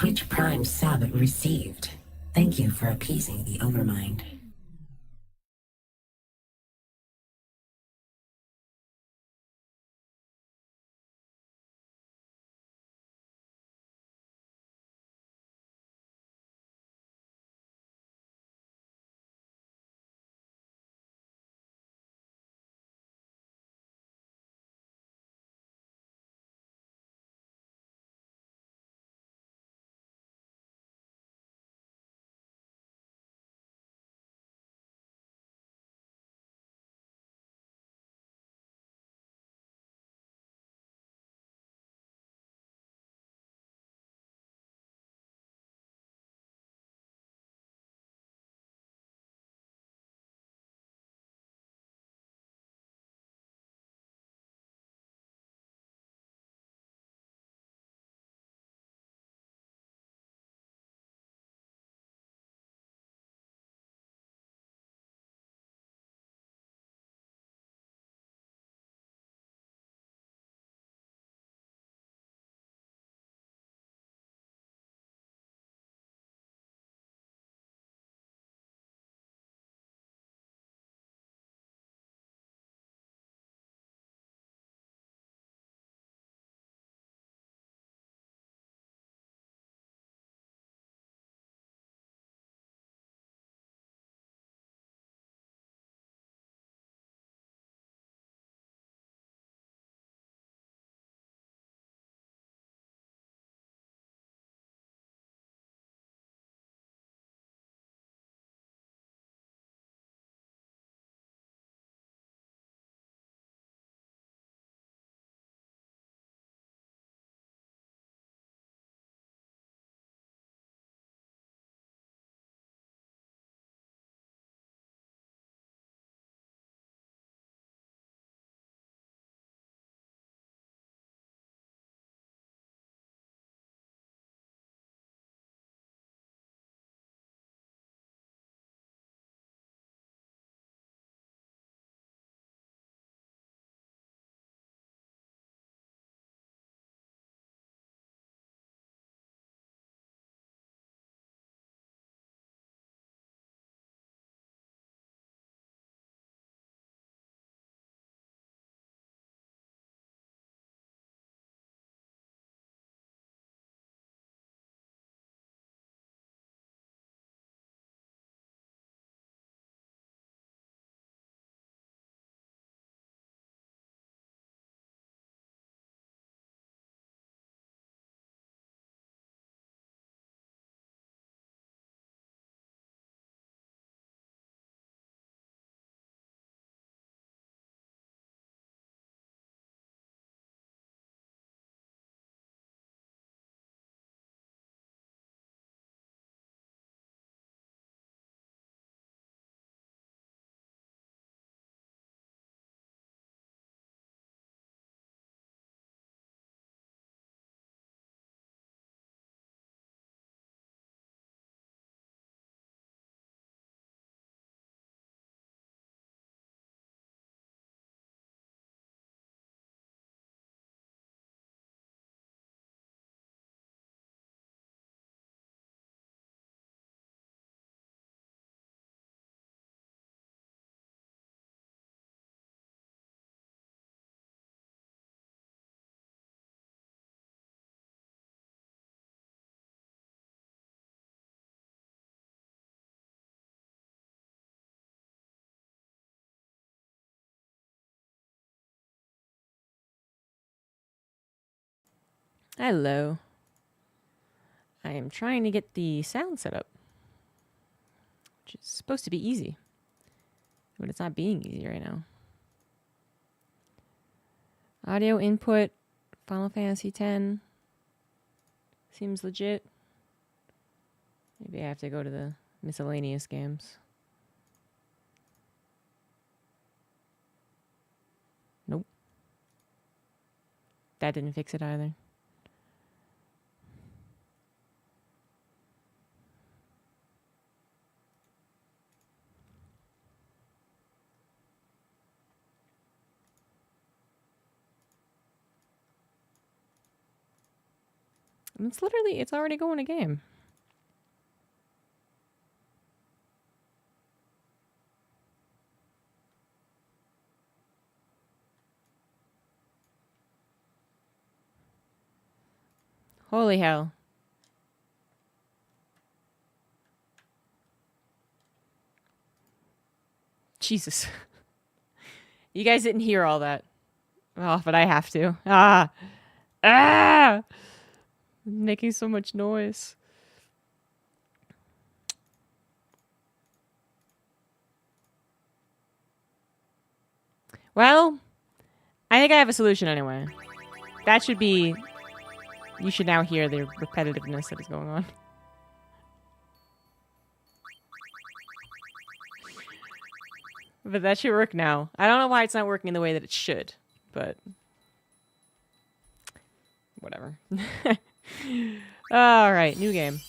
Twitch Prime sub received. Thank you for appeasing the Overmind. Hello. I am trying to get the sound set up, which is supposed to be easy, but it's not being easy right now. Audio input, Final Fantasy X. Seems legit. Maybe I have to go to the miscellaneous games. Nope. That didn't fix it either. And it's already going a game. Holy hell. Jesus. You guys didn't hear all that. Oh, but I have to. Ah! Ah! Making so much noise. Well, I think I have a solution anyway. That should be... You should now hear the repetitiveness that is going on. But that should work now. I don't know why it's not working the way that it should, but... Whatever. Alright, new game.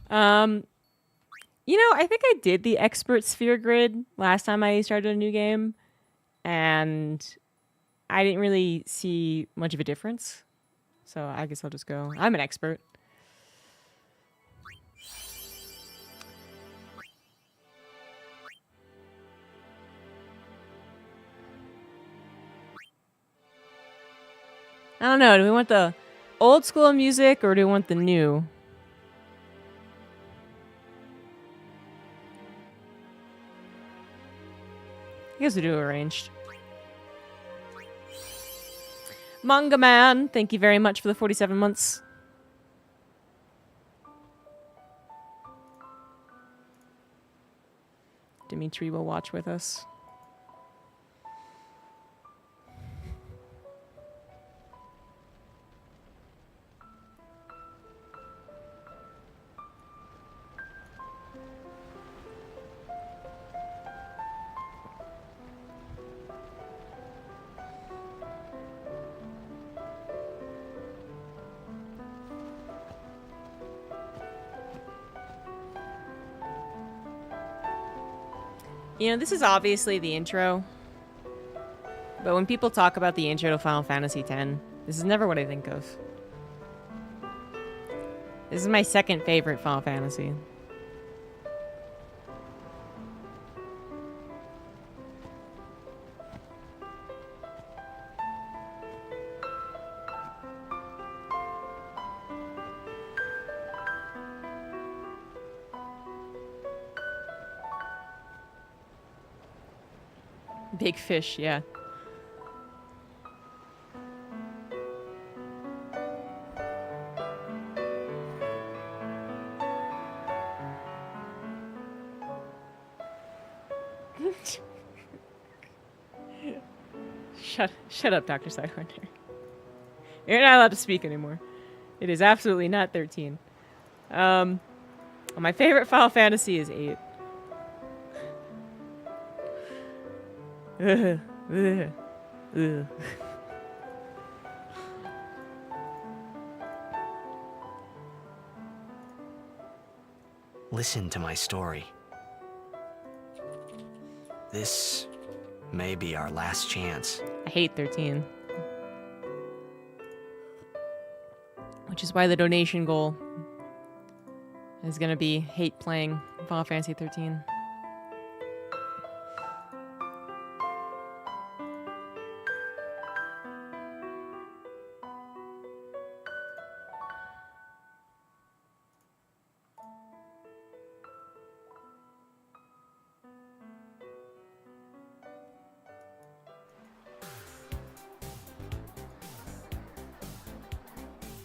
You know, I think I did the expert sphere grid last time I started a new game, and I didn't really see much of a difference. So I guess I'll just go. I'm an expert. I don't know. Do we want the old school music or do we want the new? I guess we do arranged. Manga Man, thank you very much for the 47 months. Dimitri will watch with us. You know, this is obviously the intro. But when people talk about the intro to Final Fantasy X, this is never what I think of. This is my second favorite Final Fantasy. Big fish, yeah. Shut up, Dr. Sidewinder. You're not allowed to speak anymore. It is absolutely not 13. My favorite Final Fantasy is 8. Listen to my story. This may be our last chance. I hate 13. Which is why the donation goal is gonna be hate playing Final Fantasy 13.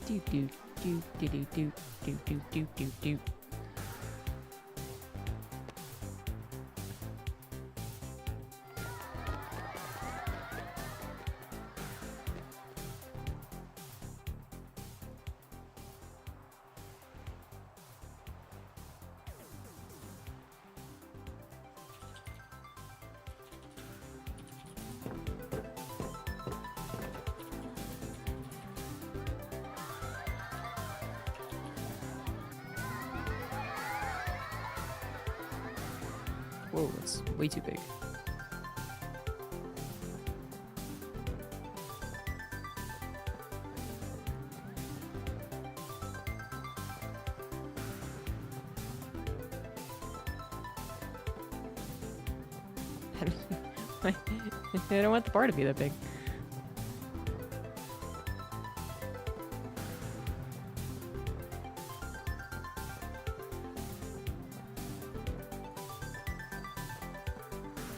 Do do do do do do do do do do. Whoa, that's way too big. I don't want the bar to be that big.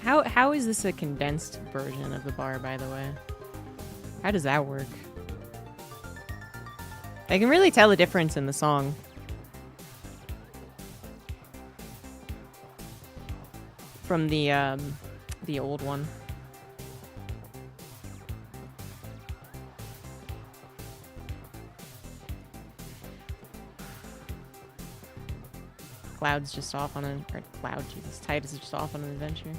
How is this a condensed version of the bar, by the way? How does that work? I can really tell the difference in the song. From the old one. Cloud's just off on a... Or Cloud, Jesus. Titus is just off on an adventure.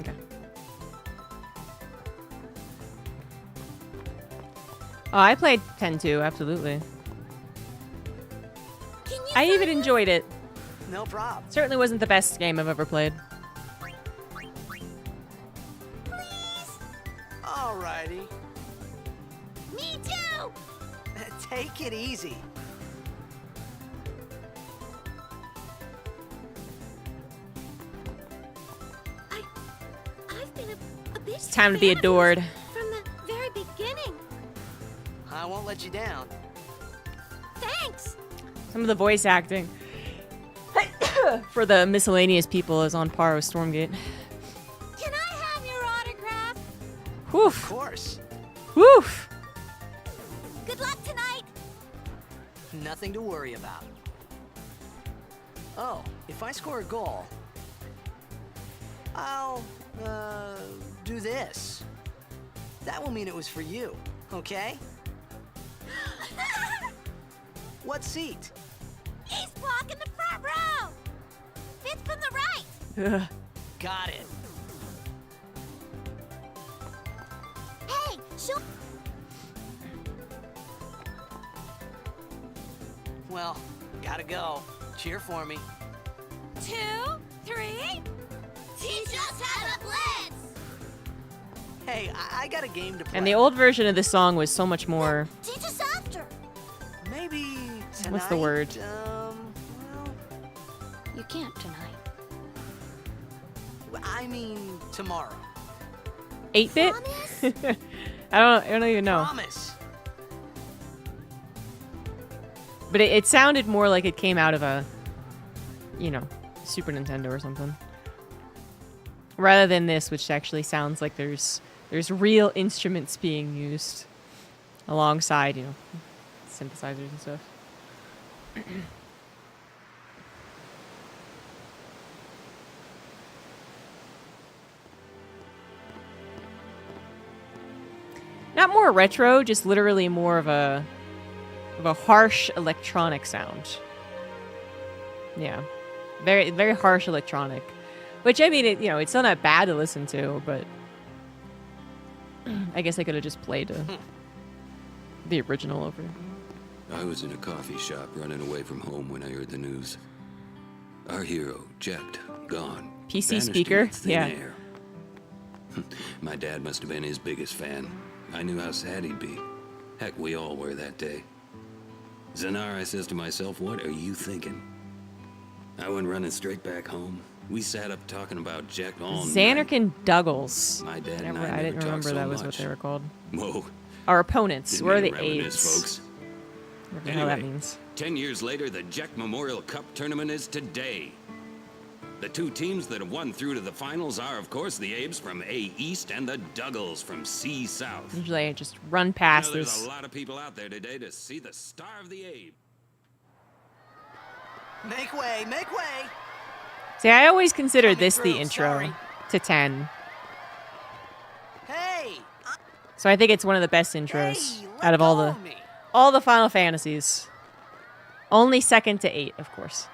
Okay. Oh, I played 10-2, absolutely. I even enjoyed it. No problem. Certainly wasn't the best game I've ever played. Alrighty. Me too! Take it easy. I've been a big It's time to be fan of adored. yours from the very beginning. I won't let you down. Thanks! Some of the voice acting for the miscellaneous people is on par with Stormgate. Can I have your autograph? Of Woof. course. Woof. Good luck tonight! Nothing to worry about. Oh, if I score a goal, I'll, do this. That will mean it was for you, okay? What seat? He's blocking the front row! Fifth from the right! Ugh. Got it. Hey, she'll... Well, gotta go. Cheer for me. 2, 3... Teach us how to blitz! Hey, I got a game to play. And the old version of this song was so much more... Teach us after! Maybe tonight. What's the word? Well, You can't tonight. I mean tomorrow. 8-bit? Promise? I don't even know. Promise. But it sounded more like it came out of a, you know, Super Nintendo or something. Rather than this, which actually sounds like there's real instruments being used alongside, you know, synthesizers and stuff. Not more retro, just literally more of a harsh electronic sound. Yeah, very very harsh electronic. Which I mean, you know, it's still not bad to listen to, but I guess I could have just played the original over. I was in a coffee shop running away from home when I heard the news. Our hero, Jacked, gone. PC vanished speaker? into thin Yeah. air. My dad must have been his biggest fan. I knew how sad he'd be. Heck, we all were that day. Zanar, I says to myself, what are you thinking? I went running straight back home. We sat up talking about Jack all night. Xanark and Douglas. My dad and Never, I I didn't never remember talked so that was what much. they were called. Whoa. Our opponents. Didn't Where are mean the to reminisce, aides? folks. Whatever the hell that Anyway, means. 10 years later, the Jack Memorial Cup tournament is today. The two teams that have won through to the finals are, of course, the Abes from A East and the Dougals from C South. Usually I just run You past know, there's this. a lot of people out there today to see the star of the Abe. Make way, make way. See, I always considered Coming this the through, intro sorry. to 10. Hey, So I think it's one of the best intros hey, out of let go me. all the Final Fantasies. Only second to 8, of course.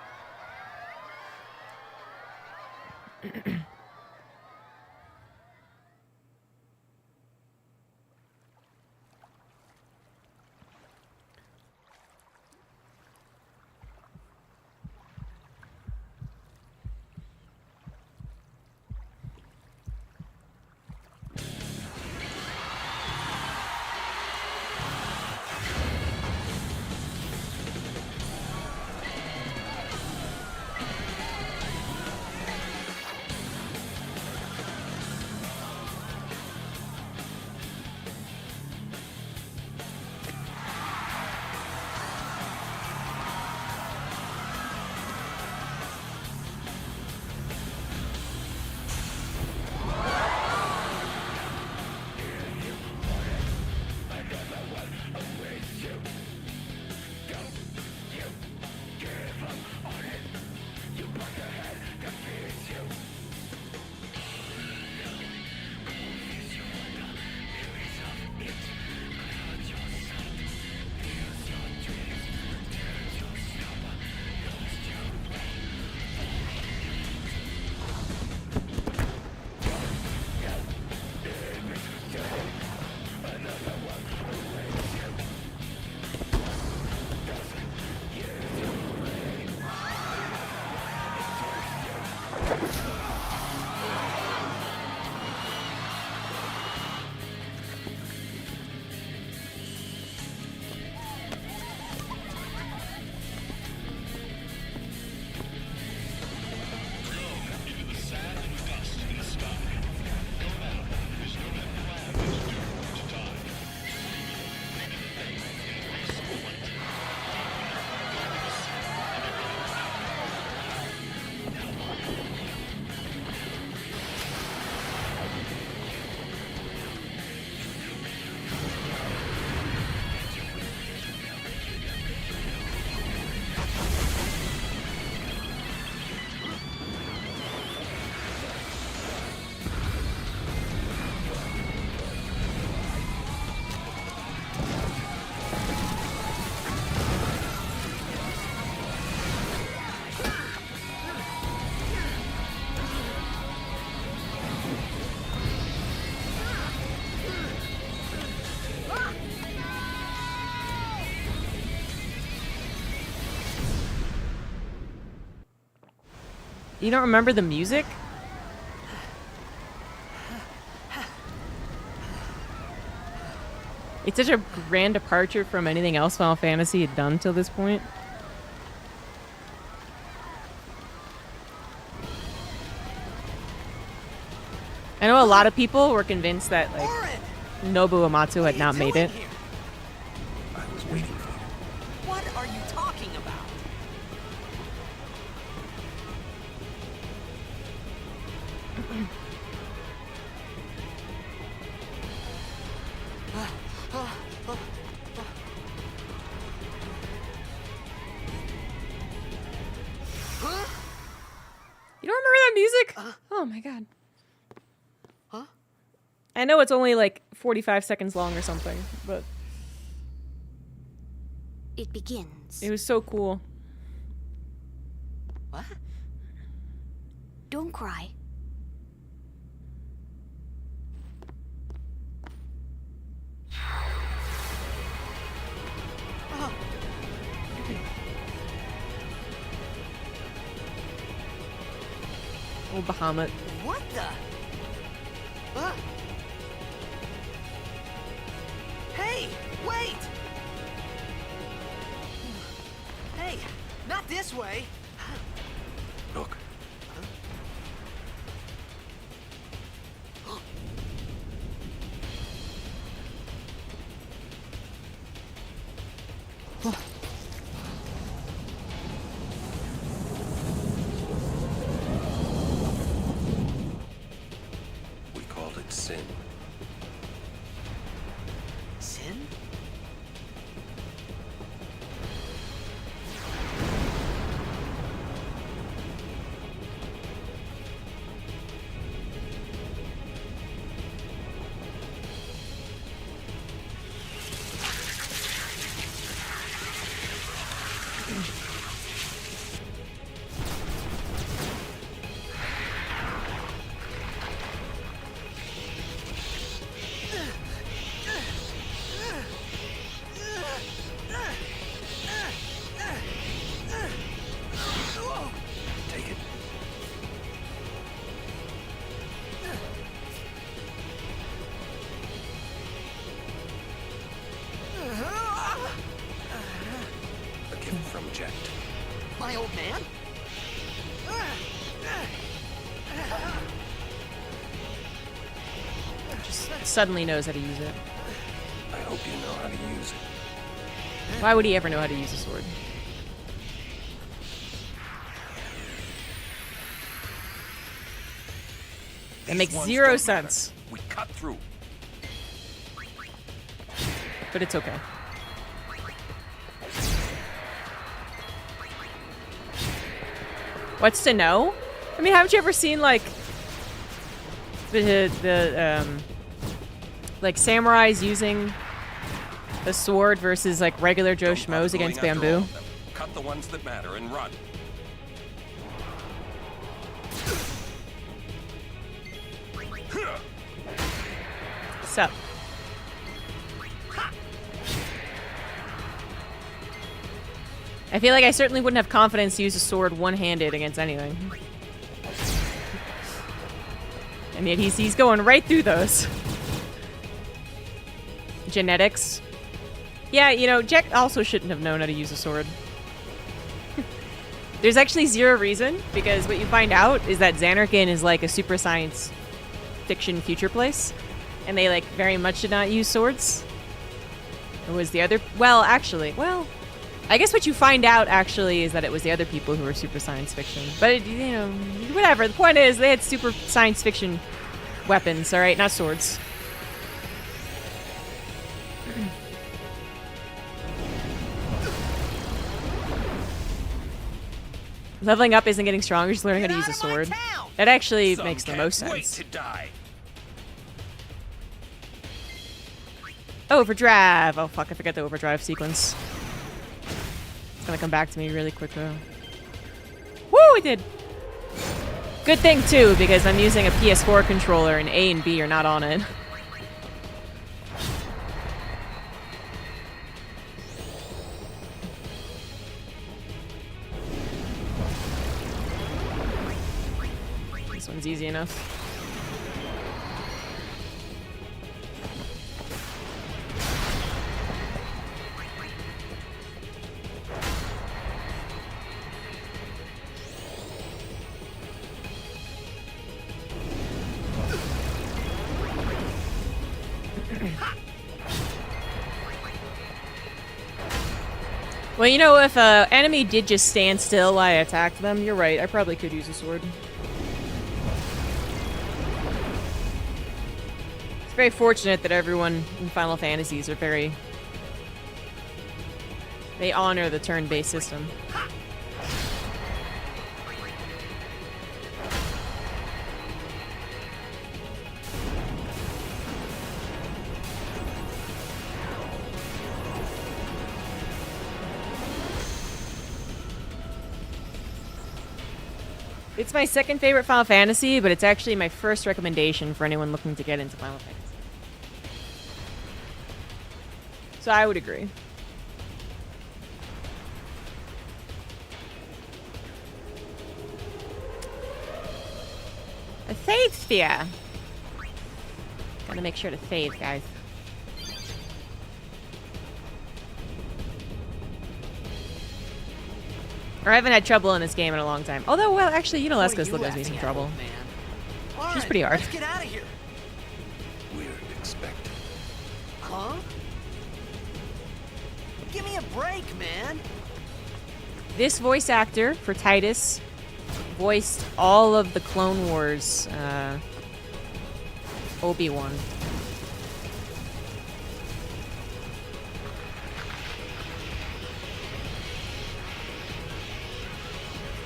You don't remember the music? It's such a grand departure from anything else Final Fantasy had done till this point. I know a lot of people were convinced that like Nobuo Uematsu had not made it. I was waiting for you. What are you talking about? You don't remember that music? Oh my god. Huh? I know it's only like 45 seconds long or something, but It begins. it was so cool. What? Don't cry. Oh, Bahamut. What the? Huh? Hey, wait! Hey, not this way. Look. We called it sin. Sin? Take it. A gift from Jet. My old man? Just suddenly knows how to use it. I hope you know how to use it. Why would he ever know how to use a sword? That makes These ones zero don't matter. sense, We cut through. but it's okay. What's to know? I mean, haven't you ever seen like the like samurais using a sword versus like regular Joe Don't bother Schmoes against going after all bamboo? of them. Cut the ones that matter and run. Sup? I feel like I certainly wouldn't have confidence to use a sword one-handed against anything. And yet he's going right through those. Genetics. Yeah, you know, Jack also shouldn't have known how to use a sword. There's actually zero reason, because what you find out is that Xanarkand is like a super science fiction future place. And they like very much did not use swords. It was the other... Well, actually, well... I guess what you find out, actually, is that it was the other people who were super science fiction. But, you know, whatever. The point is, they had super science fiction weapons, alright? Not swords. Leveling up isn't getting stronger, just learning how to use a sword. That actually Some makes the can't most wait sense. to die. Overdrive! Oh fuck, I forgot the overdrive sequence. It's gonna come back to me really quick though. Woo, it did! Good thing too, because I'm using a PS4 controller and A and B are not on it. one's easy enough. Well, you know, if an enemy did just stand still while I attacked them, you're right. I probably could use a sword. It's very fortunate that everyone in Final Fantasies are very... They honor the turn-based system. It's my second favorite Final Fantasy, but it's actually my first recommendation for anyone looking to get into Final Fantasy. So I would agree. A save sphere! Gotta make sure to save, guys. Or I haven't had trouble in this game in a long time. Although, well, actually, Unalesca still gives me some trouble. She's pretty hard. Let's get out of here. Weird expected. Huh? Give me a break, man. This voice actor for Titus voiced all of the Clone Wars Obi-Wan.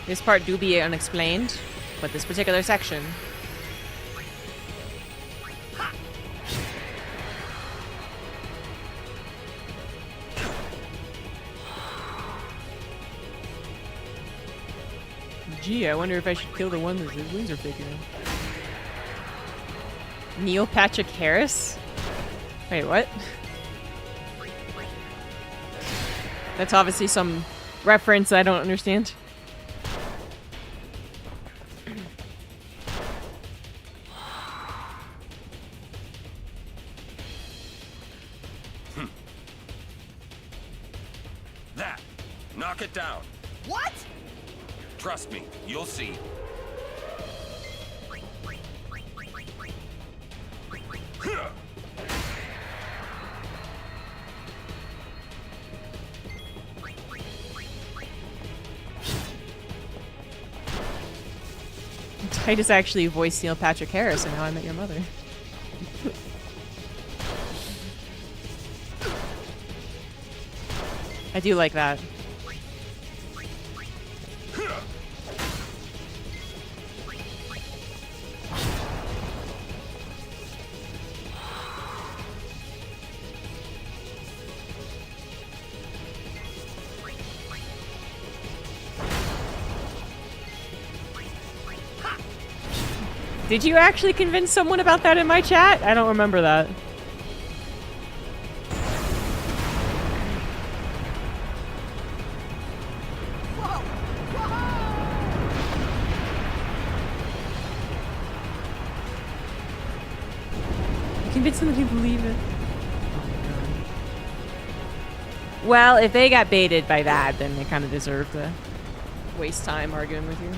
This part do be unexplained, but this particular section. Gee, I wonder if I should kill the one that his wings are faking. Neil Patrick Harris? Wait, what? That's obviously some reference I don't understand. That! Knock it down. What? Trust me, you'll see. Titus actually voiced Neil Patrick Harris in How I Met Your Mother. I do like that. Did you actually convince someone about that in my chat? I don't remember that. Convince them to believe it. Well, if they got baited by that, then they kind of deserve to waste time arguing with you.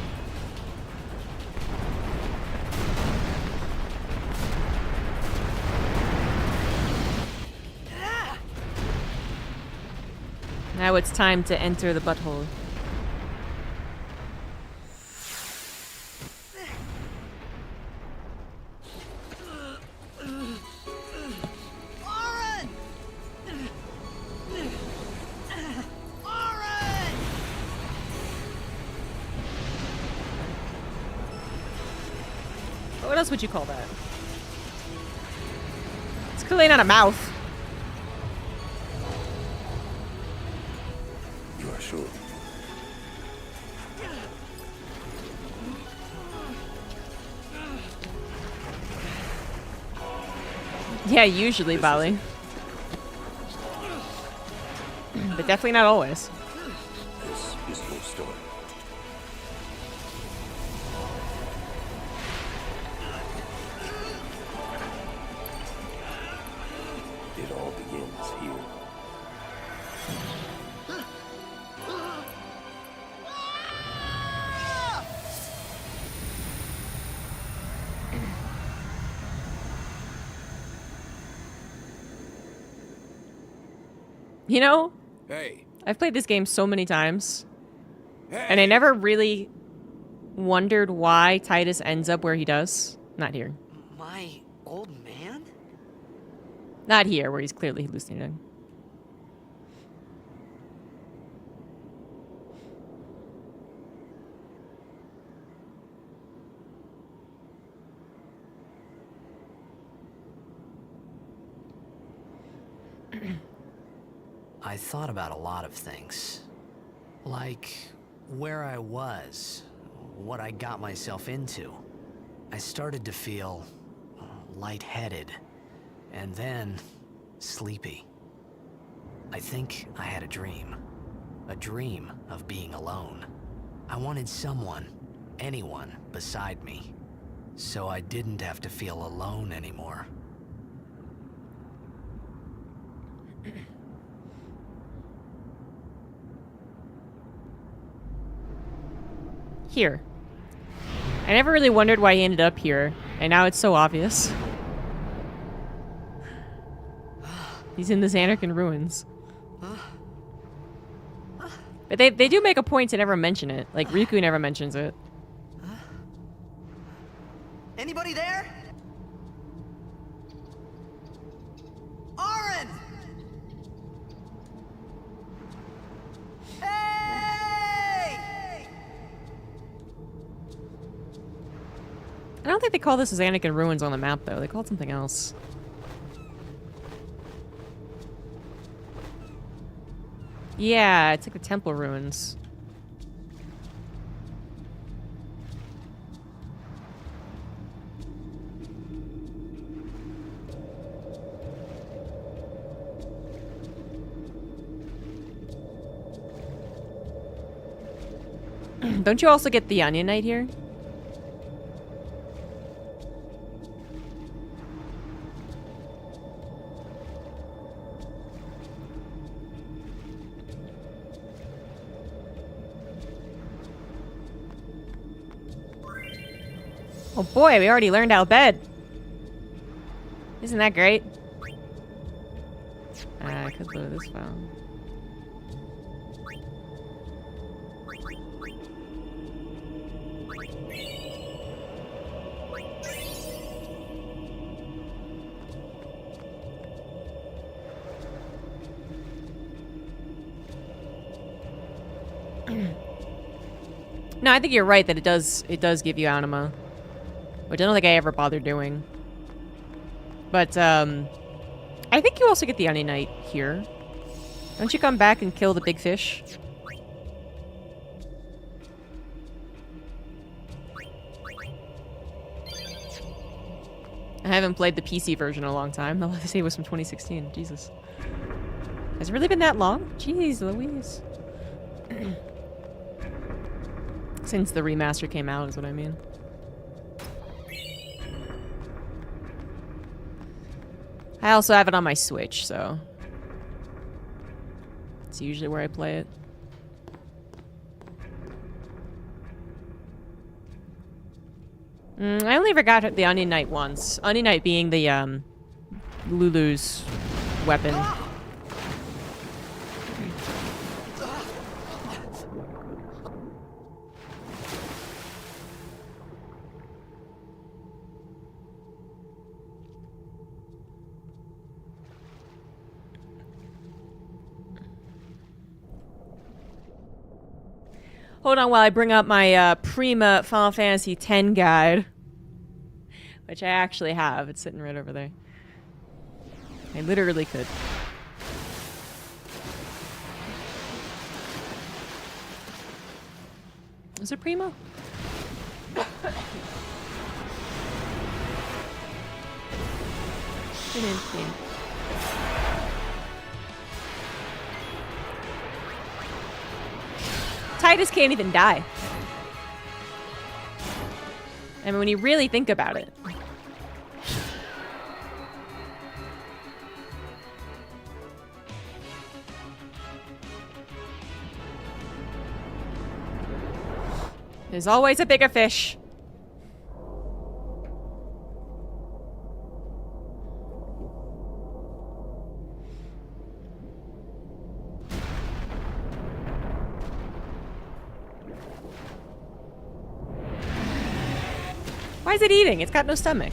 Now it's time to enter the butthole. What else would you call that? It's clearly not a mouth. You are sure? Yeah, usually, Bali. But definitely not always. This is your story. You know, Hey. I've played this game so many times, Hey. and I never really wondered why Titus ends up where he does. Not here. My old man? Not here, where he's clearly hallucinating. I thought about a lot of things. Like where I was, what I got myself into. I started to feel lightheaded, and then sleepy. I think I had a dream of being alone. I wanted someone, anyone beside me, so I didn't have to feel alone anymore. Here. I never really wondered why he ended up here, and now it's so obvious. He's in the Xanarkand ruins. But they do make a point to never mention it. Like, Riku never mentions it. Anybody there? Aaron! Hey! I don't think they call this Xanarkand ruins on the map, though. They call it something else. Yeah, it's like the temple ruins. Don't you also get the Onion Knight here? Oh boy, we already learned Albed. Isn't that great? I could load this file. No, I think you're right that it does give you anima. Which I don't think I ever bothered doing. But, I think you also get the Onion Knight here. Don't you come back and kill the big fish? I haven't played the PC version in a long time. They say it was from 2016. Jesus. Has it really been that long? Jeez Louise. Since the remaster came out is what I mean. I also have it on my Switch, so it's usually where I play it. I only ever got the Onion Knight once. Onion Knight being the Lulu's weapon. Hold on while I bring up my Prima Final Fantasy X guide. Which I actually have. It's sitting right over there. I literally could. Is it Prima? Get in, get in. Titus can't even die. I mean, when you really think about it. There's always a bigger fish. Why is it eating? It's got no stomach.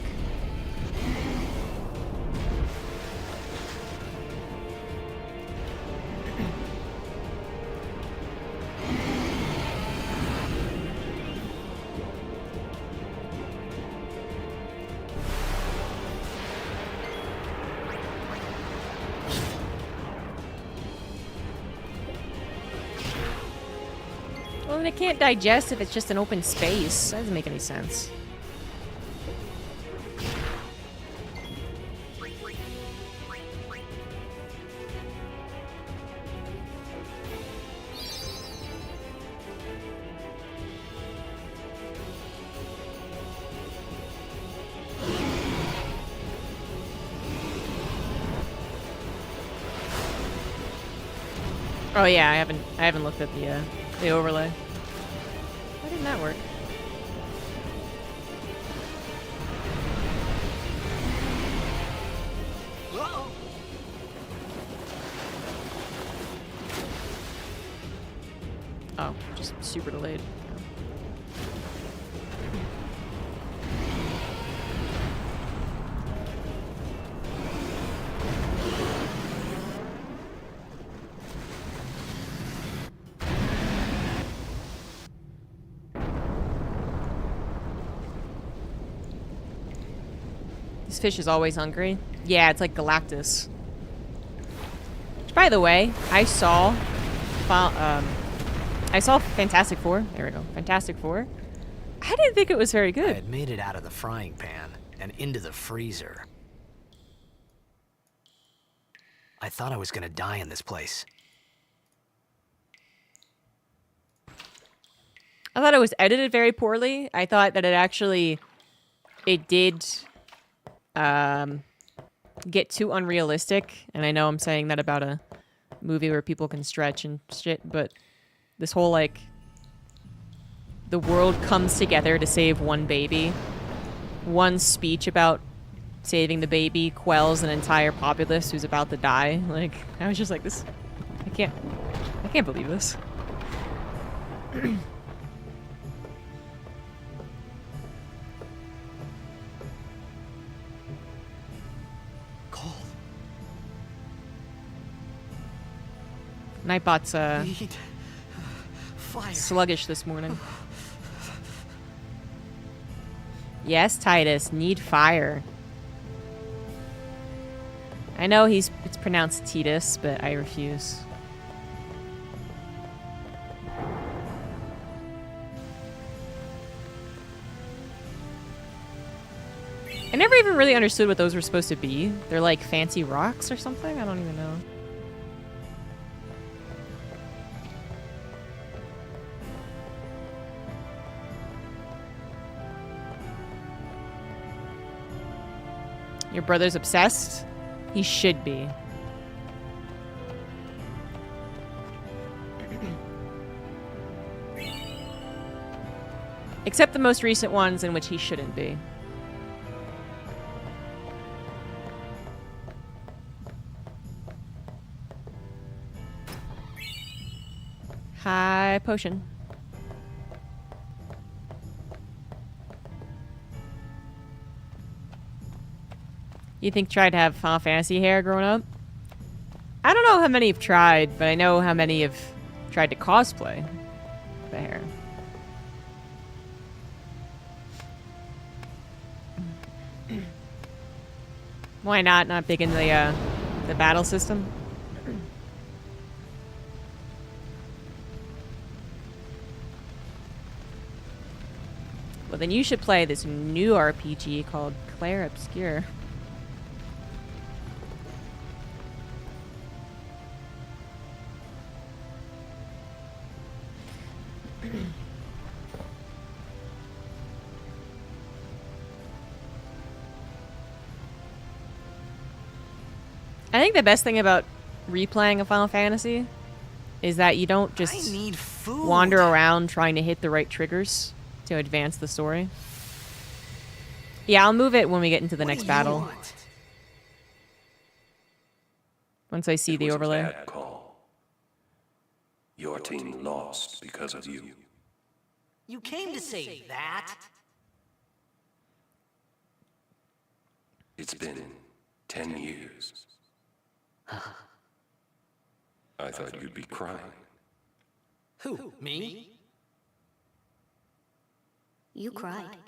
Well, then it can't digest if it's just an open space. That doesn't make any sense. Oh yeah, I haven't looked at the overlay. Why didn't that work? Oh, just super delayed. This fish is always hungry. Yeah, it's like Galactus. Which, by the way, I saw Fantastic Four. There we go. Fantastic Four. I didn't think it was very I good. had made it out of the frying pan and into the freezer. I thought I was gonna die in this place. I thought it was edited very poorly. I thought that it did get too unrealistic. And I know I'm saying that about a movie where people can stretch and shit, but this whole, like, the world comes together to save one baby. One speech about saving the baby quells an entire populace who's about to die. Like, I was just like, this, I can't believe this. Cold. Nightbot's, Need fire. sluggish this morning. Yes, Titus, need fire. I know it's pronounced Titus, but I refuse. I never even really understood what those were supposed to be. They're like fancy rocks or something? I don't even know. Your brother's obsessed? He should be. Except the most recent ones in which he shouldn't be. High potion. You think tried to have Final Fantasy hair growing up? I don't know how many have tried, but I know how many have tried to cosplay the hair. Why not? Not big into the battle system? Well, then you should play this new RPG called Claire Obscure. I think the best thing about replaying a Final Fantasy is that you don't I just need food. wander around trying to hit the right triggers to advance the story. Yeah, I'll move it when we get into the What next do you battle. want? Once I see It the was a overlay. bad call. Your team lost because of you. You came to say that? It's been 10 years. I thought you'd be crying. Who? Me? You cried.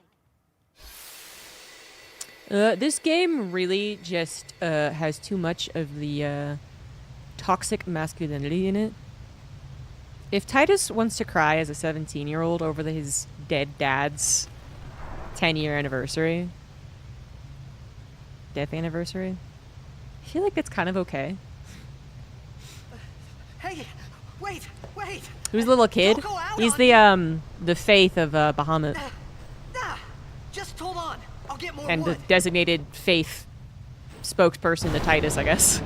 This game really just has too much of the toxic masculinity in it. If Titus wants to cry as a 17-year-old over his dead dad's 10-year anniversary, death anniversary, I feel like that's kind of okay. Hey, wait! Who's the little kid? Don't go out He's on the Faith of Bahamut. Just hold on. I'll get more And the wood. designated Faith spokesperson to Titus, I guess.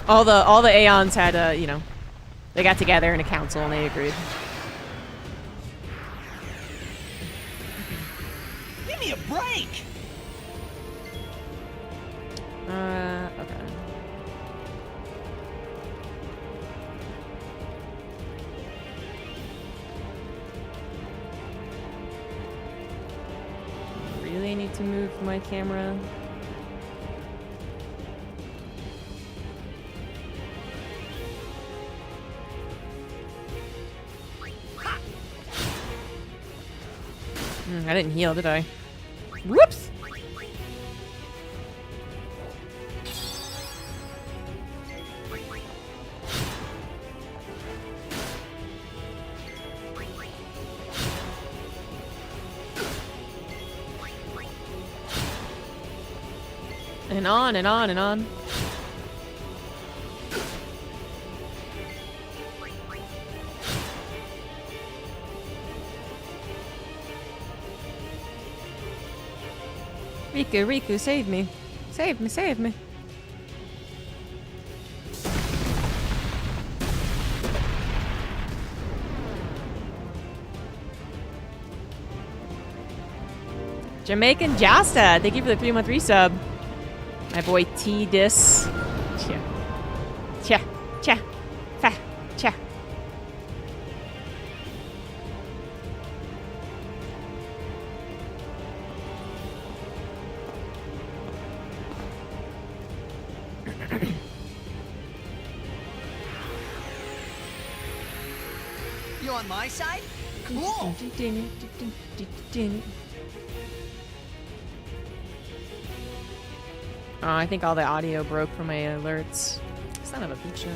All the Aeons had they got together in a council and they agreed. Give me a break! Okay. Really need to move my camera. I didn't heal, did I? Whoops! And on and on and on. Riku, save me. Save me, save me. Jamaican Jasta, thank you for the 3-month resub. My boy T Dis. Cha. Fa. Cha. You on my side? Cool! Oh, I think all the audio broke from my alerts. Son of a bitch.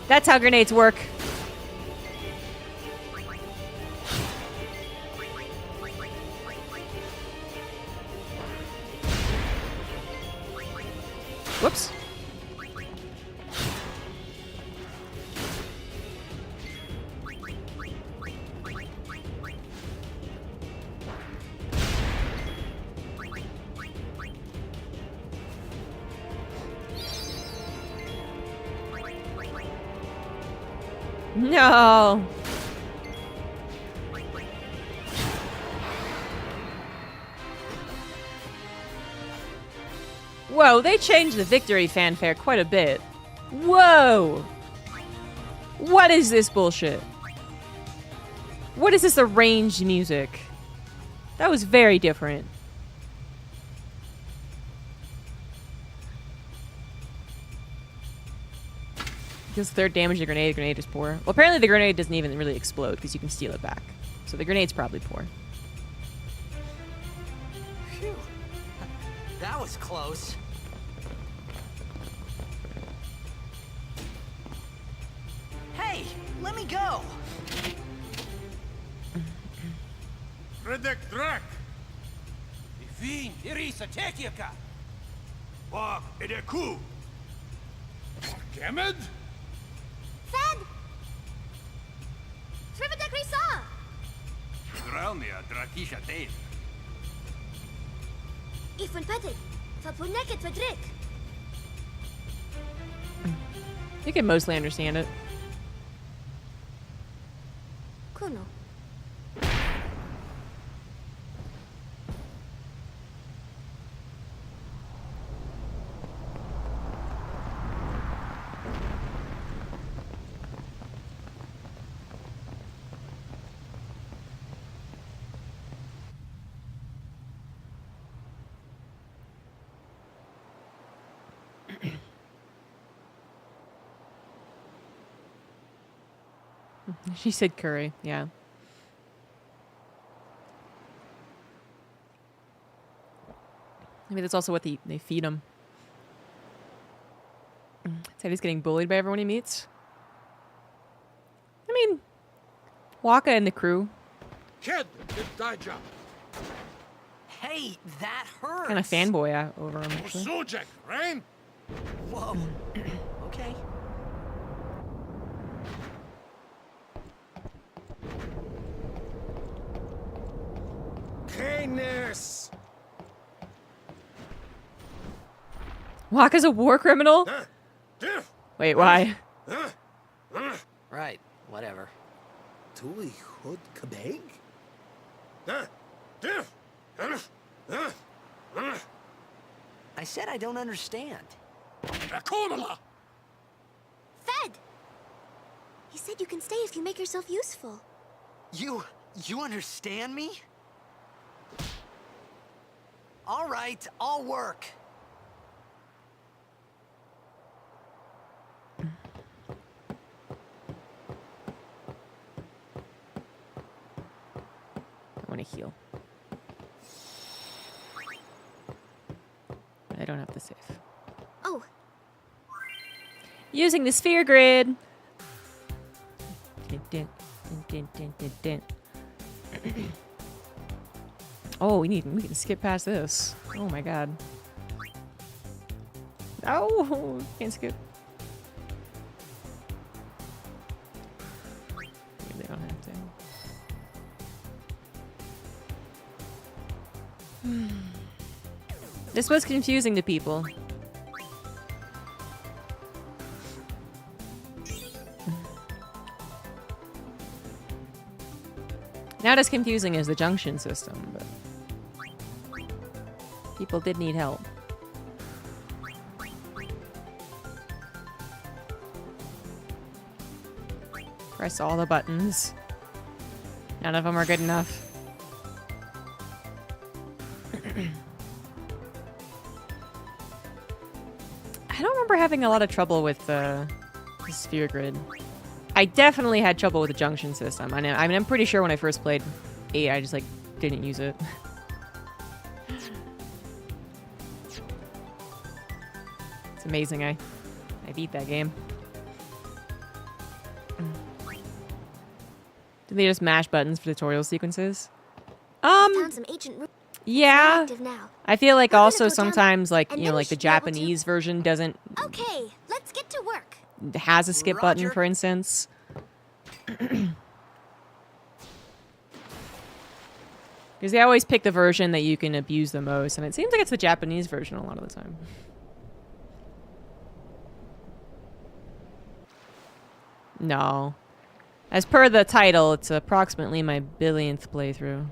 That's how grenades work. Whoops. No. Whoa, they changed the victory fanfare quite a bit. Whoa! What is this bullshit? What is this arranged music? That was very different. Because third damage to the grenade is poor. Well, apparently the grenade doesn't even really explode because you can steal it back. So the grenade's probably poor. Phew. That was close. Hey, let me go! Redek Drak! Ifin, Irisa, Tekiaka! Wag, Edeku! Kemed? Fed! Trividek Risa! Draunia, Drakisha Dave. Ifun Patik! Fapuneket Fadrik! You can mostly understand it. Kuno. She said curry, yeah. Maybe that's also what they feed him. Said he's getting bullied by everyone he meets. I mean, Waka and the crew. Kid, it's thy job. Hey, that hurts. Kind of fanboy over him, actually. Sujek, right? Whoa. Okay. Kindness. Waka's a war criminal? Wait, why? Right. Whatever. Tuli Hood Kabeg? I said I don't understand. Rakonala. Fed! He said you can stay if you make yourself useful. You understand me? All right, I'll work. I want to heal. I don't have the save. Oh, Using the sphere grid. Dun, dun, dun, dun, dun, dun, dun. Oh, we can skip past this. Oh my god. Oh, can't skip. Maybe they don't have to. This was confusing to people. Not as confusing as the junction system, but people did need help. Press all the buttons. None of them are good enough. I don't remember having a lot of trouble with the sphere grid. I definitely had trouble with the junction system. I mean, I'm pretty sure when I first played 8, I just, like, didn't use it. It's amazing. I beat that game. Do they just mash buttons for tutorial sequences? found some ancient ruins. Yeah. Active now. I feel like We're gonna also go down sometimes, like, and you then know, we like the should be able to- Japanese version doesn't Okay, let's get to work. has a skip button, Roger. for instance. Because they always pick the version that you can abuse the most, and it seems like it's the Japanese version a lot of the time. No. As per the title, it's approximately my billionth playthrough.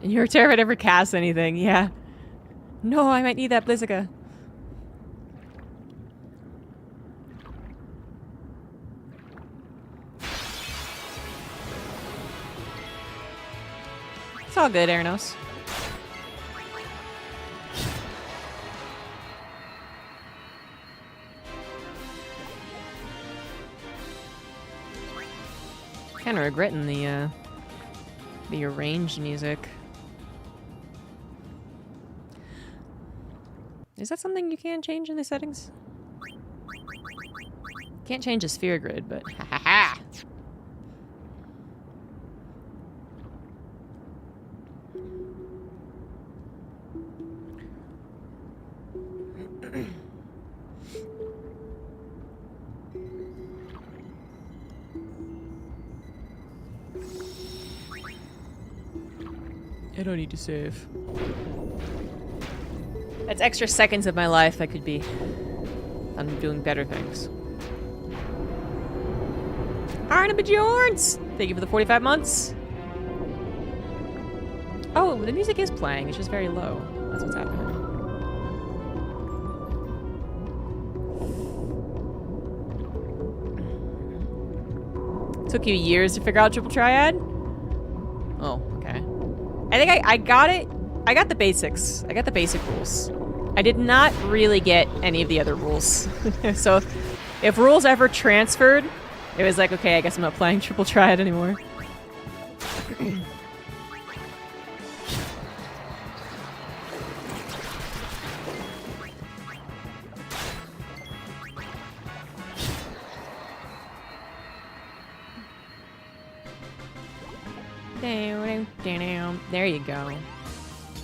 And you're terrified to ever cast anything, yeah. No, I might need that Blizzica. It's all good, Ernos. Kind of regretting the arranged music. Is that something you can change in the settings? Can't change the sphere grid, but ha ha ha. I don't need to save. That's extra seconds of my life that could be on doing better things. Arnabid Jorns! Thank you for the 45 months. Oh, the music is playing. It's just very low. That's what's happening. Took you years to figure out Triple Triad? Oh, okay. I think I got it. I got the basics. I got the basic rules. I did not really get any of the other rules. So if rules ever transferred, it was like, okay, I guess I'm not playing Triple Triad anymore. There you go.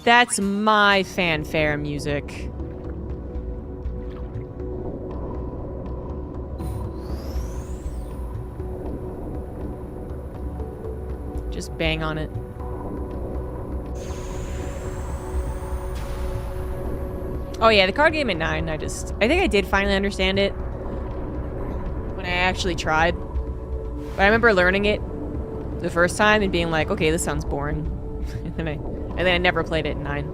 That's my fanfare music. Just bang on it. Oh yeah, the card game at 9, I think I did finally understand it when I actually tried. But I remember learning it the first time and being like, okay, this sounds boring. and then I never played it at 9.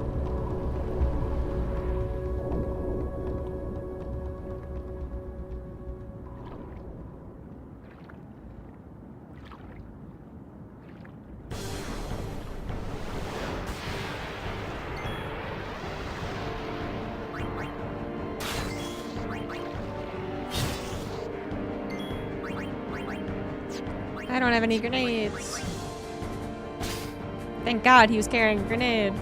I don't have any grenades. Thank God he was carrying a grenade.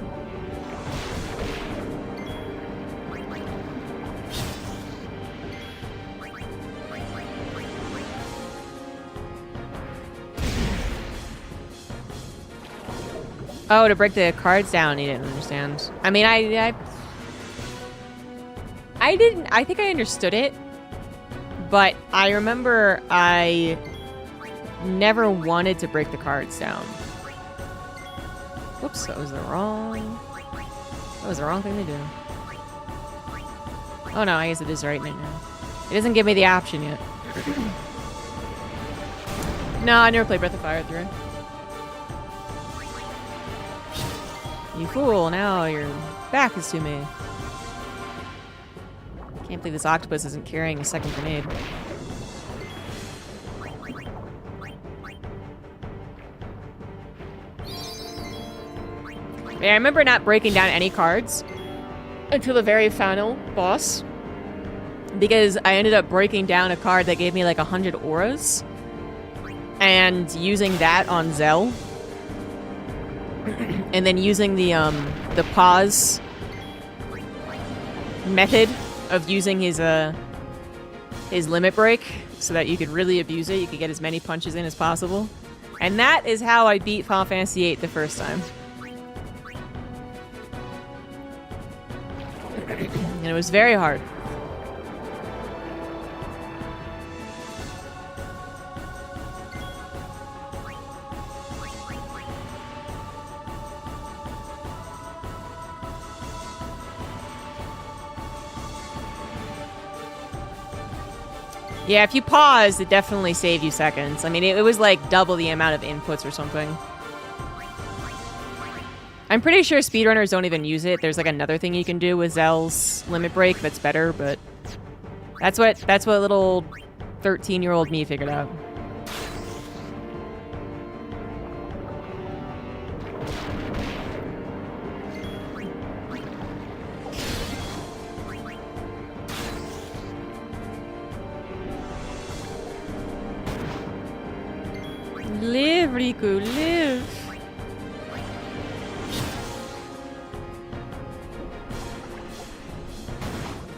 Oh, to break the cards down, he didn't understand. I mean, I didn't. I think I understood it, but I remember I never wanted to break the cards down. Whoops, that was the wrong thing to do. Oh no, I guess it is right now. It doesn't give me the option yet. No, I never played Breath of Fire 3. You fool, now your back is to me. Can't believe this octopus isn't carrying a second grenade. Yeah, I remember not breaking down any cards until the very final boss, because I ended up breaking down a card that gave me like 100 auras and using that on Zell, and then using the pause method of using his limit break so that you could really abuse it. You could get as many punches in as possible, and that is how I beat Final Fantasy VIII the first time. And it was very hard. Yeah, if you pause, it definitely saved you seconds. I mean, it was like double the amount of inputs or something. I'm pretty sure speedrunners don't even use it. There's like another thing you can do with Zell's limit break that's better, but that's what little 13-year-old me figured out. Live, Riku, live!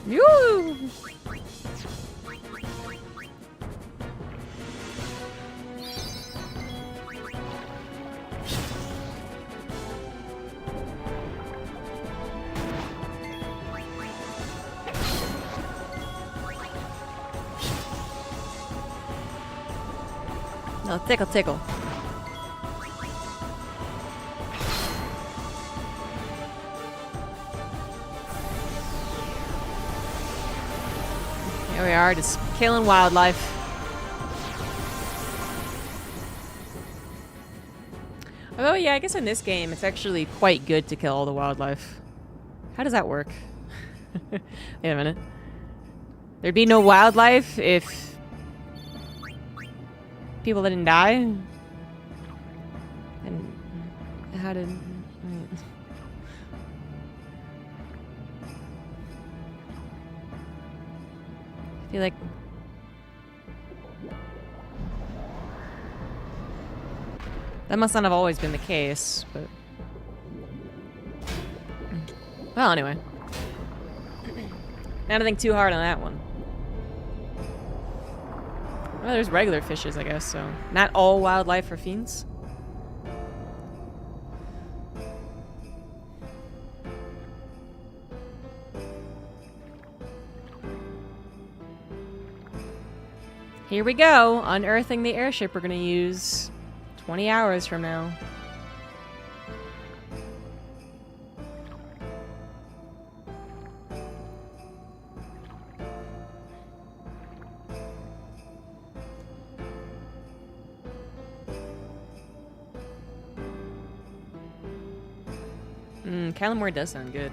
Yoo! No, tickle, tickle. There we are, just killing wildlife. Although, yeah, I guess in this game, it's actually quite good to kill all the wildlife. How does that work? Wait a minute. There'd be no wildlife if people didn't die? And how did... I feel like... That must not have always been the case, but... Well, anyway. Not to think too hard on that one. Well, there's regular fishes, I guess, so... Not all wildlife are fiends. Here we go, unearthing the airship we're gonna use 20 hours from now. Calamore does sound good.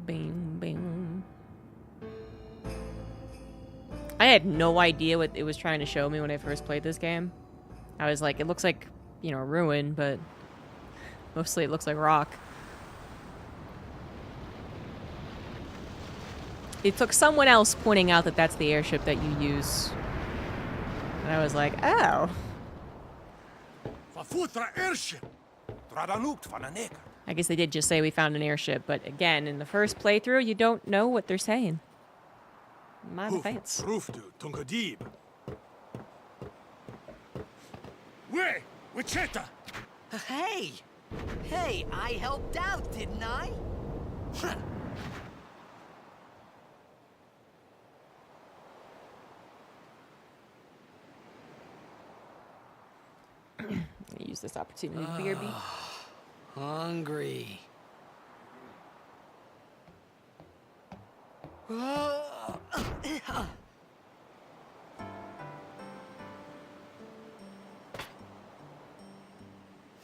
Bing, bing. I had no idea what it was trying to show me when I first played this game. I was like, it looks like, you know, a ruin, but mostly it looks like rock. It took someone else pointing out that that's the airship that you use. And I was like, oh. I guess they did just say we found an airship, but again, in the first playthrough, you don't know what they're saying. My defense. Hey! Hey, I helped out, didn't I? Use this opportunity to BRB. Hungry.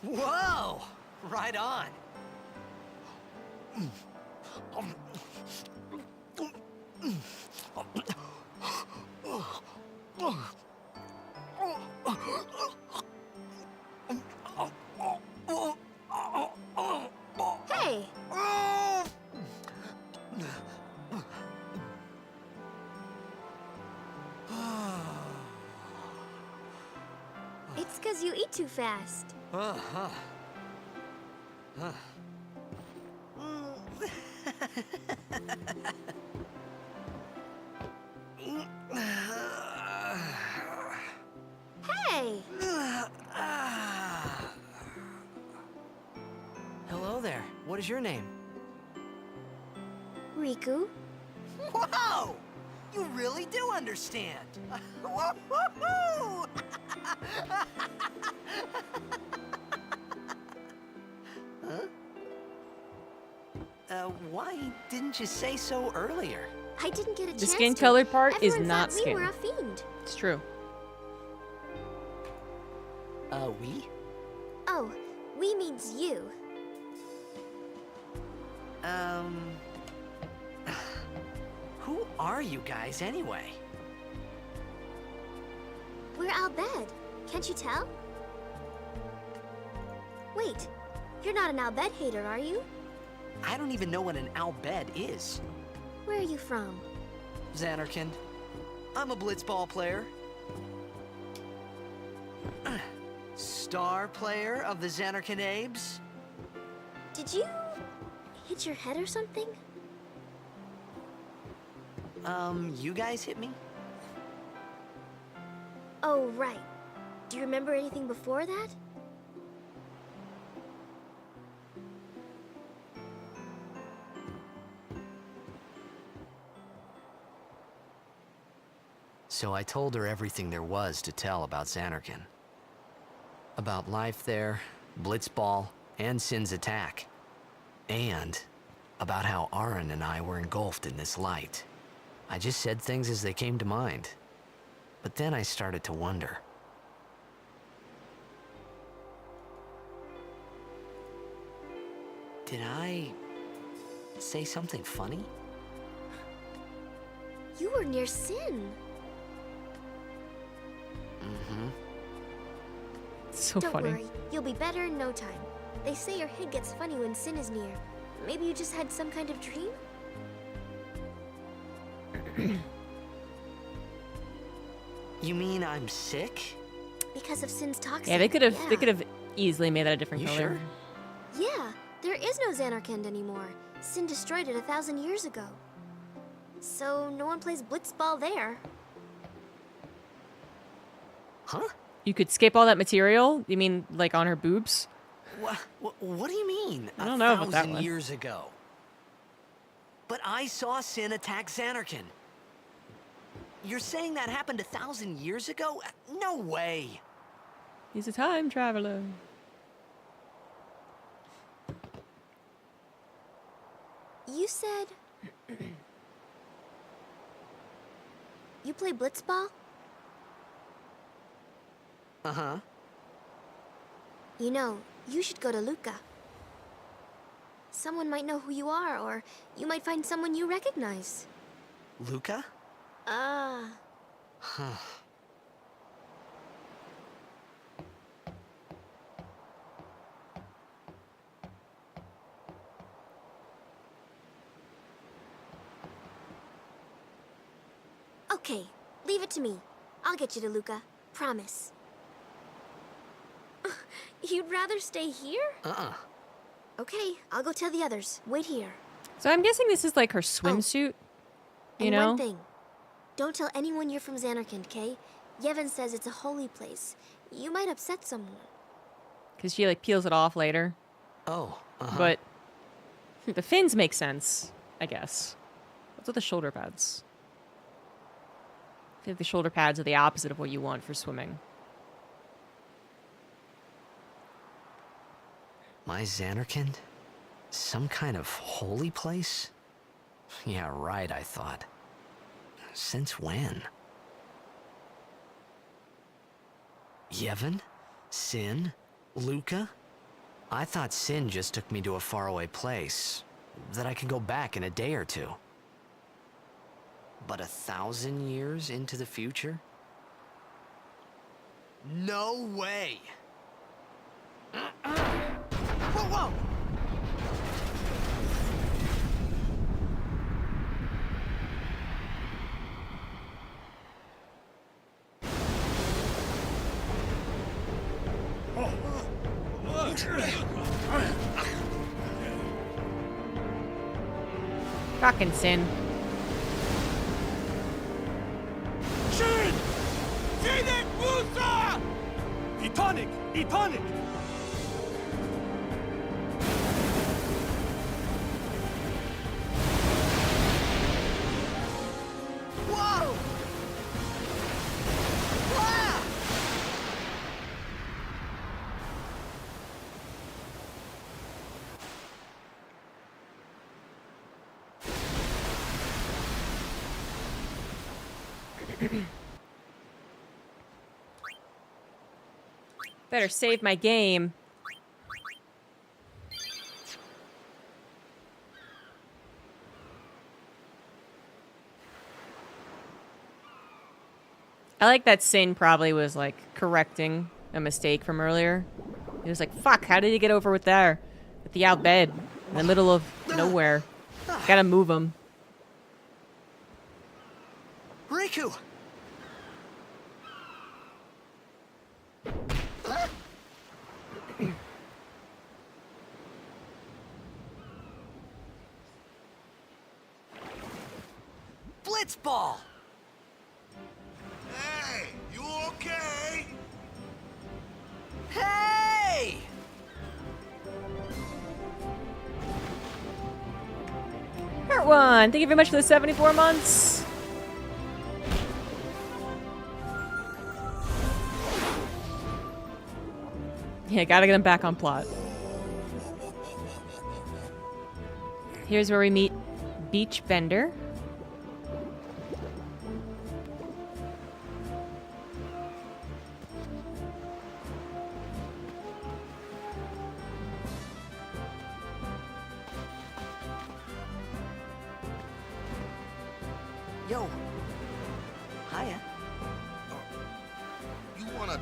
Whoa! Right on. Hey! It's 'cause you eat too fast. Hey! Hello there. What is your name? Riku? Whoa! You really do understand. Woo-hoo-hoo! Why didn't you say so earlier? I didn't get a chance The skin to. color part is Everyone not thought skin. we were a fiend. It's true. We? Oh, we means you. Who are you guys anyway? We're Albed. Can't you tell? Wait, you're not an Albed hater, are you? I don't even know what an Albed is. Where are you from? Xanarkand. I'm a blitzball player. Star player of the Xanarkand Abes. Did you hit your head or something? You guys hit me? Oh, right. Do you remember anything before that? So I told her everything there was to tell about Xanarkand. About life there, Blitzball, and Sin's attack. And about how Aaron and I were engulfed in this light. I just said things as they came to mind. But then I started to wonder. Did I say something funny? You were near Sin. Mm-hmm. So Don't funny. worry, you'll be better in no time. They say your head gets funny when Sin is near. Maybe you just had some kind of dream? You mean I'm sick? Because of Sin's toxin. Yeah, they could have Yeah. easily made that a different You color. sure? Yeah, there is no Xanarkand anymore. Sin destroyed it 1,000 years ago. So no one plays Blitzball there. Huh? You could skip all that material? You mean like on her boobs? What do you mean? I don't know about that 1,000 one. years ago. But I saw Sin attack Xanarkand. You're saying that happened 1,000 years ago? No way. He's a time traveler. You said... you play Blitzball? Uh-huh. You know, you should go to Luca. Someone might know who you are, or you might find someone you recognize. Luca? Ah. Huh. Okay, leave it to me. I'll get you to Luca. Promise. You'd rather stay here? Uh-uh. Okay, I'll go tell the others. Wait here. So I'm guessing this is like her swimsuit. You And know? one thing. Don't tell anyone you're from Xanarkand, okay? Yevon says it's a holy place. You might upset someone. Because she like peels it off later. Oh, uh-huh. But the fins make sense, I guess. What's with the shoulder pads? I feel like the shoulder pads are the opposite of what you want for swimming. My Xanarkand? Some kind of holy place? Yeah, right, I thought. Since when? Yevon? Sin? Luca? I thought Sin just took me to a faraway place, that I could go back in a day or two. But 1,000 years into the future? No way! Whoa, whoa! Fucking Sin. Shin! Sinek Musa! Etonic! Etonic! Whoa! Wow! Better save my game. I like that Sin probably was like correcting a mistake from earlier. He was like, fuck, how did he get over with there? With the out bed in the middle of nowhere. Gotta move him. Riku! Blitzball! Hey, you okay? Hey! Part 1. Thank you very much for the 74 months. Yeah, gotta get him back on plot. Here's where we meet Beach Bender. Yo. Hiya. You wanna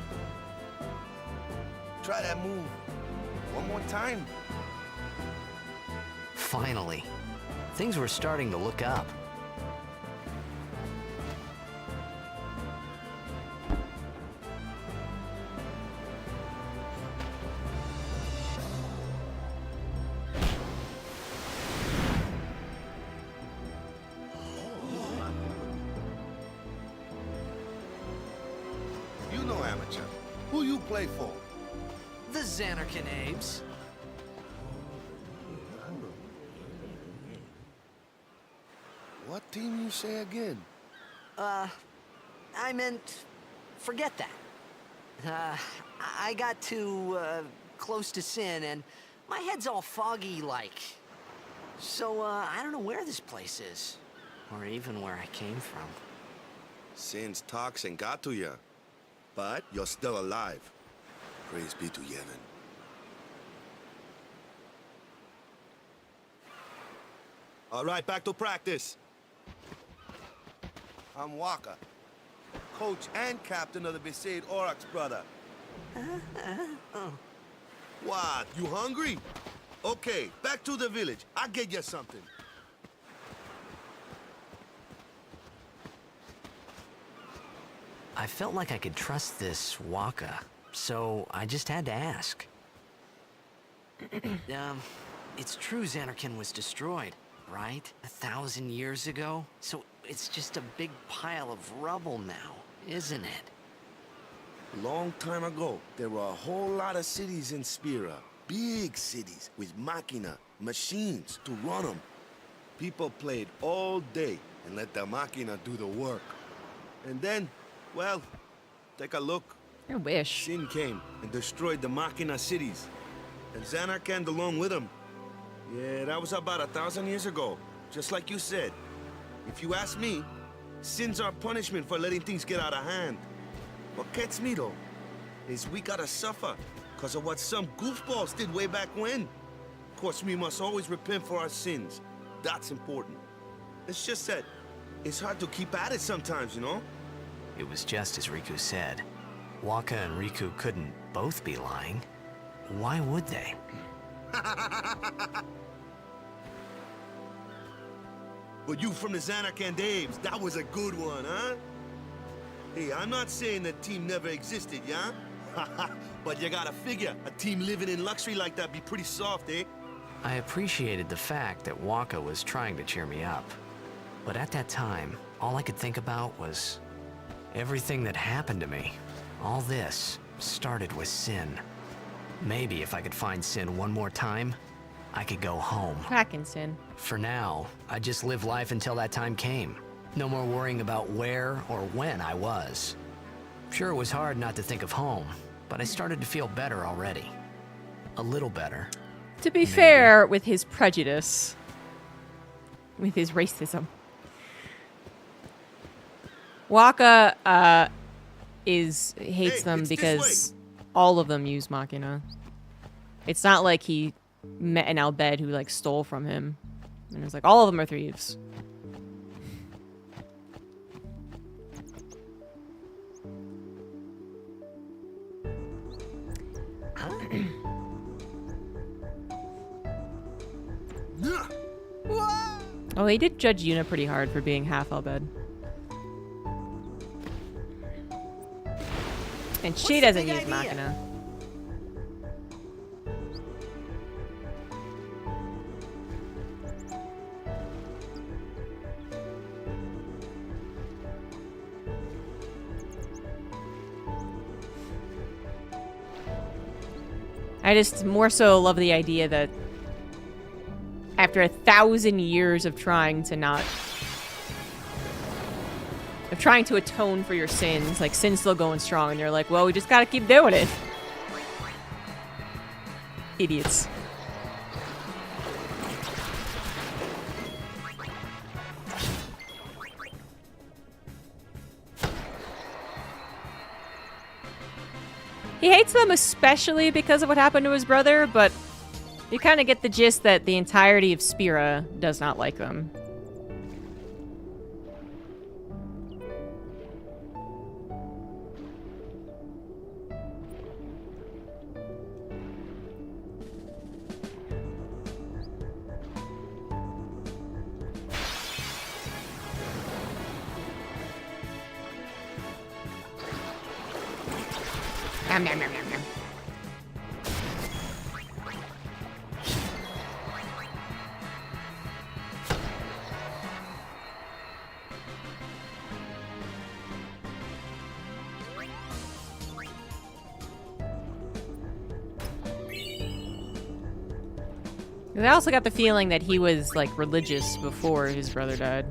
try that move one more time? Finally. Things were starting to look up. You know amateur. Who you play for? The Xanarkin Abes. What team you say again? I meant, forget that. I got too, close to Sin, and my head's all foggy like. So, I don't know where this place is. Or even where I came from. Sin's toxin got to you. But you're still alive. Praise be to Yevon. All right, back to practice. I'm Waka, coach and captain of the Besaid Aurochs, brother. What, you hungry? Okay, back to the village. I'll get you something. I felt like I could trust this Waka, so I just had to ask. It's true Xanarkin was destroyed, right? 1,000 years ago? So it's just a big pile of rubble now, isn't it? Long time ago, there were a whole lot of cities in Spira. Big cities with machina, machines to run them. People played all day and let the machina do the work. And then, well, take a look. I wish. Sin came and destroyed the machina cities. And Xanarkand along with him. Yeah, that was about 1,000 years ago. Just like you said. If you ask me, Sin's our punishment for letting things get out of hand. What gets me, though, is we gotta suffer because of what some goofballs did way back when. Of course, we must always repent for our sins. That's important. It's just that it's hard to keep at it sometimes, you know? It was just as Riku said. Waka and Riku couldn't both be lying. Why would they? But you from the Xanarkand Abes, that was a good one, huh? Hey, I'm not saying that team never existed, yeah? But you gotta figure, a team living in luxury like that be pretty soft, eh? I appreciated the fact that Waka was trying to cheer me up. But at that time, all I could think about was everything that happened to me. All this started with Sin. Maybe if I could find Sin one more time, I could go home. Hackinson. For now, I just live life until that time came. No more worrying about where or when I was. Sure, it was hard not to think of home, but I started to feel better already. A little better. To be fair, with his prejudice, with his racism, Waka hates Hey, them it's this because all of them use Machina. It's not like he met an Albed who like stole from him, and it's like all of them are thieves. Oh, he did judge Yuna pretty hard for being half Albed. And she the doesn't big use idea? Machina. I just more so love the idea that after 1,000 years of trying to atone for your sins, like sin's still going strong, and you're like, well, we just gotta keep doing it. Idiots. He hates them especially because of what happened to his brother, but you kind of get the gist that the entirety of Spira does not like them. Nom, nom, nom, nom, nom. I also got the feeling that he was, like, religious before his brother died.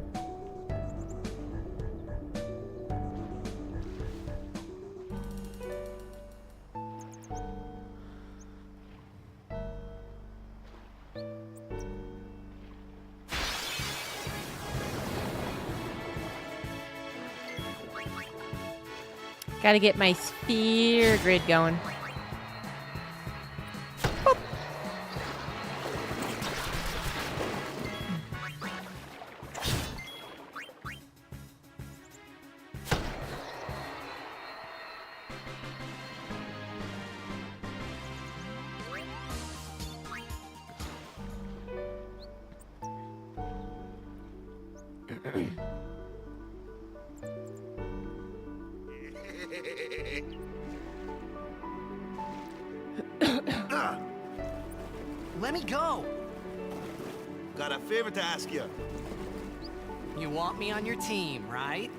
Gotta get my sphere grid going. Boop. Let me go! Got a favor to ask you. You want me on your team, right?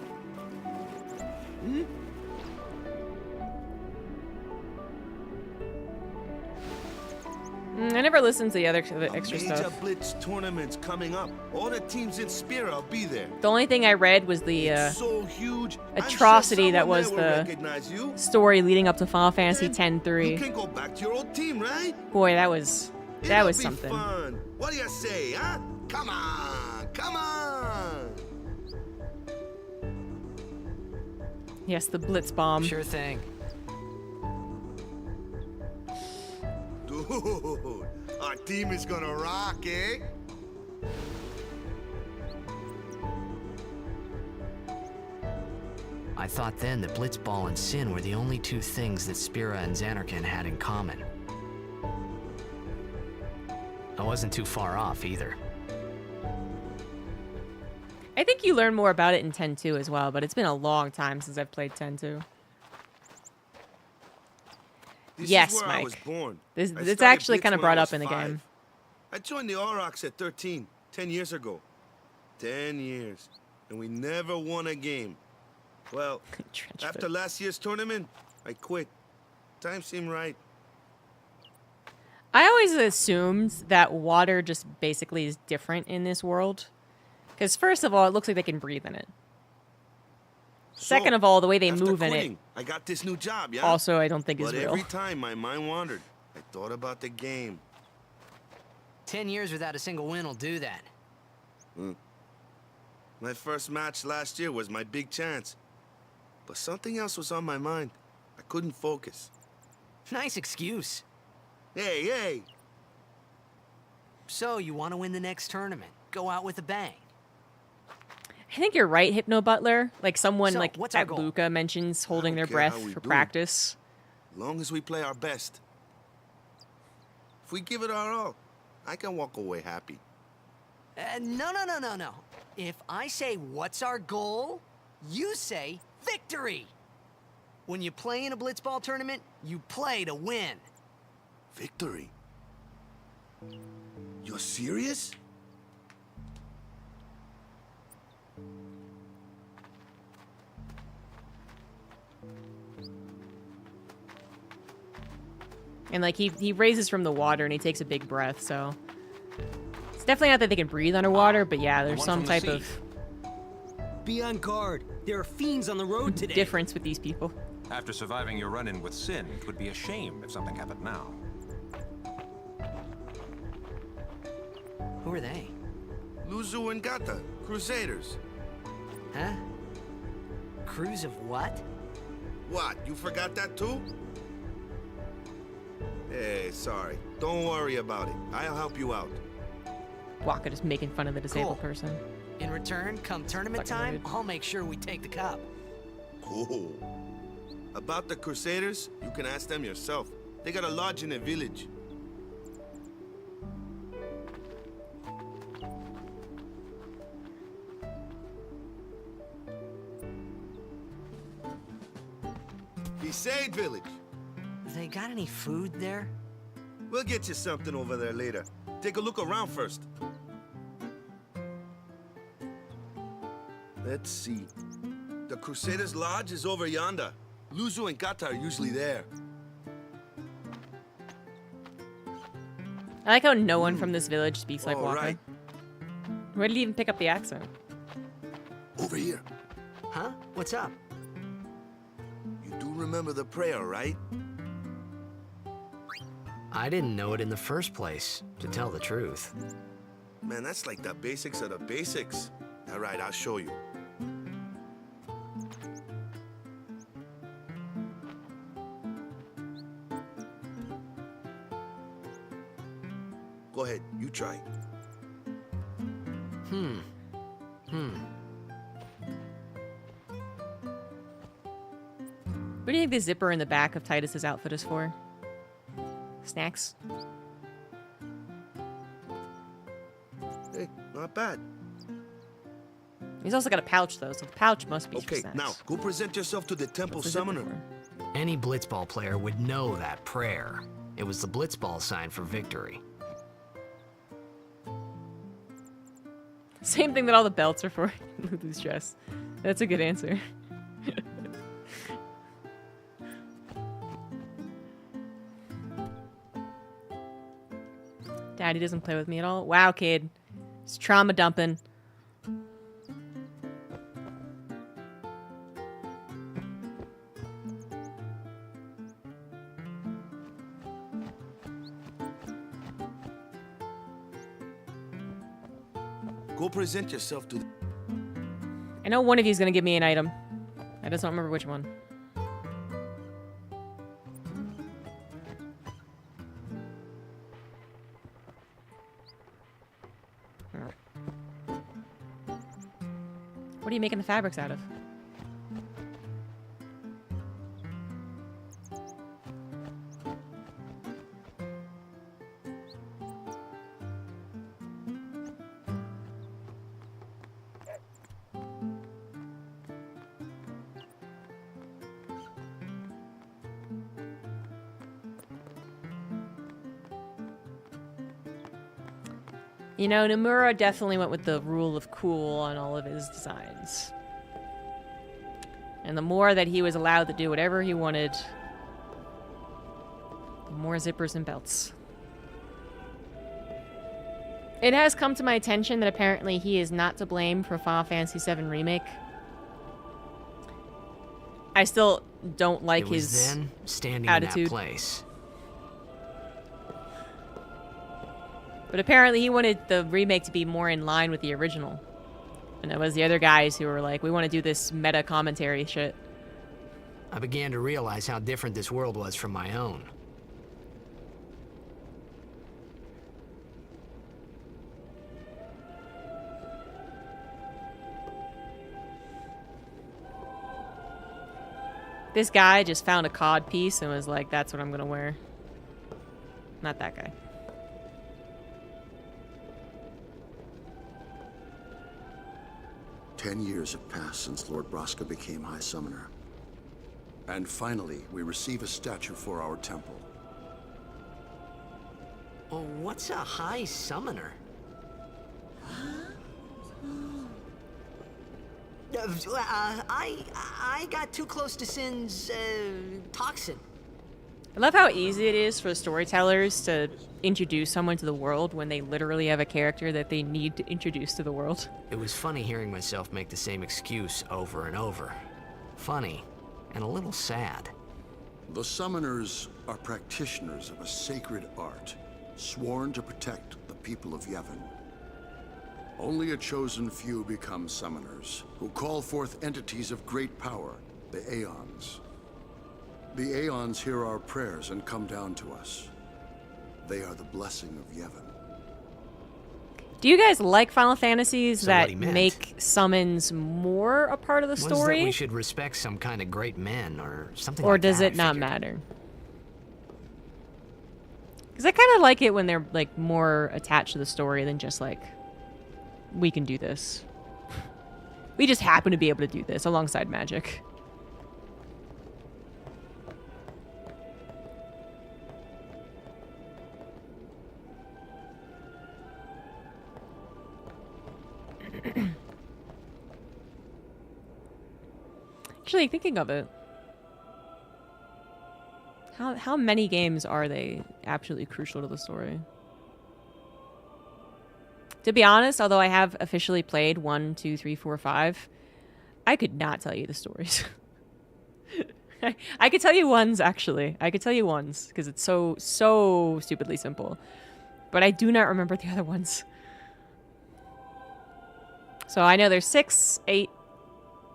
I never listened to the extra Major stuff. Blitz tournament's coming up. All the teams in Spira will be there. The only thing I read was the It's so huge. atrocity I'm sure that was someone there will the recognize you. story leading up to Final Fantasy Then You X-3. can go back to your old team, right? Boy, that was It'll be something. Fun. What do you say, huh? Come on, come on. Yes, the Blitz bomb. Sure thing. Dude, our team is gonna rock, eh? I thought then that Blitzball and Sin were the only two things that Spira and Xanarkand had in common. I wasn't too far off either. I think you learn more about it in 10-2 as well, but it's been a long time since I've played 10-2. This Yes, is where I was Mike. born. This I it's started actually Blitz kind of when I brought was up in the 5. game. I joined the Aurochs at 13, 10 years ago. 10 years. And we never won a game. Well, Trench after foot. last year's tournament, I quit. Time seemed right. I always assumed that water just basically is different in this world. Because first of all, it looks like they can breathe in it. Second So, of all, the way they after move in quitting, it, I got this new job, yeah? also I don't think is But real. every time my mind wandered, I thought about the game. 10 years without a single win will do that. My first match last year was my big chance. But something else was on my mind. I couldn't focus. Nice excuse. Hey, hey! So, you want to win the next tournament? Go out with a bang. I think you're right, Hypno Butler. Like someone So, like what's our that goal? Luca mentions holding their don't care how breath we for do. practice. Long as we play our best. If we give it our all, I can walk away happy. No. If I say, what's our goal? You say, victory! When you play in a Blitzball tournament, you play to win. Victory? You're serious? And like he raises from the water and he takes a big breath, so it's definitely not that they can breathe underwater, but yeah, there's one some from the type sea. of Be on guard. There are fiends on the road today. difference with these people. After surviving your run-in with Sin, it would be a shame if something happened now. Who are they? Luzu and Gata, Crusaders. Huh? Crews of what? What, you forgot that too? Hey, sorry. Don't worry about it. I'll help you out. Waka just making fun of the disabled Cool. person. In return, come tournament Fucking time, rude. I'll make sure we take the cup. Cool. About the Crusaders, you can ask them yourself. They got a lodge in a village. Besaid village. They got any food there? We'll get you something over there later. Take a look around first. Let's see. The Crusaders' Lodge is over yonder. Luzu and Gata are usually there. I like how no one from this village speaks like All Waka. right. Where did he even pick up the accent? Over here. Huh? What's up? You do remember the prayer, right? I didn't know it in the first place, to tell the truth. Man, that's like the basics of the basics. All right, I'll show you. Go ahead, you try. What do you think the zipper in the back of Titus's outfit is for? Snacks? Hey, not bad. He's also got a pouch though, so the pouch must be for Okay, snacks. now go present yourself to the temple What's the zipper summoner. for? Any blitzball player would know that prayer. It was the blitzball sign for victory. Same thing that all the belts are for. Lulu's dress. That's a good answer. Daddy doesn't play with me at all. Wow, kid. It's trauma dumping. Go present yourself to the... I know one of you is going to give me an item. I just don't remember which one. What are you making the fabrics out of? You know, Nomura definitely went with the rule of cool on all of his designs. And the more that he was allowed to do whatever he wanted, the more zippers and belts. It has come to my attention that apparently he is not to blame for Final Fantasy VII Remake. I still don't like It was his then standing attitude. in that place. But apparently he wanted the remake to be more in line with the original. And it was the other guys who were like, we want to do this meta commentary shit. I began to realize how different this world was from my own. This guy just found a cod piece and was like, that's what I'm going to wear. Not that guy. Ten years have passed since Lord Braska became High Summoner. And finally, we receive a statue for our temple. Oh, what's a high summoner? I got too close to Sin's toxin. I love how easy it is for storytellers to introduce someone to the world when they literally have a character that they need to introduce to the world. It was funny hearing myself make the same excuse over and over. Funny, and a little sad. The summoners are practitioners of a sacred art, sworn to protect the people of Yevon. Only a chosen few become summoners, who call forth entities of great power, the Aeons. The Aeons hear our prayers and come down to us. They are the blessing of Yevon. Do you guys like Final Fantasies So what that he meant make summons more a part of the was story? that we should respect some kind of great men or something Or like does that, it I not figured. matter? Because I kind of like it when they're like more attached to the story than just like, we can do this. We just happen to be able to do this alongside magic. Actually, thinking of it, how many games are they absolutely crucial to the story? To be honest, although I have officially played 1, 2, 3, 4, 5, I could not tell you the stories. I could tell you ones, actually. I could tell you ones, because it's so stupidly simple. But I do not remember the other ones. So I know there's 6, 8,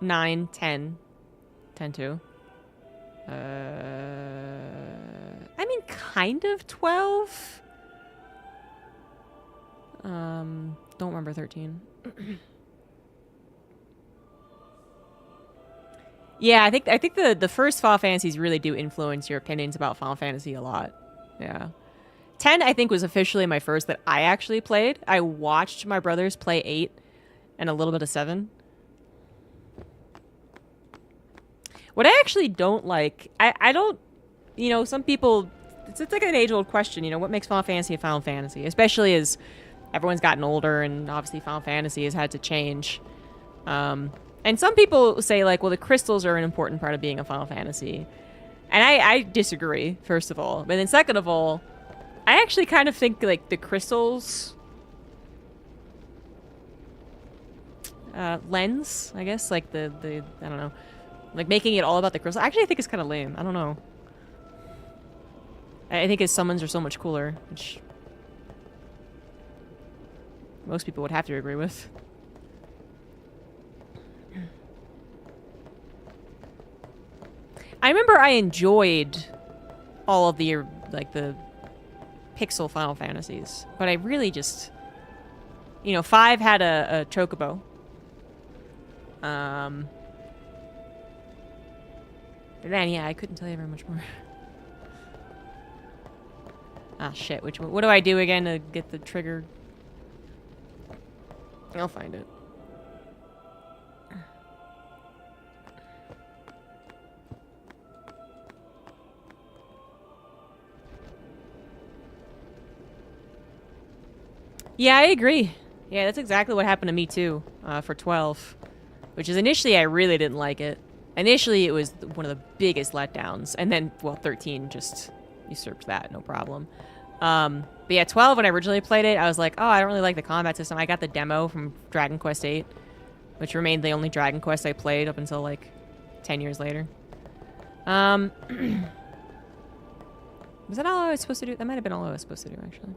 9, 10. 10 too. I mean, kind of 12. Don't remember 13. Yeah, I think the first Final Fantasies really do influence your opinions about Final Fantasy a lot. Yeah. 10, I think, was officially my first that I actually played. I watched my brothers play 8 and a little bit of 7. What I actually don't like, I don't, you know, some people, it's like an age-old question, you know, what makes Final Fantasy a Final Fantasy? Especially as everyone's gotten older and obviously Final Fantasy has had to change. And some people say, like, well, the crystals are an important part of being a Final Fantasy. And I disagree, first of all. But then second of all, I actually kind of think, like, the crystals... lens, I guess, like the I don't know. Like, making it all about the crystal. Actually, I think it's kind of lame. I don't know. I think his summons are so much cooler, which most people would have to agree with. I remember I enjoyed all of the, like, the pixel Final Fantasies, but I really just, you know, 5 had a chocobo. But then, yeah, I couldn't tell you very much more. Ah, shit. Which one? What do I do again to get the trigger? I'll find it. Yeah, I agree. Yeah, that's exactly what happened to me too, for 12. Which is initially I really didn't like it. Initially it was one of the biggest letdowns. And then, well, 13 just usurped that, no problem. But yeah, 12, when I originally played it, I was like, oh, I don't really like the combat system. I got the demo from Dragon Quest VIII, which remained the only Dragon Quest I played up until, like, 10 years later. Was that all I was supposed to do? That might have been all I was supposed to do, actually.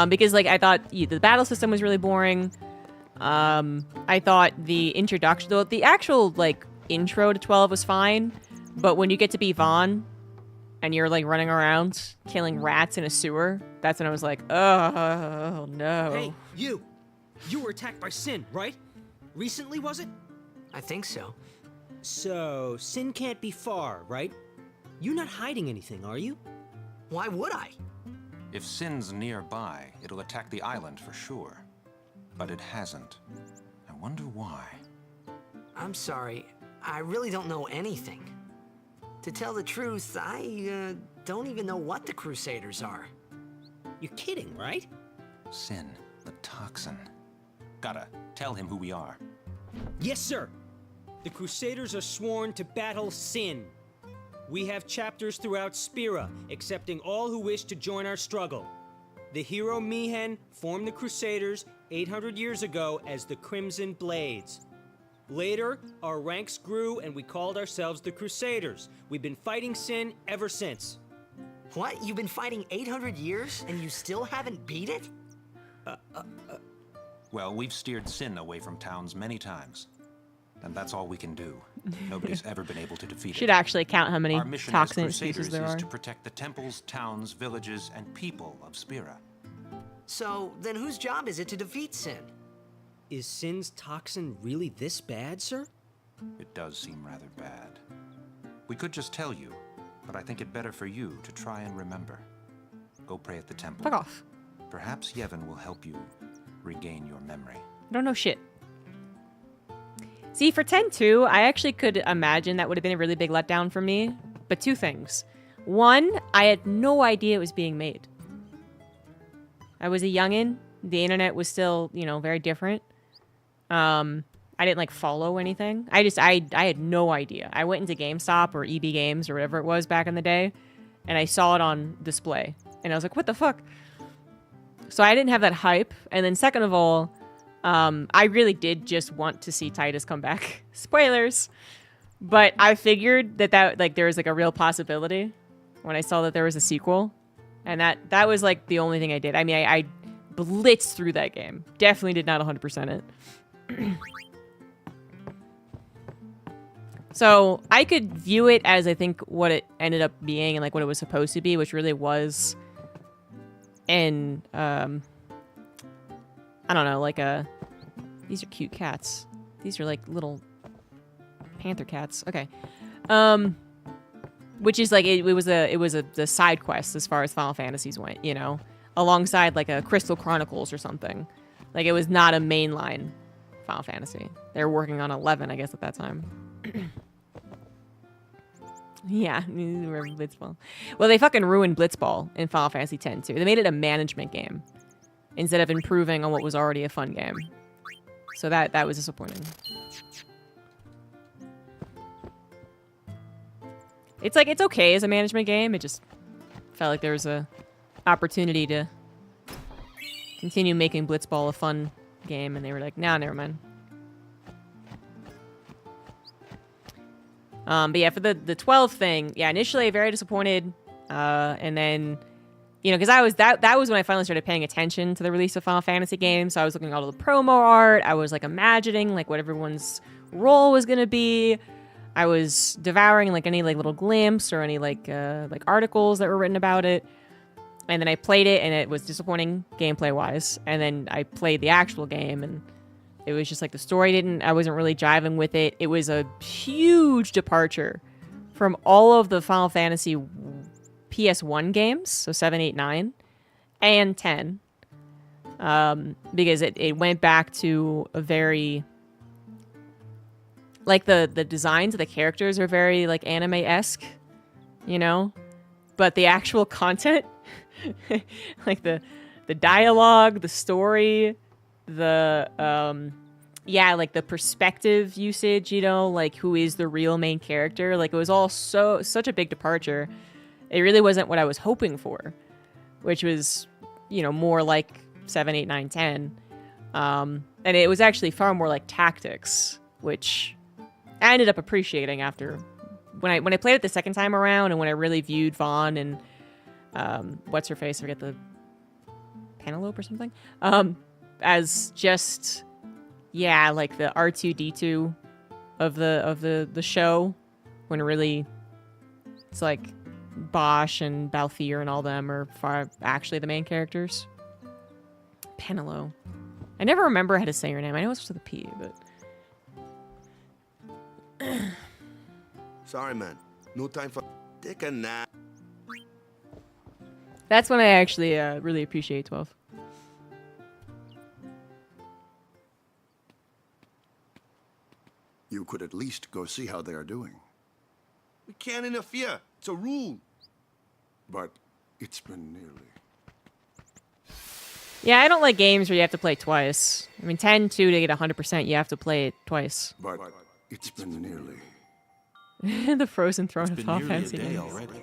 Because, like, I thought the battle system was really boring. I thought the introduction, though, the actual, like, intro to 12 was fine. But when you get to be Vaughn and you're, like, running around killing rats in a sewer, that's when I was like, oh, no. Hey, you! You were attacked by Sin, right? Recently, was it? I think so. So, Sin can't be far, right? You're not hiding anything, are you? Why would I? If Sin's nearby, it'll attack the island for sure. But it hasn't. I wonder why. I'm sorry. I really don't know anything. To tell the truth, I don't even know what the Crusaders are. You're kidding, right? Sin, the toxin. Gotta tell him who we are. Yes, sir. The Crusaders are sworn to battle Sin. We have chapters throughout Spira, accepting all who wish to join our struggle. The hero Mihen formed the Crusaders 800 years ago as the Crimson Blades. Later, our ranks grew and we called ourselves the Crusaders. We've been fighting Sin ever since. What? You've been fighting 800 years and you still haven't beat it? Well, we've steered Sin away from towns many times. And that's all we can do. Nobody's ever been able to defeat Should it. actually count how many Our mission as toxin Crusaders species there is are. to protect the temples, towns, villages, and people of Spira. So, then whose job is it to defeat Sin? Is Sin's toxin really this bad, sir? It does seem rather bad. We could just tell you, but I think it better for you to try and remember. Go pray at the temple. Fuck off. Perhaps Yevon will help you regain your memory. I don't know shit. See, for 10-2, I actually could imagine that would have been a really big letdown for me. But two things. One, I had no idea it was being made. I was a youngin'. The internet was still, you know, very different. I didn't, like, follow anything. I had no idea. I went into GameStop or EB Games or whatever it was back in the day, and I saw it on display. And I was like, what the fuck? So I didn't have that hype. And then second of all, I really did just want to see Titus come back. Spoilers. But I figured that like, there was, like, a real possibility when I saw that there was a sequel. And that was, like, the only thing I did. I mean, I blitzed through that game. Definitely did not 100% it. So I could view it as, I think, what it ended up being and, like, what it was supposed to be, which really was an, I don't know, like these are cute cats. These are, like, little panther cats. Okay. Which is, like, it was the side quest as far as Final Fantasies went, you know, alongside, like, a Crystal Chronicles or something. Like, it was not a mainline Final Fantasy. They were working on 11, I guess, at that time. Yeah, Blitzball. Well, they fucking ruined Blitzball in Final Fantasy X too. They made it a management game instead of improving on what was already a fun game. So that was disappointing. It's like, it's okay as a management game. It just felt like there was a opportunity to continue making Blitzball a fun game, and they were like, nah, never mind. But yeah, for the 12 thing, yeah, initially very disappointed, and then, you know, because that was when I finally started paying attention to the release of Final Fantasy games. So I was looking at all the promo art. I was, like, imagining, like, what everyone's role was gonna be. I was devouring, like, any, like, little glimpse or any, like articles that were written about it. And then I played it, and it was disappointing gameplay wise. And then I played the actual game, and it was just like the story I wasn't really jiving with it. It was a huge departure from all of the Final Fantasy PS1 games, so 7, 8, 9, and 10. Because it went back to a very, like, the designs of the characters are very, like, anime-esque, you know? But the actual content, like the dialogue, the story, the like the perspective usage, you know, like who is the real main character, like it was all such a big departure. It really wasn't what I was hoping for, which was, you know, more like 7, 8, 9, 10. And it was actually far more like tactics, which I ended up appreciating after when I played it the second time around, and when I really viewed Vaughn and what's her face, I forget, the Penelope or something, as just, yeah, like the R2-D2 of the show, when really it's like Bosch and Balthier and all them are actually the main characters. Penelope. I never remember how to say her name. I know it's with a P, but Sorry, man. No time for... Take a nap. that's when I actually really appreciate 12. You could at least go see how they are doing. We can't interfere. It's a rule. But it's been nearly... Yeah, I don't like games where you have to play twice. I mean, 10-2 to get 100%, you have to play it twice. But it's been nearly... The Frozen Throne of It's Final been nearly a Fantasy day games. already.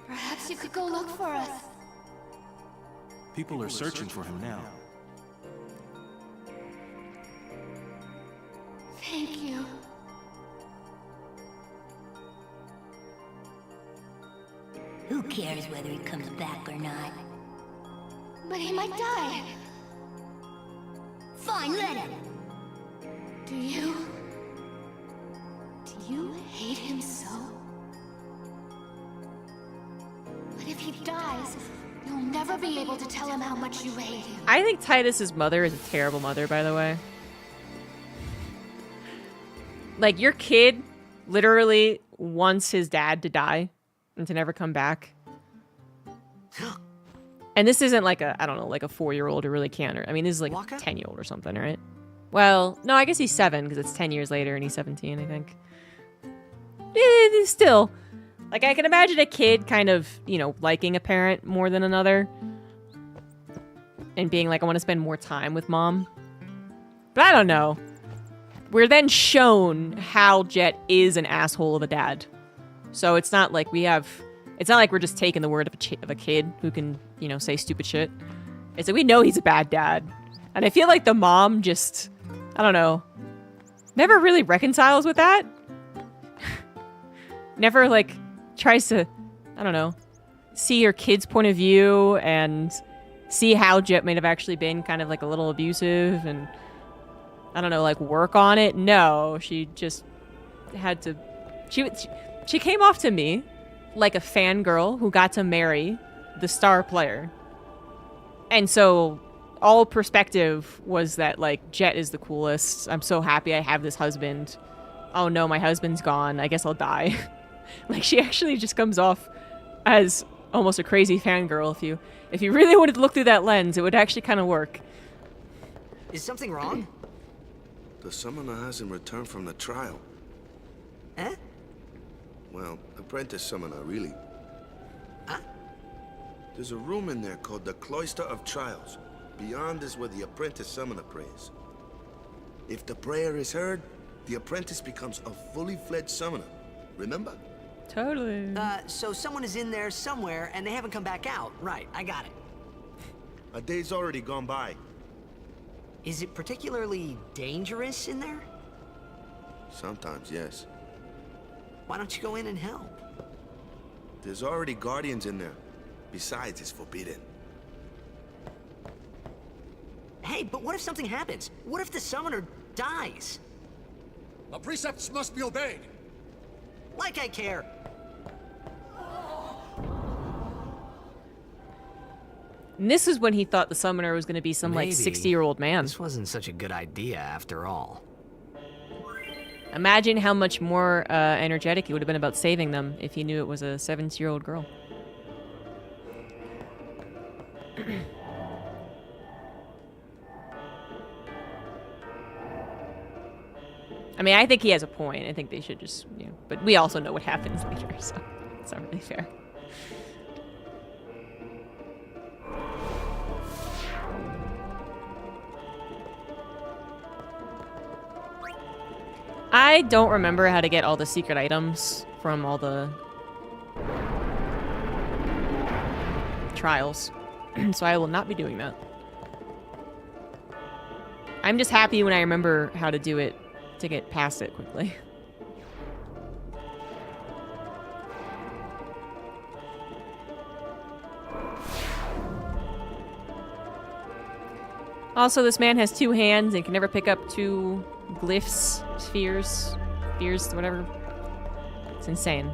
Perhaps you could go look for us. People are searching for him now. Thank you. Who cares whether he comes back or not? But he might die. Fine, let him. Do you hate him so? But if he dies, you'll never be able to tell him how much you hate him. I think Titus's mother is a terrible mother, by the way. Like, your kid literally wants his dad to die and to never come back. And this isn't like a, I don't know, like a 4-year-old who really can't. I mean, this is like Waka? a 10-year-old or something, right? Well, no, I guess he's 7 because it's 10 years later and he's 17, I think. Still, like, I can imagine a kid kind of, you know, liking a parent more than another. And being like, I want to spend more time with mom. But I don't know. We're then shown how Jet is an asshole of a dad. So it's not like we have... It's not like we're just taking the word of a kid who can, you know, say stupid shit. It's like we know he's a bad dad. And I feel like the mom just... I don't know. Never really reconciles with that. Never, like, tries to... I don't know. See her kid's point of view and see how Jet might have actually been kind of, like, a little abusive and... I don't know, like, work on it. No, she just had to... She came off to me like a fangirl who got to marry the star player. And so all perspective was that, like, Jet is the coolest. I'm so happy I have this husband. Oh no, my husband's gone. I guess I'll die. Like, she actually just comes off as almost a crazy fangirl. If you really wanted to look through that lens, it would actually kind of work. Is something wrong? The summoner hasn't returned from the trial. Eh? Well, apprentice summoner, really. Huh? There's a room in there called the Cloister of Trials. Beyond is where the apprentice summoner prays. If the prayer is heard, the apprentice becomes a fully fledged summoner. Remember? Totally. So someone is in there somewhere and they haven't come back out. Right, I got it. A day's already gone by. Is it particularly dangerous in there? Sometimes, yes. Why don't you go in and help? There's already guardians in there. Besides, it's forbidden. Hey, but what if something happens? What if the summoner dies? The precepts must be obeyed. Like I care. And this is when he thought the summoner was going to be some, like, 60-year-old man. This wasn't such a good idea after all. Imagine how much more energetic he would have been about saving them if he knew it was a 70-year-old girl. I mean, I think he has a point. I think they should just, you know... But we also know what happens later, so it's not really fair. I don't remember how to get all the secret items from all the trials, so I will not be doing that. I'm just happy when I remember how to do it to get past it quickly. Also, this man has 2 hands and can never pick up 2 glyphs, spheres, whatever. It's insane.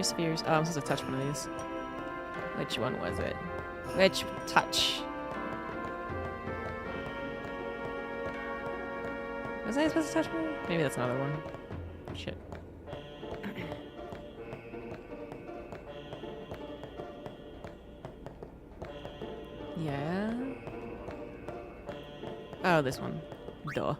Spheres. Oh, I'm supposed to touch one of these. Which one was it? Which touch? Was I supposed to touch one? Maybe that's another one. Shit. Yeah. Oh, this one. Duh.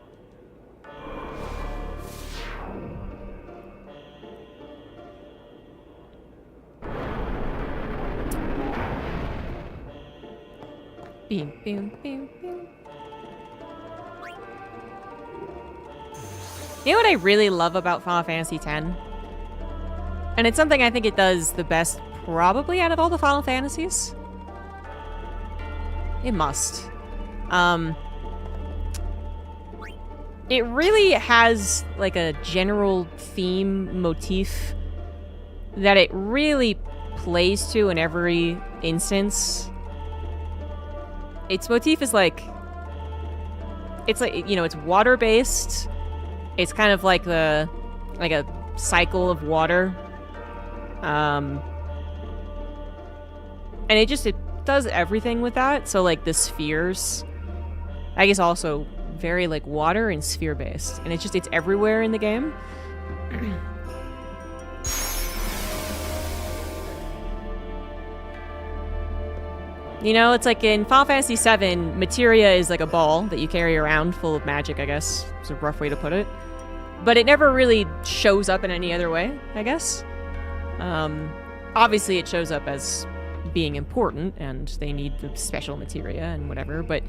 Beam, beam, beam, beam. You know what I really love about Final Fantasy X? And it's something I think it does the best probably out of all the Final Fantasies. It must. It really has like a general theme motif that it really plays to in every instance. Its motif is like, it's like, you know, it's water based. It's kind of like a cycle of water. And it does everything with that. So like the spheres, I guess also very like water and sphere based. And it's everywhere in the game. You know, it's like in Final Fantasy VII, materia is like a ball that you carry around full of magic, I guess. It's a rough way to put it. But it never really shows up in any other way, I guess. Obviously, it shows up as being important, and they need the special materia and whatever, but...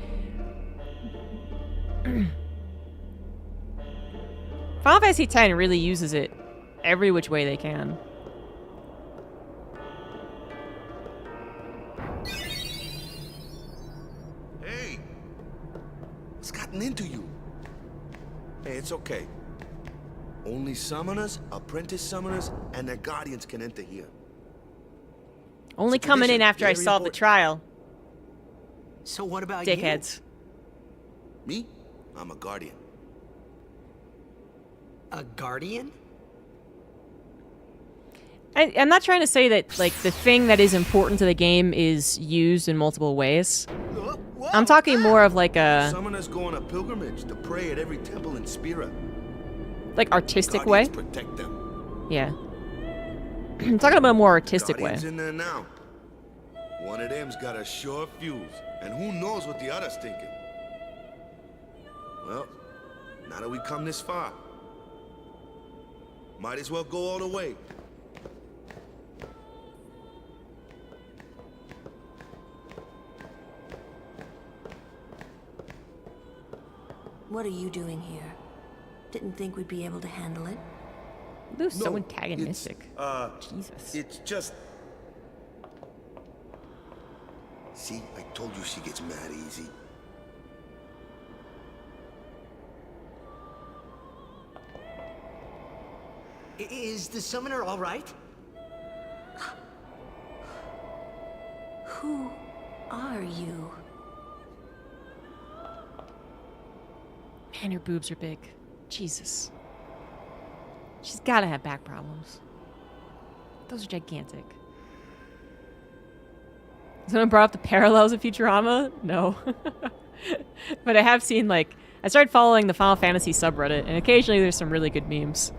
Final Fantasy X really uses it every which way they can. Hey! What's gotten into you? Hey, it's okay. Only summoners, apprentice summoners, and their guardians can enter here. Only coming in after I solve the trial. So what about dickheads? You? Me? I'm a guardian. A guardian? I'm not trying to say that, like, the thing that is important to the game is used in multiple ways. I'm talking more of, like, a... Summoners go on a pilgrimage to pray at every temple in Spira. Like, artistic way? Protect them. Yeah. I'm talking about a more artistic Guardians way. in there now. One of them's got a sure fuse, and who knows what the other's thinking. Well, now that we come this far, might as well go all the way. What are you doing here? Didn't think we'd be able to handle it. Lu's so antagonistic. Jesus. It's just... See, I told you she gets mad easy. Is the summoner all right? Who are you? Man, her boobs are big. Jesus. She's gotta have back problems. Those are gigantic. Someone brought up the parallels of Futurama? No. But I have seen, like... I started following the Final Fantasy subreddit, and occasionally there's some really good memes.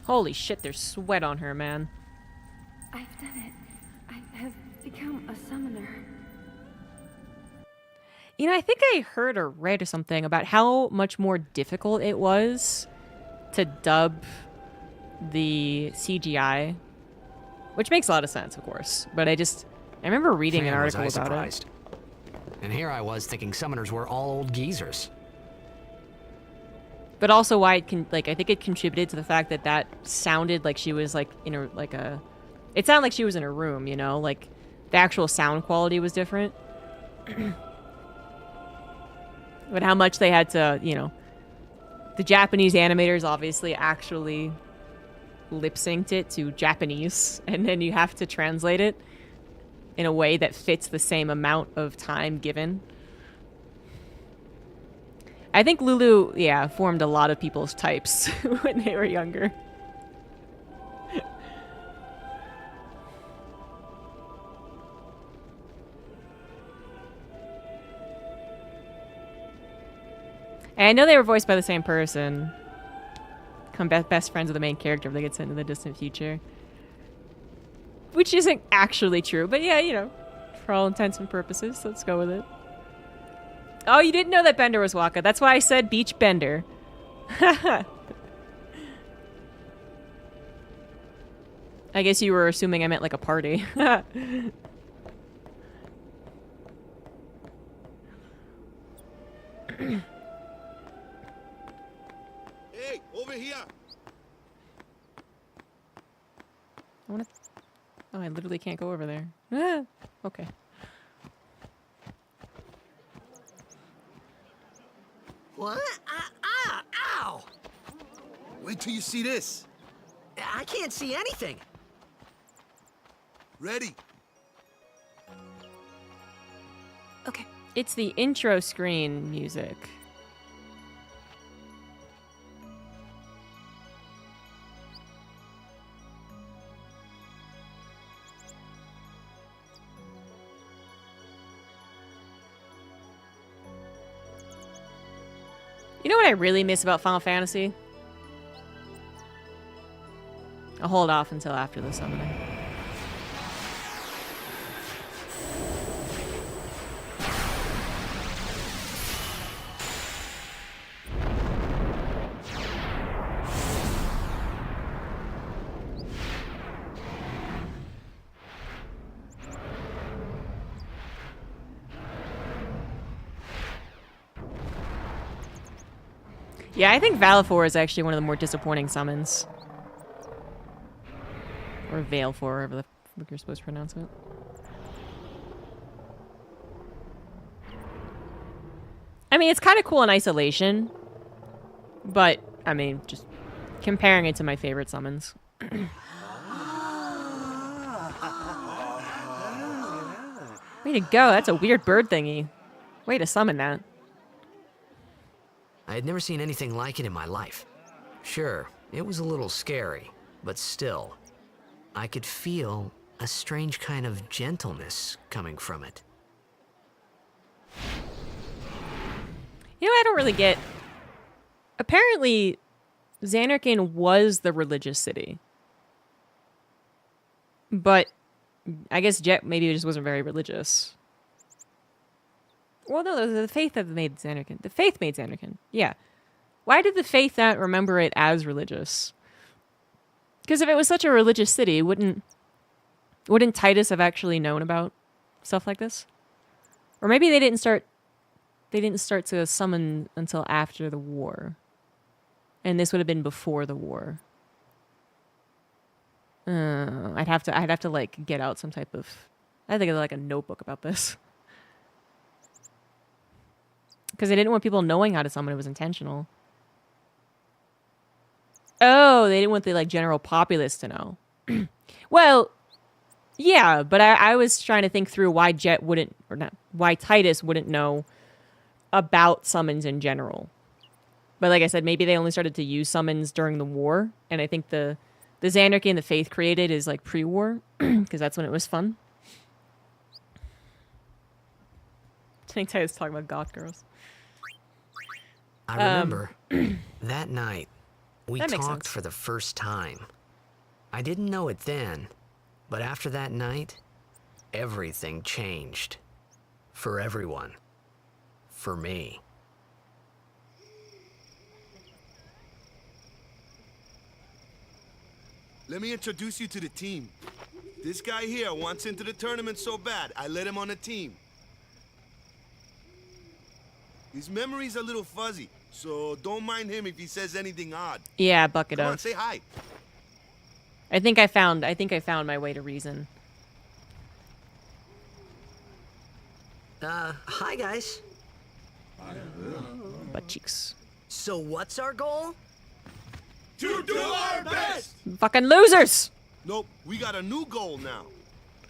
Holy shit, there's sweat on her, man. I've done it. I have become a summoner. You know, I think I heard or read or something about how much more difficult it was to dub the CGI, which makes a lot of sense, of course. But I remember reading an article about it. And here I was thinking summoners were all old geezers. But also why it can, like, I think it contributed to the fact that that sounded like she was, like, in a, like a... It sounded like she was in a room, you know? Like, the actual sound quality was different. But how much they had to, you know... The Japanese animators obviously actually lip-synced it to Japanese, and then you have to translate it in a way that fits the same amount of time given. I think Lulu, yeah, formed a lot of people's types when they were younger. And I know they were voiced by the same person. Become best friends with the main character if they get sent to the distant future. Which isn't actually true, but yeah, you know, for all intents and purposes, let's go with it. Oh, you didn't know that Bender was Waka. That's why I said Beach Bender. I guess you were assuming I meant like a party. Hey, over here. I wanna... Oh, I literally can't go over there. Ah, okay. What? Ow! Wait till you see this. I can't see anything. Ready? Okay. It's the intro screen music. You know what I really miss about Final Fantasy? I'll hold off until after the summoning. Yeah, I think Valefor is actually one of the more disappointing summons. Or Valefor, however the fuck you're supposed to pronounce it. I mean, it's kind of cool in isolation. But, I mean, just comparing it to my favorite summons. Way to go, that's a weird bird thingy. Way to summon that. I had never seen anything like it in my life. Sure, it was a little scary, but still, I could feel a strange kind of gentleness coming from it. You know, I don't really get... Apparently, Zanarkand was the religious city. But I guess Jet maybe just wasn't very religious. Well, no, the faith that made Zanarkand. The faith made Zanarkand. Yeah. Why did the faith not remember it as religious? Because if it was such a religious city, wouldn't Titus have actually known about stuff like this? Or maybe they didn't start to summon until after the war. And this would have been before the war. I'd have to like get out some type of... I think like a notebook about this. Because they didn't want people knowing how to summon. It was intentional. Oh, they didn't want the like general populace to know. Well, yeah, but I was trying to think through why Jet wouldn't, or not, why Titus wouldn't know about summons in general. But like I said, maybe they only started to use summons during the war, and I think the Zanarchy and the Faith created is like pre-war, because that's when it was fun. I think Titus talking about goth girls. I remember that night we that makes talked sense. for the first time. I didn't know it then, but after that night, everything changed. For everyone. For me. Let me introduce you to the team. This guy here wants into the tournament so bad, I let him on the team. His memory's a little fuzzy, so don't mind him if he says anything odd. Yeah, bucket Come up. on, say hi. I think I found my way to reason. Hi guys. Butt cheeks. So what's our goal? To do our best! Fucking losers! Nope, we got a new goal now.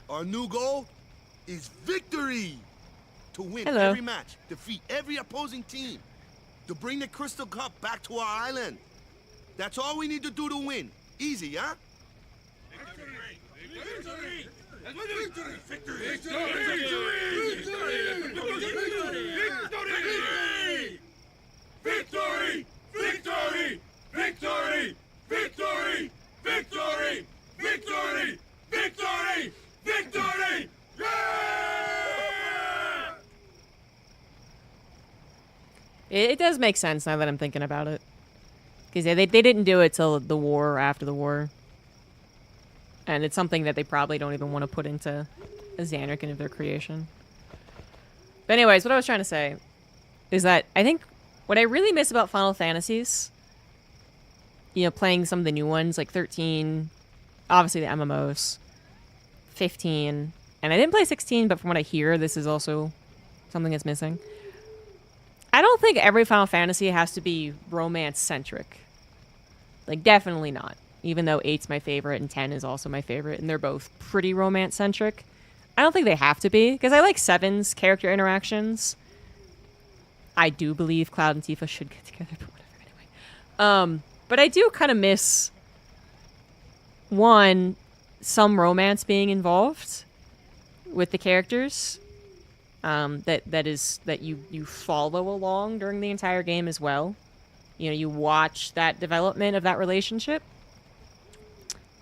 Our new goal is victory! To win Hello. every match, defeat every opposing team, to bring the Crystal Cup back to our island. That's all we need to do to win. Easy, huh? Victory! Victory! Victory! Victory! Victory! Victory! Victory! It does make sense now that I'm thinking about it. Because they didn't do it till the war or after the war. And it's something that they probably don't even want to put into a Xanarkin of their creation. But anyways, what I was trying to say is that I think what I really miss about Final Fantasies, you know, playing some of the new ones, like 13, obviously the MMOs, 15, and I didn't play 16, but from what I hear, this is also something that's missing. I don't think every Final Fantasy has to be romance-centric. Like, definitely not. Even though 8's my favorite and 10 is also my favorite, and they're both pretty romance-centric. I don't think they have to be, because I like 7's character interactions. I do believe Cloud and Tifa should get together, but whatever, anyway. But I do kind of miss, one, some romance being involved with the characters. That you follow along during the entire game as well. You know, you watch that development of that relationship.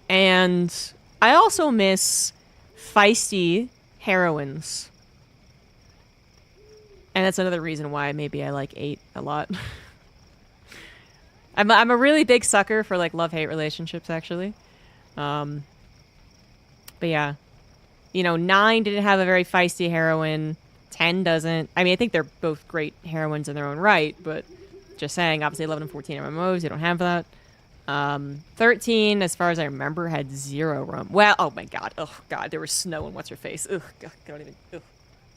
And I also miss feisty heroines. And that's another reason why maybe I like 8 a lot. I'm a really big sucker for like love-hate relationships, actually. But yeah. You know, 9 didn't have a very feisty heroine. 10 doesn't. I mean, I think they're both great heroines in their own right, but just saying, obviously 11 and 14 are MMOs, you don't have that. 13, as far as I remember, had 0 rom. Well, oh my god. Oh god, there was Snow and what's-her-face. Ugh, god, don't even. Ugh.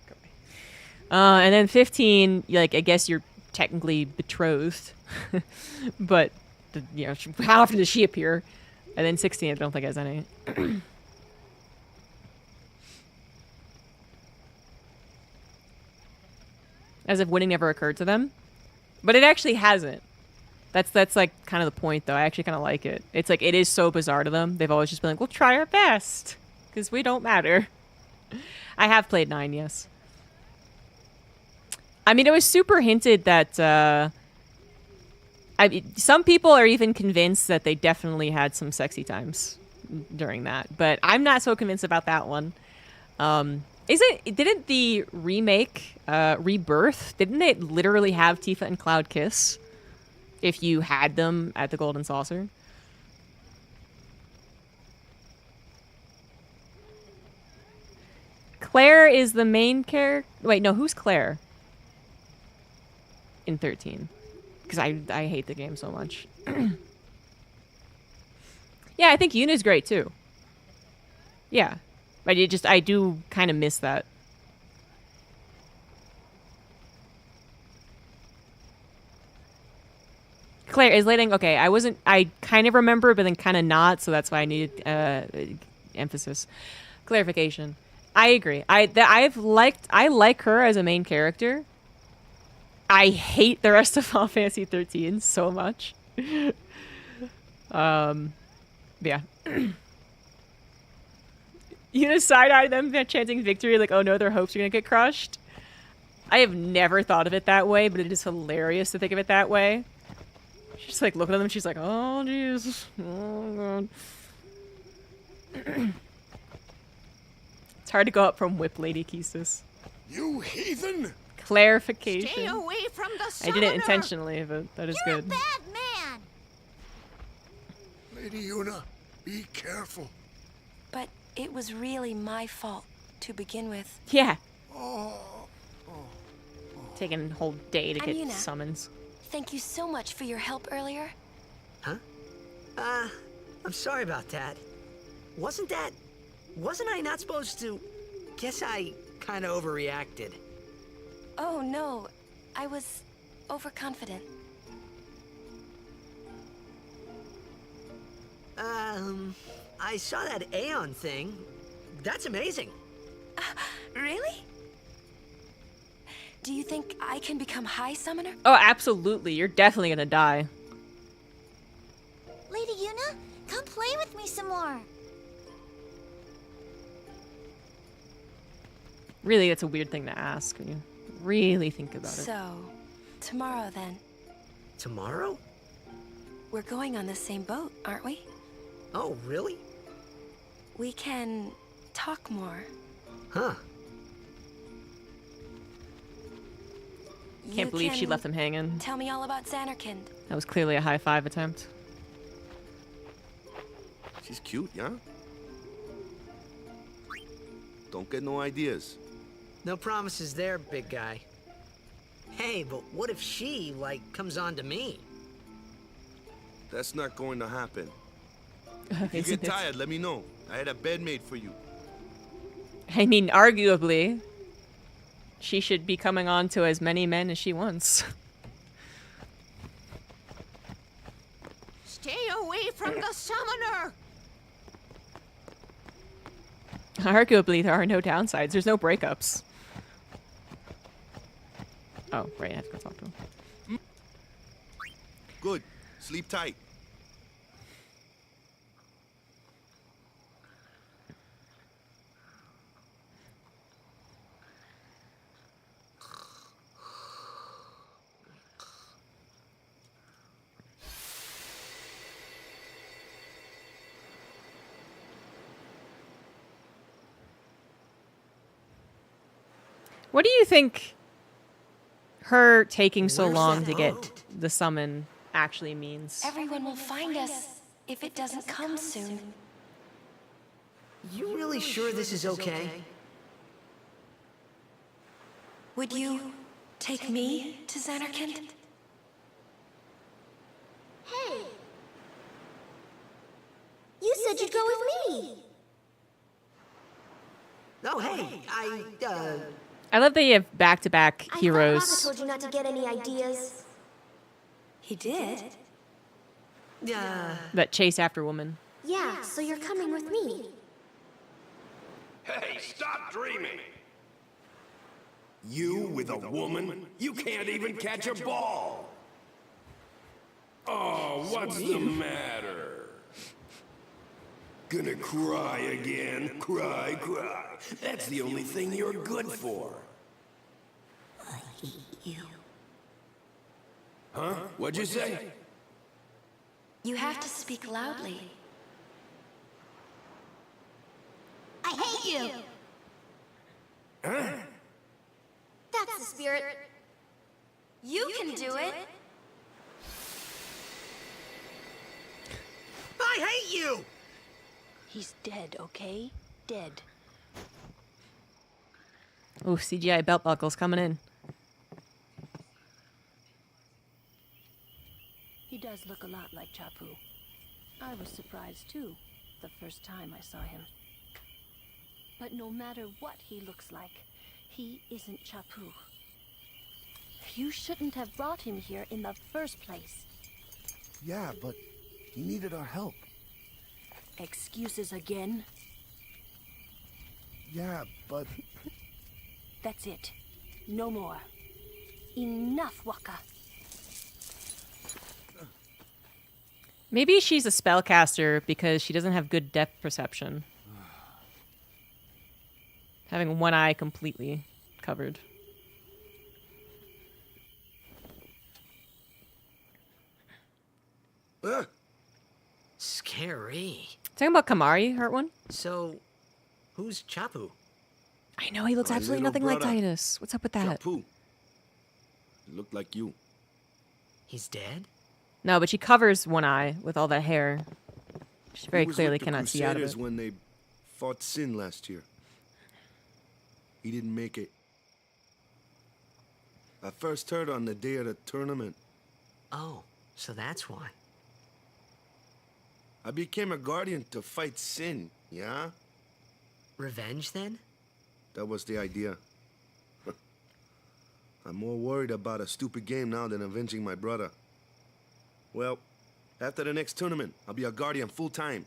Go away. And then 15, like, I guess you're technically betrothed. But, you know, how often does she appear? And then 16, I don't think has any. As if winning never occurred to them. But it actually hasn't. That's like kind of the point, though. I actually kind of like it. It's like, it is so bizarre to them. They've always just been like, we'll try our best. Because we don't matter. I have played 9, yes. I mean, it was super hinted that... some people are even convinced that they definitely had some sexy times during that. But I'm not so convinced about that one. Didn't the remake, Rebirth, didn't they literally have Tifa and Cloud kiss? If you had them at the Golden Saucer? Claire is the main character. Wait, no, who's Claire? In 13. Because I hate the game so much. Yeah, I think Yuna's great too. Yeah. But I do kind of miss that. Claire is Lading. Okay, I kind of remember, but then kind of not, so that's why I needed emphasis. Clarification. I agree. I like her as a main character. I hate the rest of Final Fantasy 13 so much. Yeah. You know, side-eye them chanting victory like, oh no, their hopes are gonna get crushed. I have never thought of it that way, but it is hilarious to think of it that way. She's like looking at them and she's like, oh jeez. Oh god. It's hard to go up from Whip Lady Keistis. You heathen! Clarification. Stay away from the summoner. I did it intentionally, but that is You're good. A bad man. Lady Yuna, be careful. But it was really my fault to begin with. Yeah. Oh. Taking a whole day to get Yuna. summons. Thank you so much for your help earlier. Huh? I'm sorry about that. Wasn't I not supposed to? Guess I kind of overreacted. Oh no, I was overconfident. I saw that Aeon thing. That's amazing. Really? Do you think I can become High Summoner? Oh, absolutely. You're definitely gonna die. Lady Yuna, come play with me some more. Really, that's a weird thing to ask when you really think about it. So, tomorrow then. Tomorrow? We're going on the same boat, aren't we? Oh, really? We can talk more. Huh. Can't believe she left him hanging. Tell me all about Xanarkand. That was clearly a high five attempt. She's cute, yeah? Don't get no ideas. No promises there, big guy. Hey, but what if she, like, comes on to me? That's not going to happen. If you Isn't get it? tired, let me know. I had a bed made for you. I mean, arguably, she should be coming on to as many men as she wants. Stay away from the summoner! Arguably, there are no downsides. There's no breakups. Oh, right, I have to go talk to him. Good. Sleep tight. What do you think her taking so Where's long that to get boat? the summon actually means? Everyone will find us if it doesn't come soon. You really sure this is okay? Would you take me to Xanarkand? Hey! You said you'd go with me! Oh, hey, I love that you have back-to-back I heroes. thought Waka told you not to get any ideas. He did? That chase after woman. Yeah, so you're coming with me. Hey, stop dreaming! You with a woman? You can't even catch a ball! Oh, what's the matter? Gonna cry again? Cry, cry. That's the only thing you're good for. I hate you. Huh? What'd you say? You have to speak loudly. I hate you! Huh? That's the spirit. You can do it. I hate you! He's dead, okay? Dead. Ooh, CGI belt buckles coming in. He does look a lot like Chapu. I was surprised too, the first time I saw him. But no matter what he looks like, he isn't Chapu. You shouldn't have brought him here in the first place. Yeah, but he needed our help. Excuses again? Yeah, but... That's it. No more. Enough, Waka. Maybe she's a spellcaster because she doesn't have good depth perception. Having one eye completely covered. Scary. Talking about Kamari, hurt one? So, who's Chapu? I know, he looks My absolutely little nothing like brother. Titus. What's up with that? Chapu. He looked like you. He's dead? No, but she covers one eye with all that hair. She very He was clearly with the cannot see out of Crusaders it. when they fought Sin last year. He didn't make it. I first heard on the day of the tournament. Oh, so that's why. I became a guardian to fight Sin, yeah? Revenge, then? That was the idea. I'm more worried about a stupid game now than avenging my brother. Well, after the next tournament, I'll be a guardian full-time.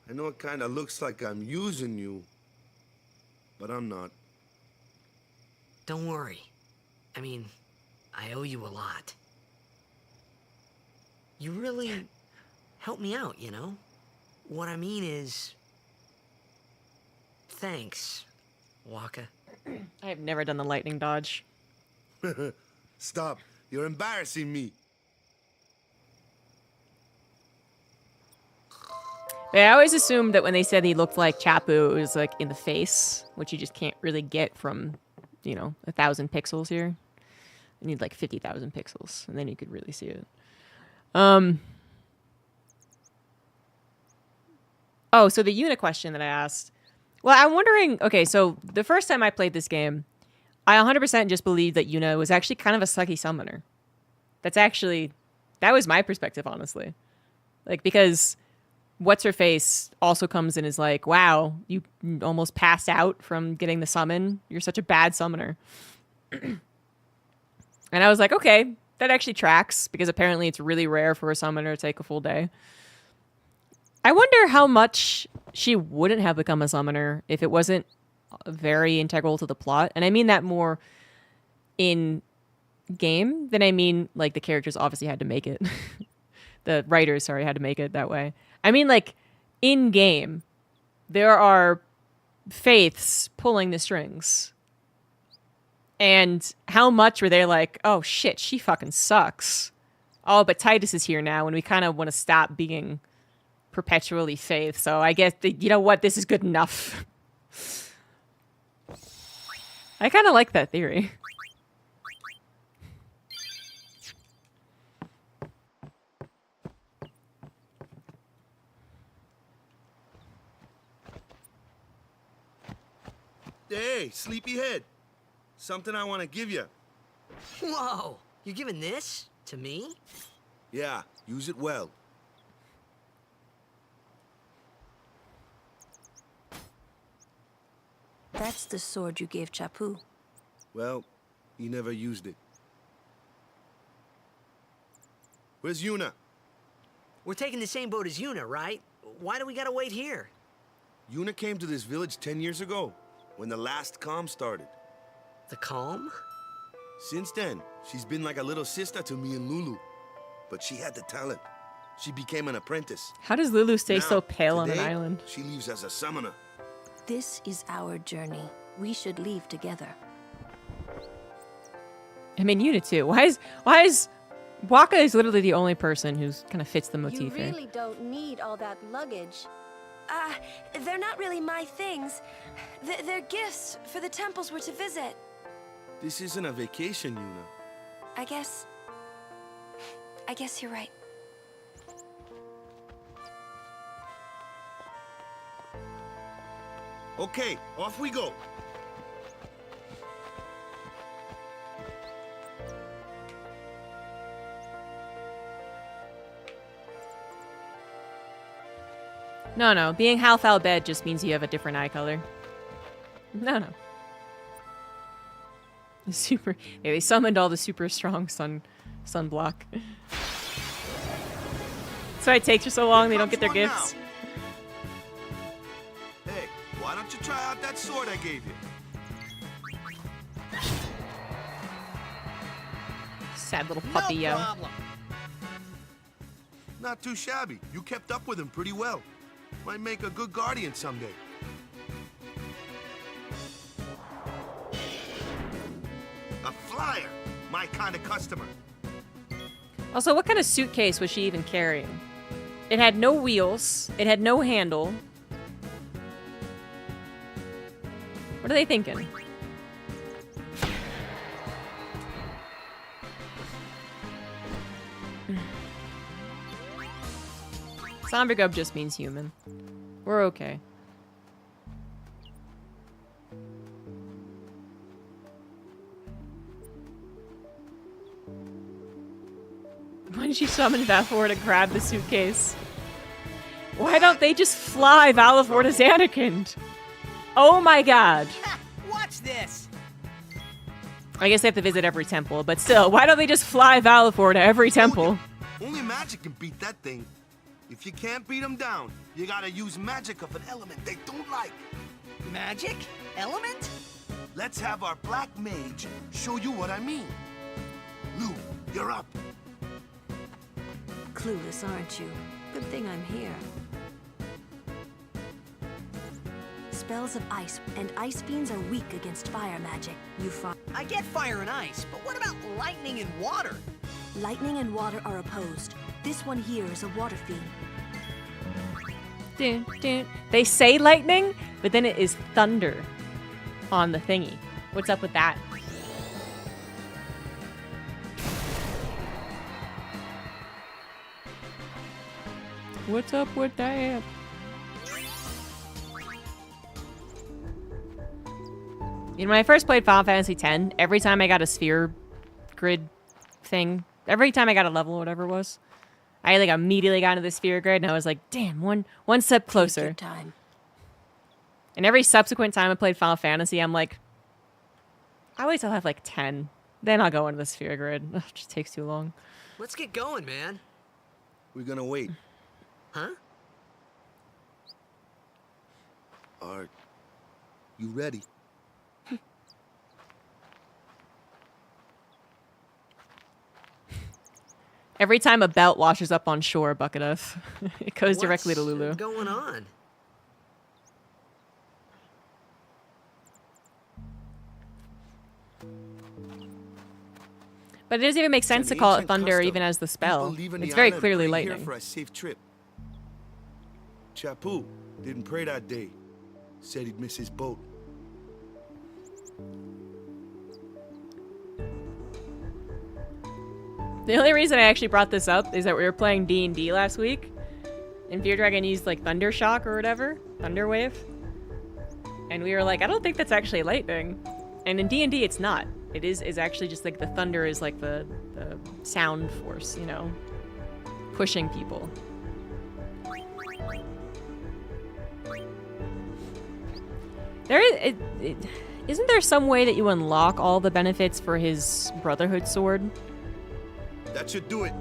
I know it kinda looks like I'm using you, but I'm not. Don't worry. I mean, I owe you a lot. You really helped me out, you know? What I mean is... Thanks, Waka. I have never done the lightning dodge. Stop. You're embarrassing me. Yeah, I always assumed that when they said he looked like Chapu, it was like in the face, which you just can't really get from, you know, 1,000 pixels here. You need like 50,000 pixels, and then you could really see it. Oh, so the Yuna question that I asked. Well, I'm wondering, okay, so the first time I played this game, I 100% just believed that Yuna was actually kind of a sucky summoner. That was my perspective, honestly. Like, because What's-Her-Face also comes in as like, wow, you almost passed out from getting the summon. You're such a bad summoner. And I was like, okay, that actually tracks, because apparently it's really rare for a summoner to take a full day. I wonder how much she wouldn't have become a summoner if it wasn't very integral to the plot. And I mean that more in game than I mean like the characters obviously had to make it. The writers, sorry, had to make it that way. I mean, like, in game, there are faiths pulling the strings. And how much were they like, oh shit, she fucking sucks. Oh, but Titus is here now, and we kind of want to stop being perpetually faith. So I guess, you know what, this is good enough. I kind of like that theory. Hey, sleepyhead. Something I want to give you. Whoa! You're giving this to me? Yeah, use it well. That's the sword you gave Chapu. Well, he never used it. Where's Yuna? We're taking the same boat as Yuna, right? Why do we gotta wait here? Yuna came to this village 10 years ago, when the last calm started. The calm? Since then, she's been like a little sister to me and Lulu. But she had the talent. She became an apprentice. How does Lulu stay Now, so pale on an today, island? She leaves as a summoner. This is our journey. We should leave together. I mean, Yuna too. Why is Waka is literally the only person who's kind of fits the motif You here. really don't need all that luggage. They're not really my things. They're gifts for the temples we're to visit. This isn't a vacation, Yuna. I guess you're right. Okay, off we go. No. Being half al bed just means you have a different eye color. No. Yeah, they summoned all the super strong sunblock. That's why it takes for so long. They don't get their gifts. Hey, why don't you try out that sword I gave you? Sad little puppy, no yo. problem. Not too shabby. You kept up with him pretty well. Might make a good guardian someday. A flyer. My kind of customer. Also, what kind of suitcase was she even carrying? It had no wheels. It had no handle. What are they thinking? ZombieGrub just means human. We're okay. Why did she summon Valor to grab the suitcase? Why don't they just fly Valor to Zanarkand? Oh my god. Watch this! I guess they have to visit every temple, but still, why don't they just fly Valor to every temple? Only magic can beat that thing. If you can't beat them down, you gotta use magic of an element they don't like. Magic? Element? Let's have our black mage show you what I mean. Lou, you're up. Clueless, aren't you? Good thing I'm here. Spells of ice and ice fiends are weak against fire magic. I get fire and ice, but what about lightning and water? Lightning and water are opposed. This one here is a water fiend. They say lightning, but then it is thunder on the thingy. What's up with that? What's up with that? You know, when I first played Final Fantasy X, every time I got a sphere grid thing, every time I got a level or whatever it was, I like immediately got into the sphere grid and I was like, damn, one step closer. Time. And every subsequent time I played Final Fantasy, I'm like, I wait till I have like 10. Then I'll go into the sphere grid. Ugh, it just takes too long. Let's get going, man. We're gonna wait. Huh? Are you ready? Every time a belt washes up on shore, bucket of, it goes directly to Lulu. What's going on? But it doesn't even make sense to call it thunder even as the spell. It's very clearly lightning. For a safe trip. Chapu didn't pray that day. Said he'd miss his boat. The only reason I actually brought this up is that we were playing D&D last week, and Fear Dragon used like Thunder Shock or whatever, Thunder Wave, and we were like, I don't think that's actually lightning. And in D&D, it's not. It is actually just like the thunder is like the sound force, you know, pushing people. Isn't there some way that you unlock all the benefits for his Brotherhood sword? That should do it.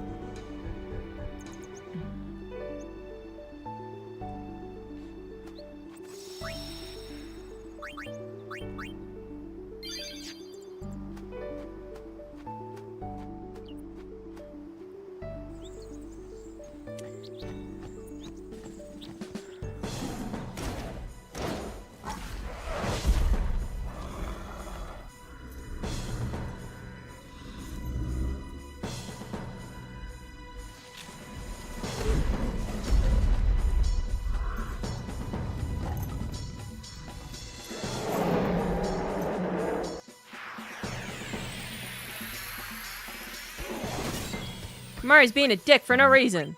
Mari's being a dick for no reason.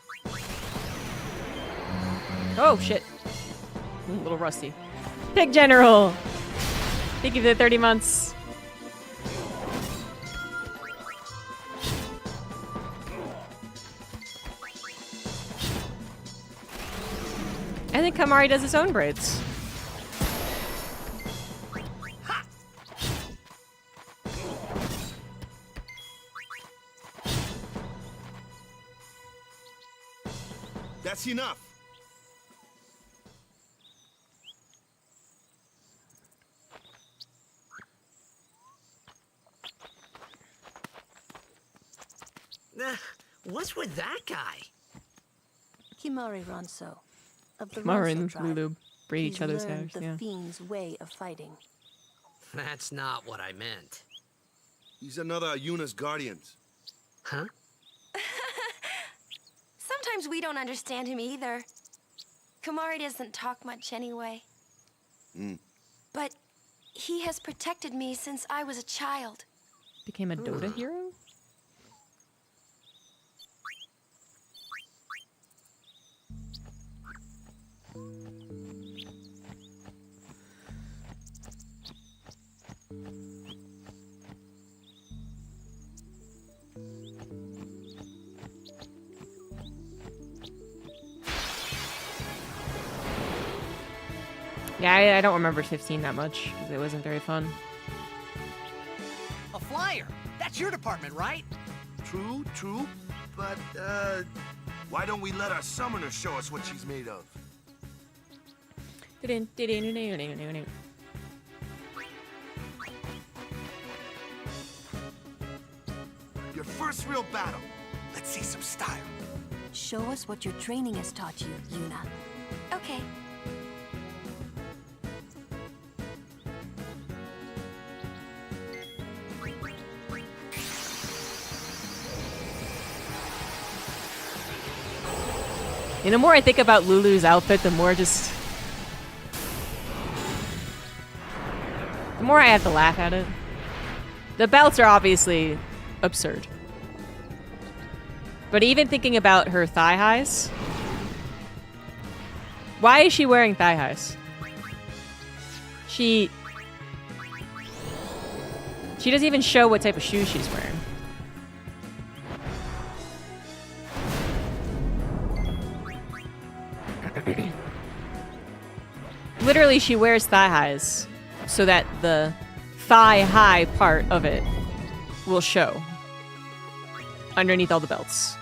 Oh, shit. A little rusty. Pig General! Thank you for the 30 months. I think Kamari does his own braids. That's enough. What's with that guy? Kimari Ronso, of the Kamari Ronso and tribe. Lulu braid each He's other's learned hair. the Yeah. fiend's way of fighting. That's not what I meant. He's another Yuna's guardians. Huh? Sometimes we don't understand him either. Kamari doesn't talk much anyway. But he has protected me since I was a child. Became a Dota hero? Yeah, I don't remember 15 that much, because it wasn't very fun. A flyer! That's your department, right? True, but, why don't we let our summoner show us what she's made of? Your first real battle. Let's see some style. Show us what your training has taught you, Yuna. Okay. And the more I think about Lulu's outfit, the more more I have to laugh at it. The belts are obviously absurd. But even thinking about her thigh highs. Why is she wearing thigh highs? She doesn't even show what type of shoes she's wearing. Literally, she wears thigh highs so that the thigh high part of it will show underneath all the belts.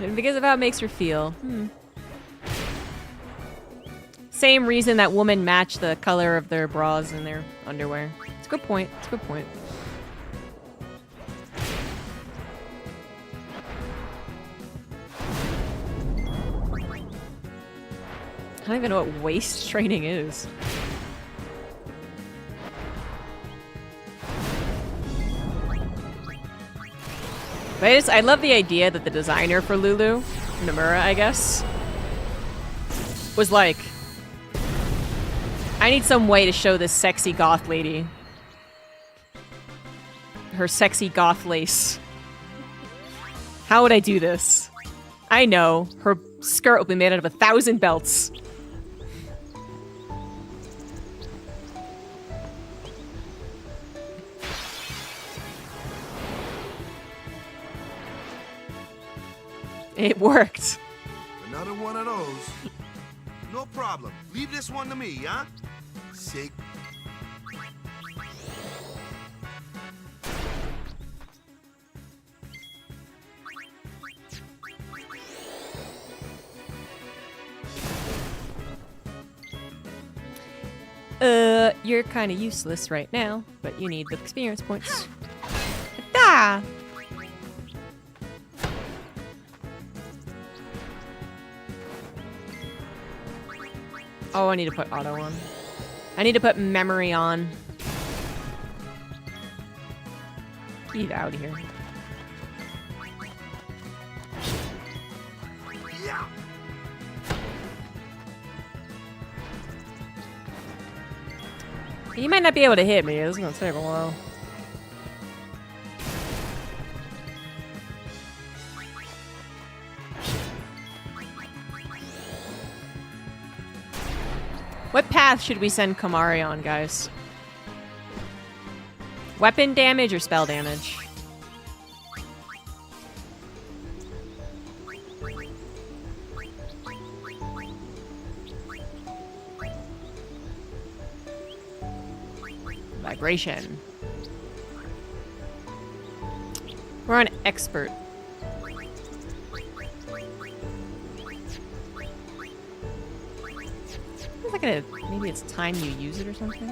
And because of how it makes her feel. Same reason that women match the color of their bras and their underwear. It's a good point. It's a good point. I don't even know what waist training is. But I love the idea that the designer for Lulu, Nomura, I guess, was like, I need some way to show this sexy goth lady her sexy goth lace. How would I do this? I know. Her skirt will be made out of 1,000 belts. It worked. Another one of those. No problem. Leave this one to me, huh? Sick. You're kind of useless right now, but you need the experience points. Ah! Oh, I need to put auto on. I need to put memory on. Get out of here. Yeah. You might not be able to hit me. This is gonna take a while. What path should we send Komari on, guys? Weapon damage or spell damage? Vibration. We're on expert. Like maybe it's time you use it or something.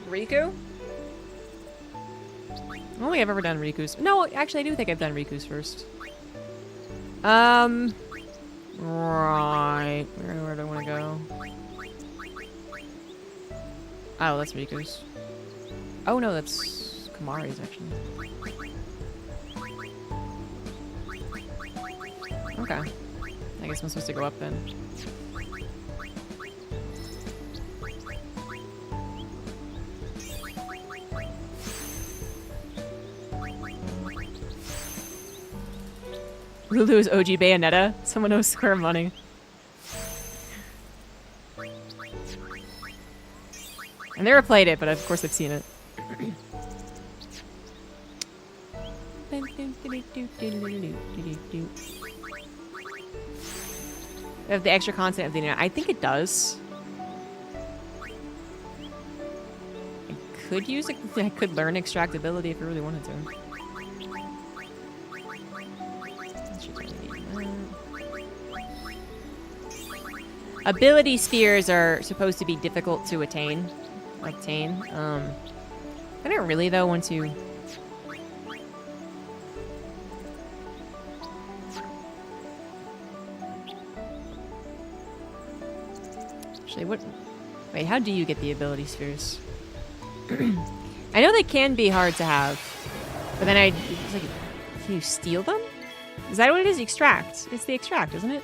Riku? I don't think I've ever done Riku's. No, actually I do think I've done Riku's first. Right. Where do I want to go? Oh, that's Riku's. Oh no, that's Komari's actually. Okay. I guess I'm supposed to go up then. Lulu's OG Bayonetta? Someone knows Square Money. I never played it, but of course I've seen it. Of the extra content of the internet. I think it does. I could use it. I could learn extractability if I really wanted to. Ability spheres are supposed to be difficult to obtain. I don't really though want to. Actually, what? Wait, how do you get the ability spheres? I know they can be hard to have, but then it's like, can you steal them? Is that what it is? Extract. It's the extract, isn't it?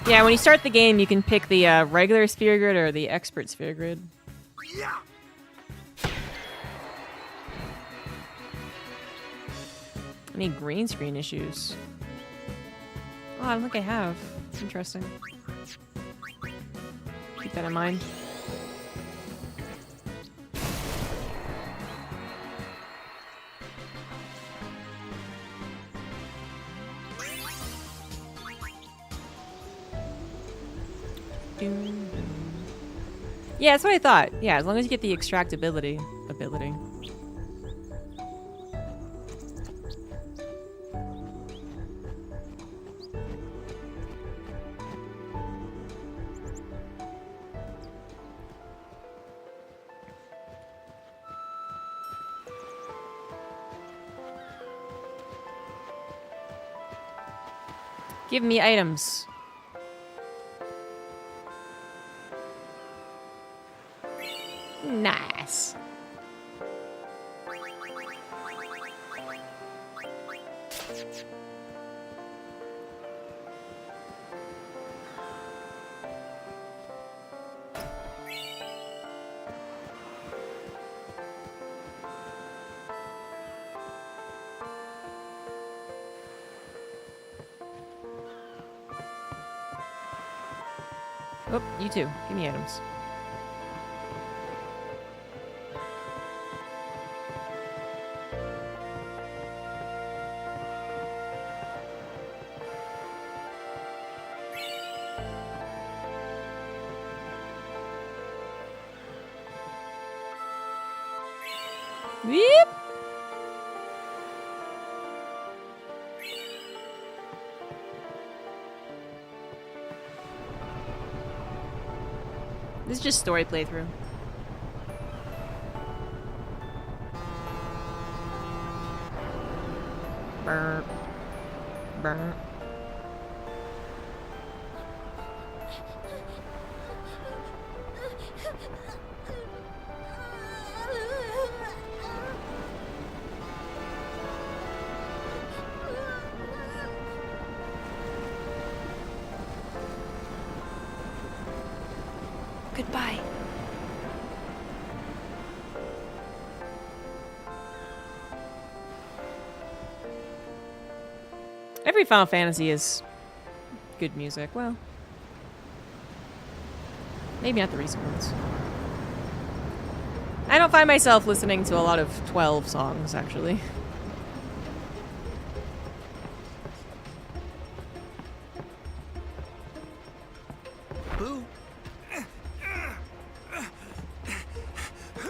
Yeah, when you start the game, you can pick the regular sphere grid or the expert sphere grid. Yeah. Any green screen issues? Oh, I don't think I have. Interesting. Keep that in mind. Yeah, that's what I thought. Yeah, as long as you get the extract ability. Give me items. Nice. Oh, you too. Give me items. Yep. This is just story playthrough. Burp. Burp. Goodbye. Every Final Fantasy is good music. Well, maybe not the recent ones. I don't find myself listening to a lot of 12 songs, actually.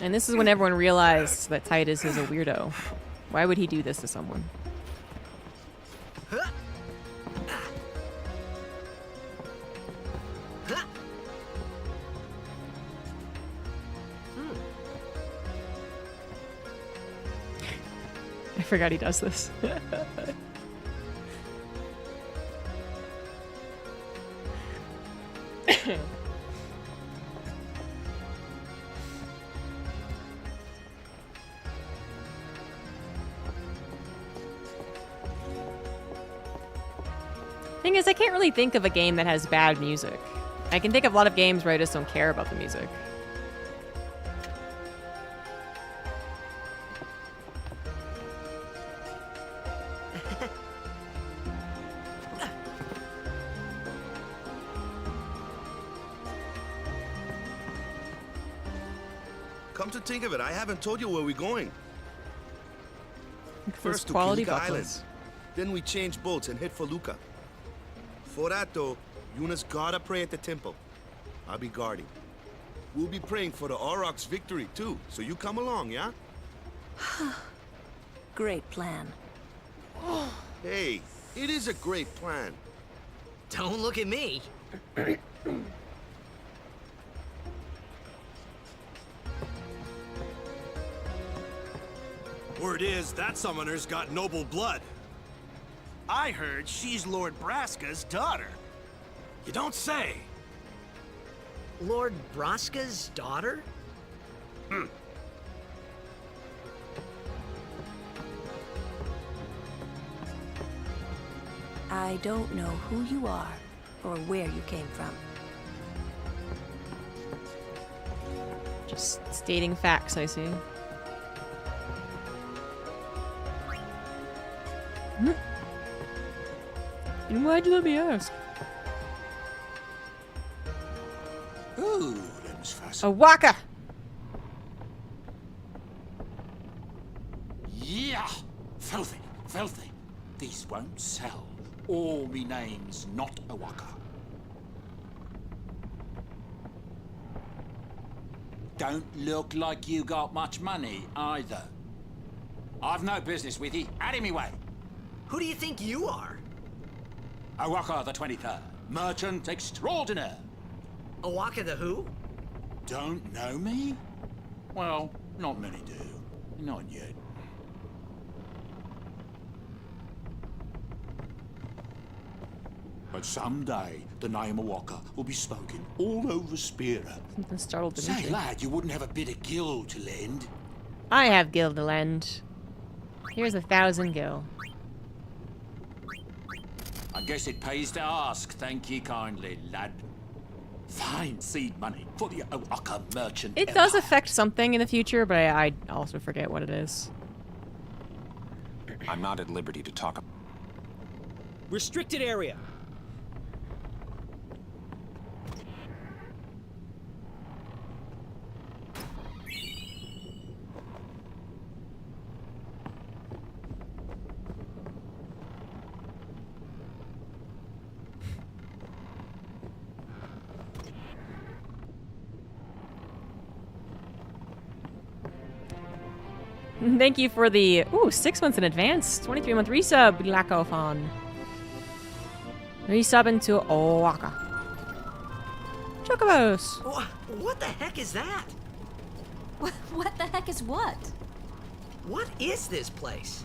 And this is when everyone realized that Titus is a weirdo. Why would he do this to someone? I forgot he does this. Thing is, I can't really think of a game that has bad music. I can think of a lot of games where I just don't care about the music. Come to think of it, I haven't told you where we're going. First to quality Kilika Island. buckles. Then we change boats and head for Luca. For that though, Yuna's gotta pray at the temple. I'll be guarding. We'll be praying for the Aurochs' victory too, so you come along, yeah? Great plan. Hey, it is a great plan. Don't look at me. Word is, that summoner's got noble blood. I heard she's Lord Braska's daughter. You don't say! Lord Braska's daughter? I don't know who you are or where you came from. Just stating facts, I see. And why'd you let me ask? Ooh, them's fast. A waka! Yeah! Filthy, filthy. These won't sell. All me name's not a waka. Don't look like you got much money, either. I've no business with you. Out of me way. Who do you think you are? Awaka the 23rd. Merchant extraordinaire. Awaka the who? Don't know me? Well, not many do. Not yet. But someday, the name Awaka will be spoken all over Spira. Something startled Say, Dimitri. lad, you wouldn't have a bit of gil to lend? I have gil to lend. Here's 1,000 gil. I guess it pays to ask. Thank ye kindly, lad. Fine seed money for the Awaka merchant. It does affect something in the future, but I also forget what it is. I'm not at liberty to talk. Restricted area. Thank you for the 6 months in advance, 23-month resub, Lakofon. Resub into Owaka. Chocobos. What the heck is that? What the heck is what? What is this place?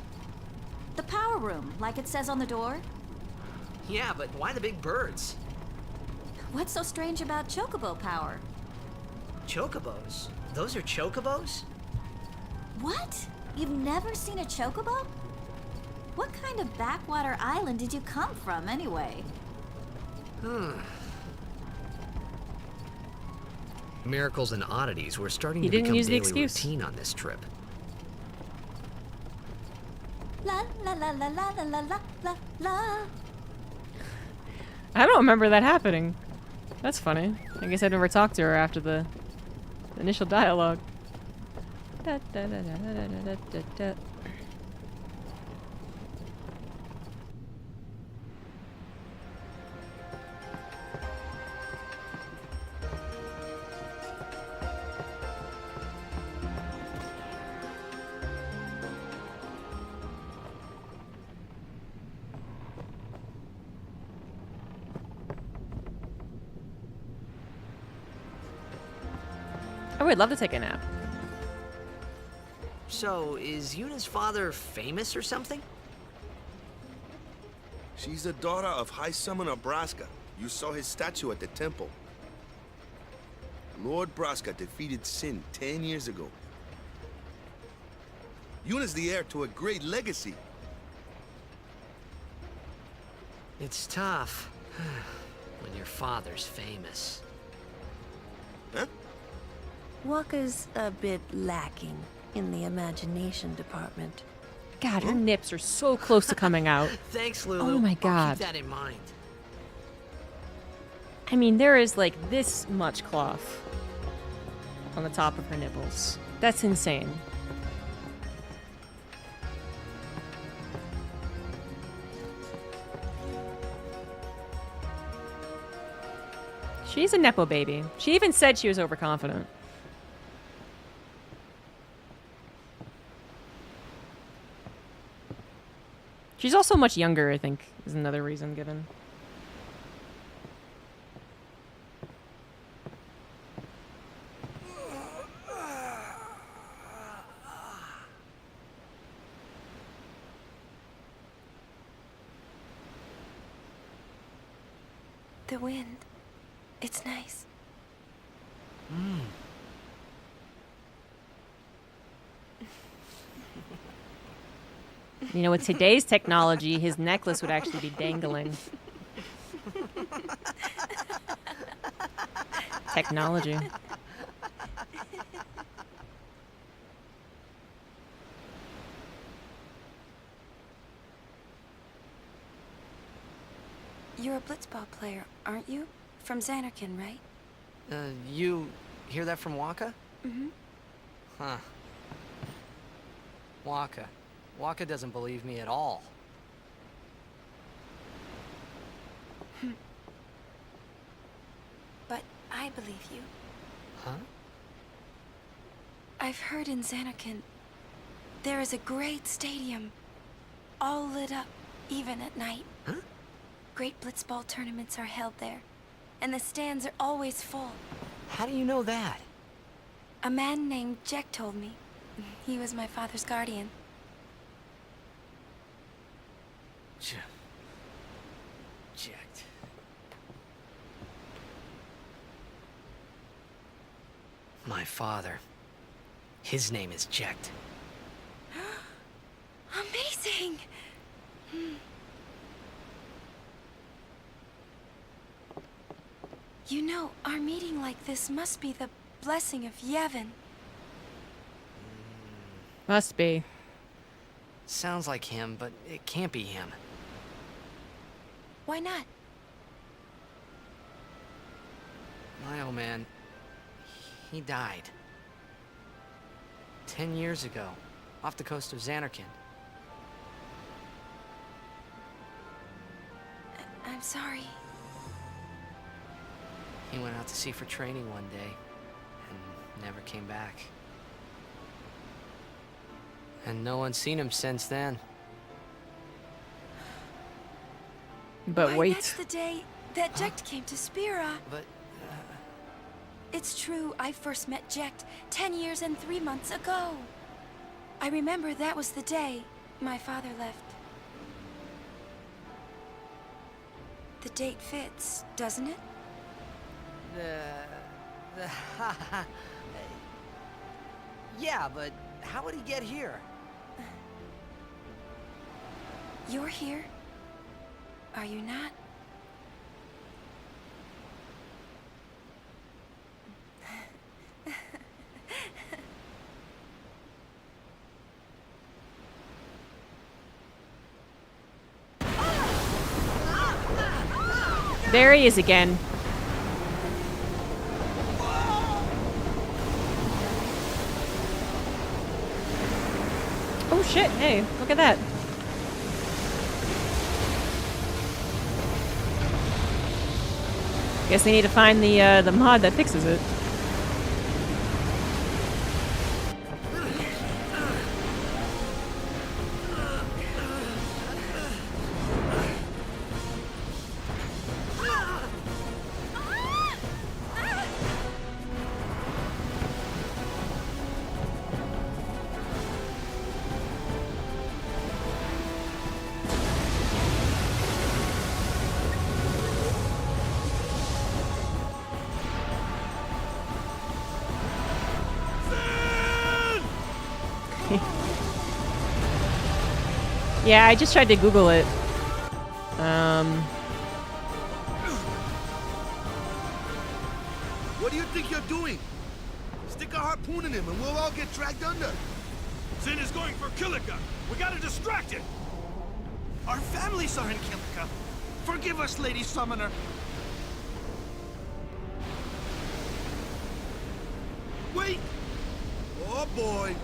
The power room, like it says on the door. Yeah, but why the big birds? What's so strange about chocobo power? Chocobos? Those are chocobos? What? You've never seen a chocobo? What kind of backwater island did you come from, anyway? Miracles and oddities were starting You to didn't become use the daily excuse. routine on this trip. La la la la la la la la la la. I don't remember that happening. That's funny. I guess I never talked to her after the initial dialogue. Da, da, da, da, da, da, da, da. I would love to take a nap. So, is Yuna's father famous or something? She's the daughter of High Summoner Braska. You saw his statue at the temple. Lord Braska defeated Sin 10 years ago. Yuna's the heir to a great legacy. It's tough when your father's famous. Huh? Waka's a bit lacking in the imagination department. God, her nips are so close to coming out. Thanks, Lulu. Oh my I'll God. keep that in mind. I mean, there is like this much cloth on the top of her nipples. That's insane. She's a Nepo baby. She even said she was overconfident. She's also much younger, I think, is another reason given. The wind. It's nice. You know, with today's technology, his necklace would actually be dangling. Technology. You're a blitzball player, aren't you? From Xanarkin, right? You hear that from Waka? Mm-hmm. Huh. Waka. Waka doesn't believe me at all. But I believe you. Huh? I've heard in Xanarkin, there is a great stadium, all lit up, even at night. Huh? Great blitzball tournaments are held there, and the stands are always full. How do you know that? A man named Jack told me. He was my father's guardian. Jacked. My father. His name is Jacked. Amazing! You know, our meeting like this must be the blessing of Yevon. Must be. Sounds like him, but it can't be him. Why not? My old man, he died. 10 years ago, off the coast of Xanarkin. I'm sorry. He went out to sea for training one day, and never came back. And no one's seen him since then. But Why, wait. that's the day that Jecht came to Spira. But, It's true, I first met Jecht 10 years and 3 months ago. I remember that was the day my father left. The date fits, doesn't it? Yeah, but how would he get here? You're here, are you not? There he is again. Oh shit, hey, look at that. Guess they need to find the mod that fixes it. Yeah, I just tried to Google it. What do you think you're doing? Stick a harpoon in him and we'll all get dragged under. Sin is going for Kilika. We gotta distract it. Our families are in Kilika. Forgive us, Lady Summoner. Wait! Oh boy!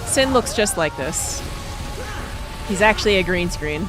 Sin looks just like this. He's actually a green screen.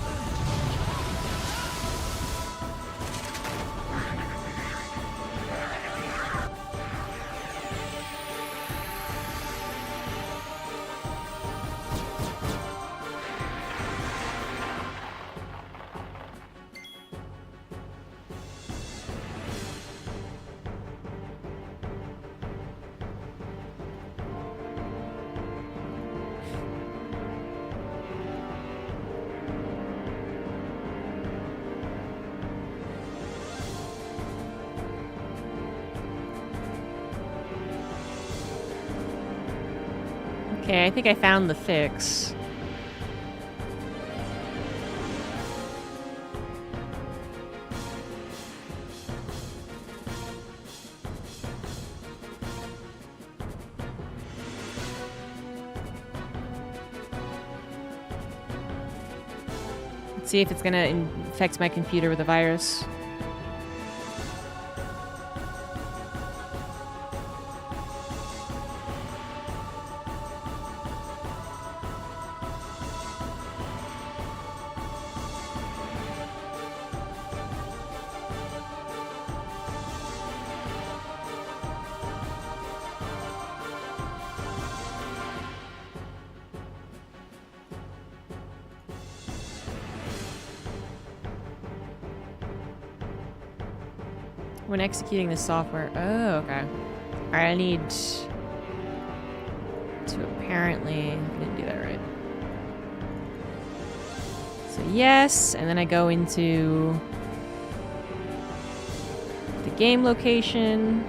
Okay, I think I found the fix. Let's see if it's gonna infect my computer with a virus. When executing the software. Oh, okay. Alright, I need to apparently... I didn't do that right. So yes, and then I go into the game location.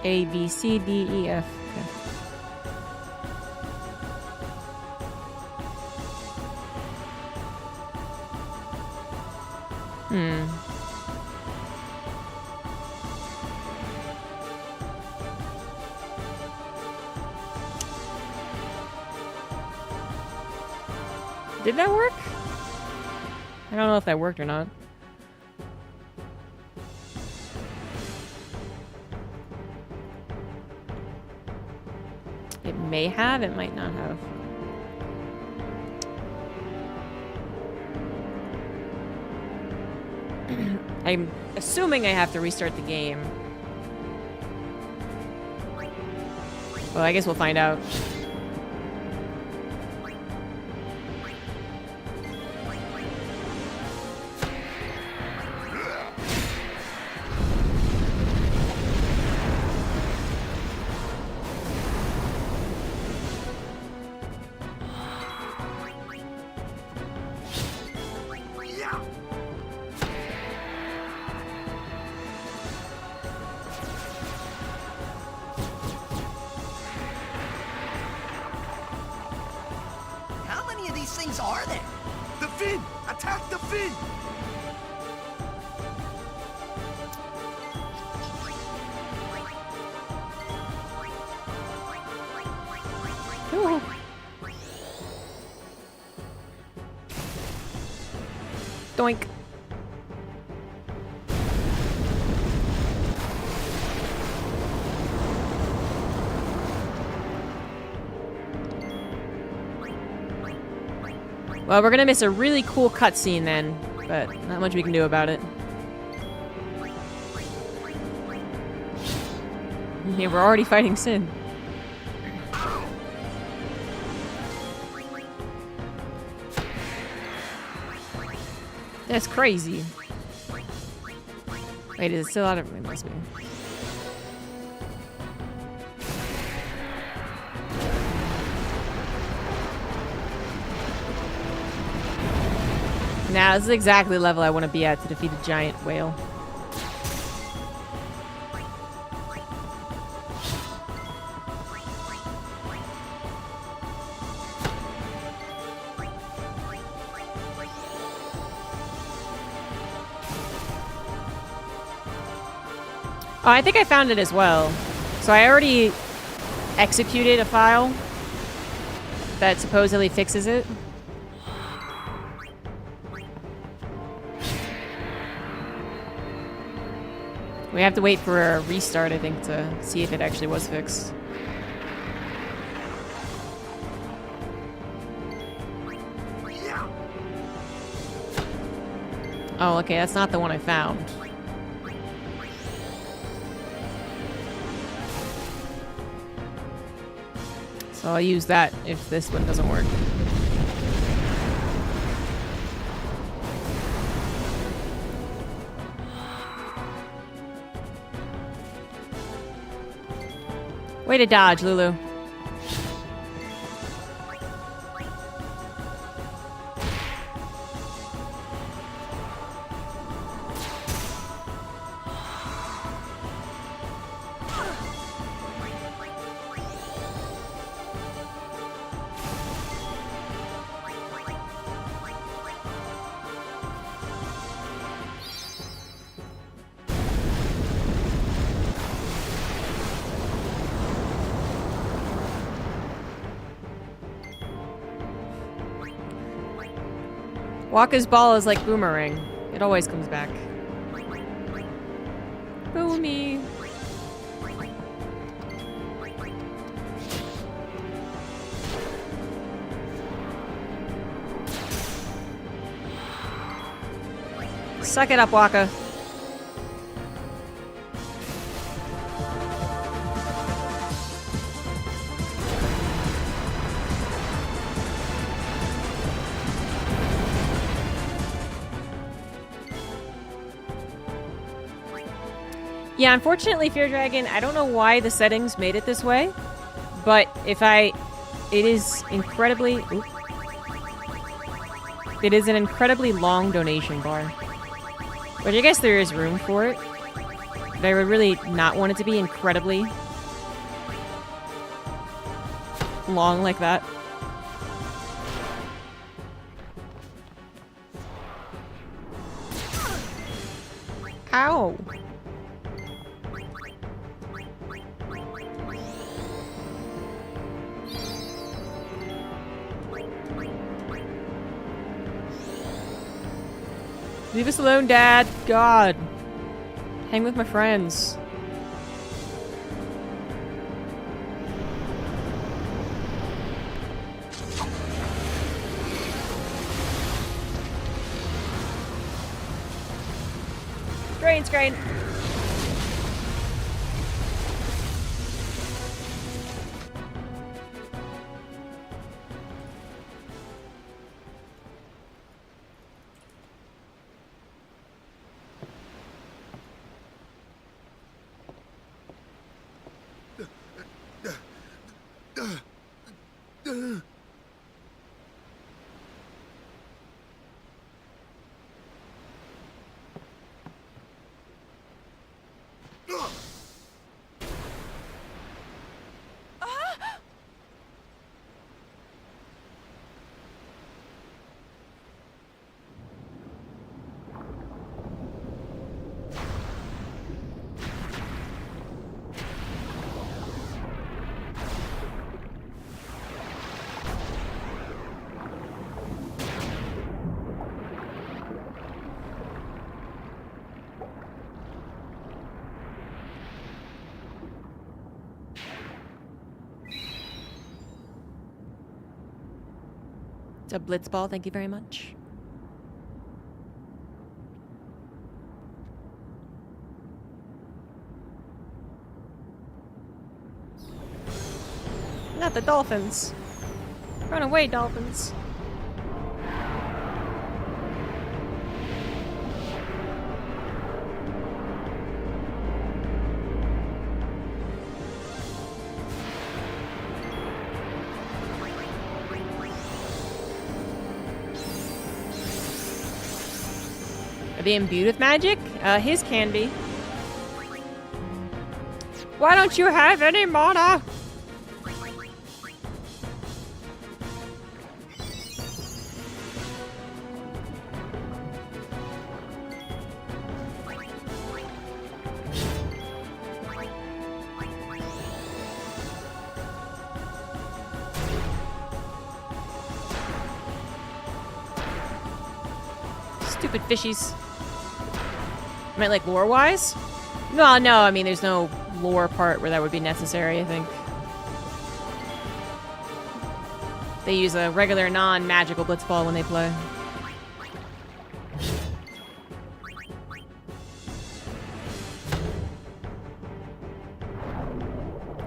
A, B, C, D, E, F. Okay. Did that work? I don't know if that worked or not. It may have, it might not have. I'm assuming I have to restart the game. Well, I guess we'll find out. Doink. Well, we're gonna miss a really cool cutscene then, but not much we can do about it. Yeah, we're already fighting Sin. That's crazy. Wait, is it still out of... It must be. Now, this is exactly the level I want to be at to defeat a giant whale. Oh, I think I found it as well. So I already executed a file that supposedly fixes it. We have to wait for a restart, I think, to see if it actually was fixed. Oh, okay, that's not the one I found. So I'll use that if this one doesn't work. Way to dodge, Lulu. Waka's ball is like boomerang. It always comes back. Boomy. Suck it up, Waka. Yeah, unfortunately, Fear Dragon, I don't know why the settings made it this way, but it is incredibly, it is an incredibly long donation bar, which I guess there is room for it, but I would really not want it to be incredibly long like that. Ow! Leave us alone, Dad. God. Hang with my friends. Scrain. It's a blitzball, thank you very much. Not the dolphins. Run away, dolphins. Are they imbued with magic? His can be. Why don't you have any mana? Stupid fishies. I meant like lore-wise? No, no, I mean there's no lore part where that would be necessary, I think. They use a regular non-magical blitzball when they play.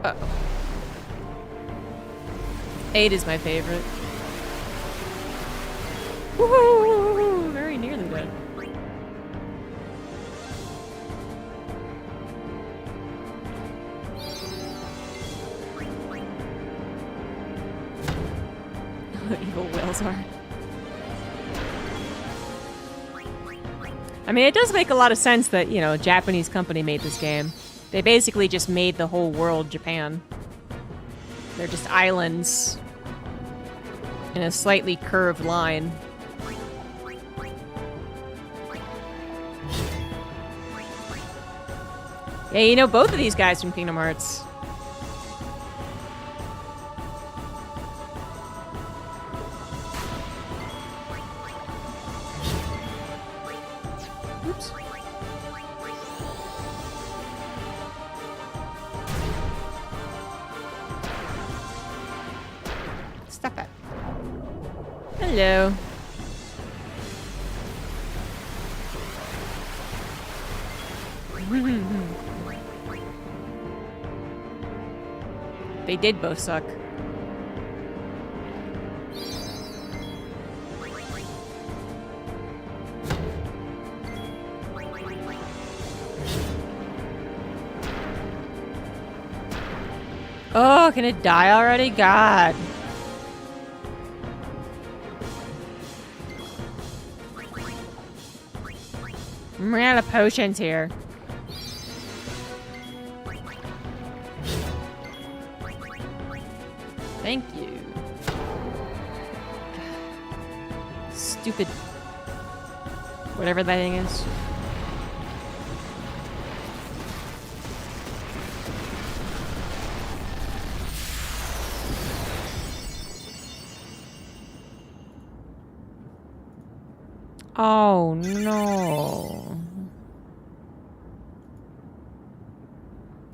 Uh-oh. 8 is my favorite. Woohoo! Very nearly dead. levels are. I mean, it does make a lot of sense that, you know, a Japanese company made this game. They basically just made the whole world Japan. They're just islands in a slightly curved line. Yeah, you know both of these guys from Kingdom Hearts. Oops. Stop it. Hello. They did both suck. Oh, can it die already? God. I'm running out of potions here. Thank you. Stupid. Whatever that thing is. Oh no.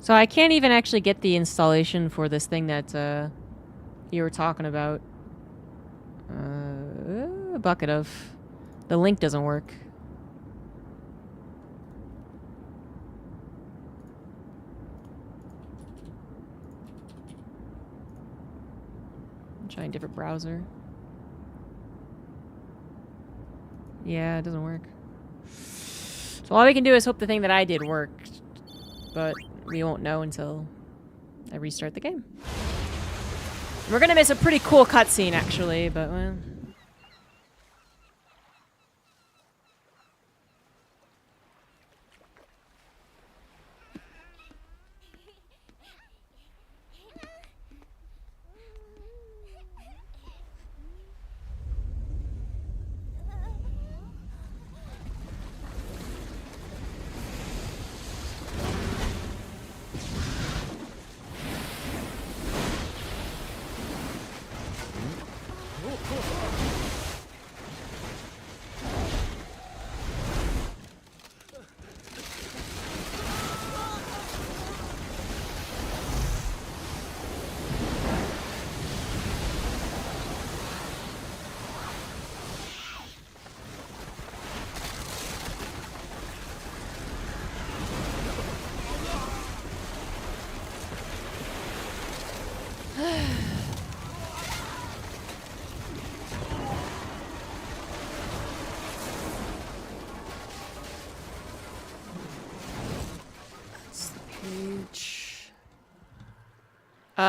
So I can't even actually get the installation for this thing that you were talking about. A bucket of. The link doesn't work. I'm trying a different browser. Yeah, it doesn't work. So all we can do is hope the thing that I did worked. But we won't know until I restart the game. We're gonna miss a pretty cool cutscene, actually, but well.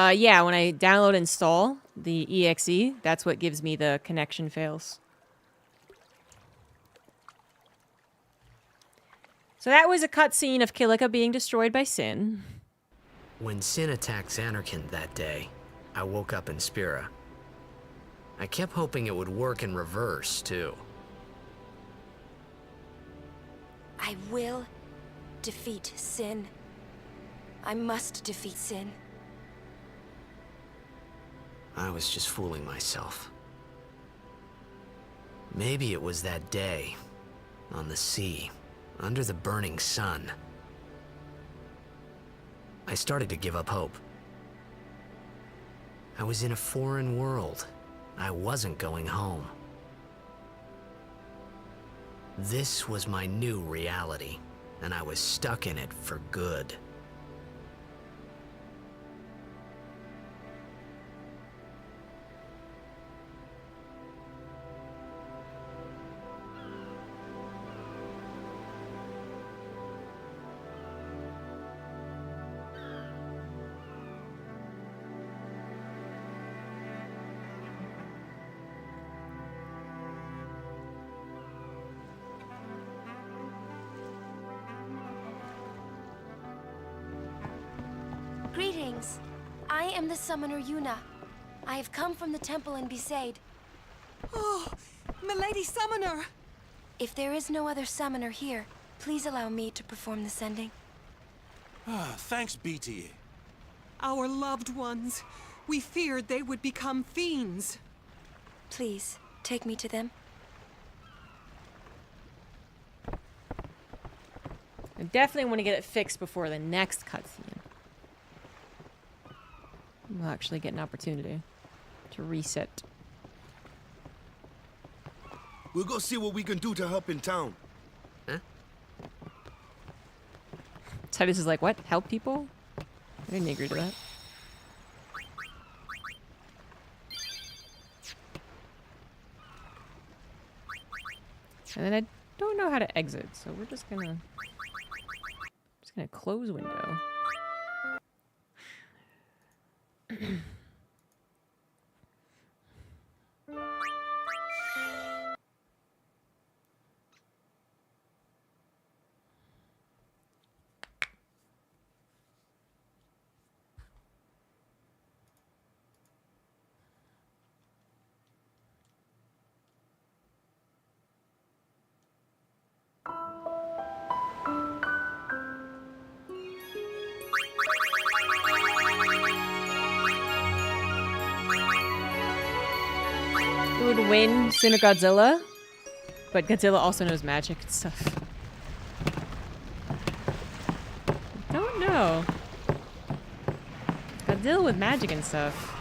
Yeah, when I download and install the EXE, that's what gives me the connection fails. So that was a cutscene of Kilika being destroyed by Sin. When Sin attacked Xanarkand that day, I woke up in Spira. I kept hoping it would work in reverse, too. I will defeat Sin. I must defeat Sin. I was just fooling myself. Maybe it was that day, on the sea, under the burning sun. I started to give up hope. I was in a foreign world. I wasn't going home. This was my new reality, and I was stuck in it for good. Greetings. I am the summoner Yuna. I have come from the temple in Besaid. Oh, Milady Summoner! If there is no other summoner here, please allow me to perform the sending. Thanks, BT. Our loved ones. We feared they would become fiends. Please, take me to them. I definitely want to get it fixed before the next cutscene. We'll actually get an opportunity to reset. We'll go see what we can do to help in town. Huh? Titus is like, what? Help people? I didn't agree to that. And then I don't know how to exit, so we're just gonna close window. Would win sooner Godzilla, but Godzilla also knows magic and stuff. I don't know. Godzilla with magic and stuff.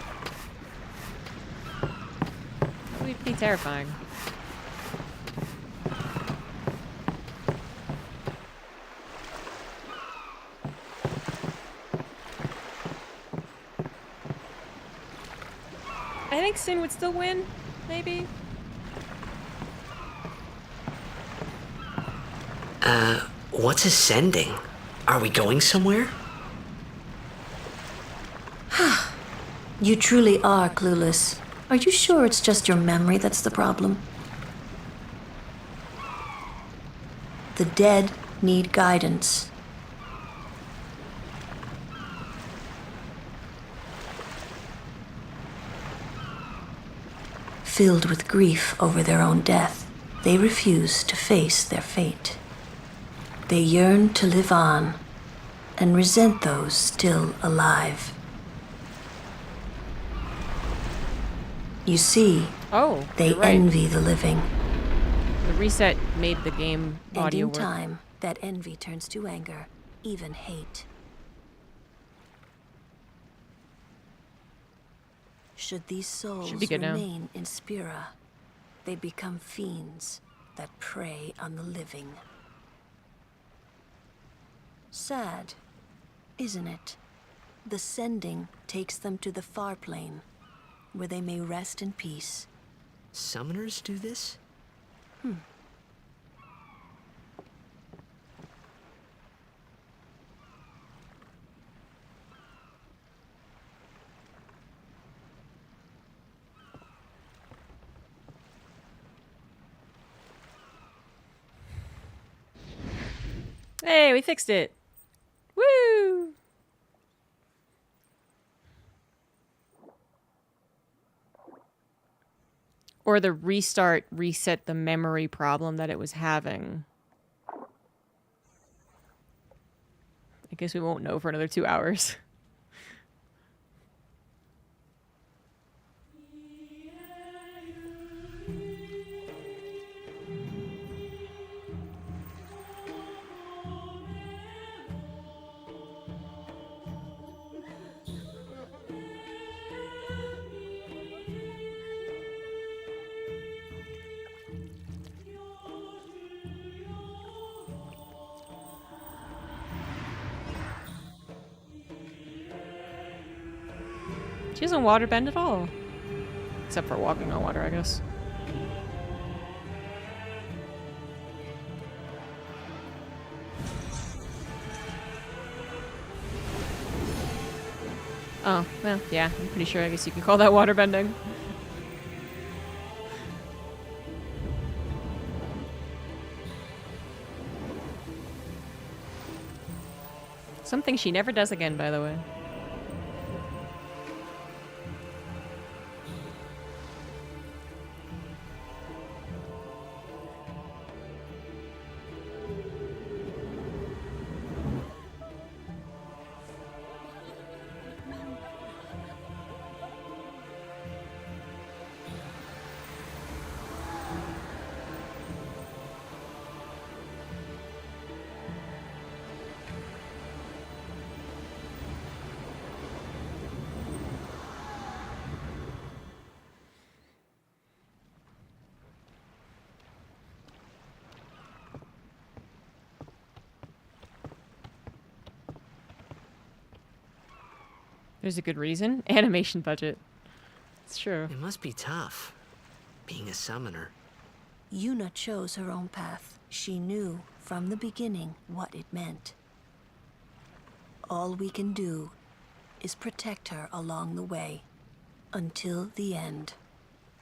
That would be pretty terrifying. I think Sin would still win. Maybe? What's ascending? Are we going somewhere? You truly are clueless. Are you sure it's just your memory that's the problem? The dead need guidance. Filled with grief over their own death, they refuse to face their fate. They yearn to live on and resent those still alive. You see, they envy the living. The reset made the game audio And in work. time, that envy turns to anger, even hate. Should these souls Should be good now. remain in Spira, they become fiends that prey on the living. Sad, isn't it? The sending takes them to the far plane, where they may rest in peace. Summoners do this? Hey, we fixed it. Woo! Or the restart reset the memory problem that it was having. I guess we won't know for another 2 hours. She doesn't waterbend at all. Except for walking on water, I guess. Oh, well, yeah, I'm pretty sure I guess you can call that waterbending. Something she never does again, by the way. There's a good reason. Animation budget. It's true. It must be tough, being a summoner. Yuna chose her own path. She knew from the beginning what it meant. All we can do is protect her along the way, until the end.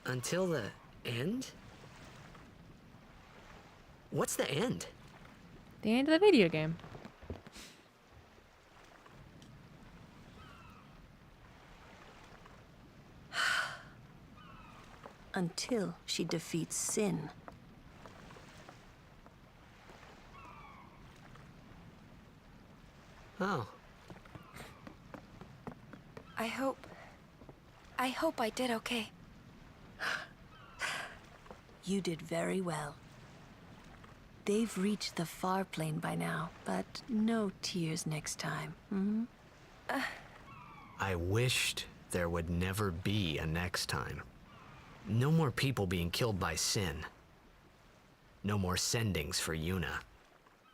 Until the end? What's the end? The end of the video game. Until she defeats sin. Oh. I hope I did okay. You did very well. They've reached the far plane by now, but no tears next time. I wished there would never be a next time. No more people being killed by sin. No more sendings for Yuna.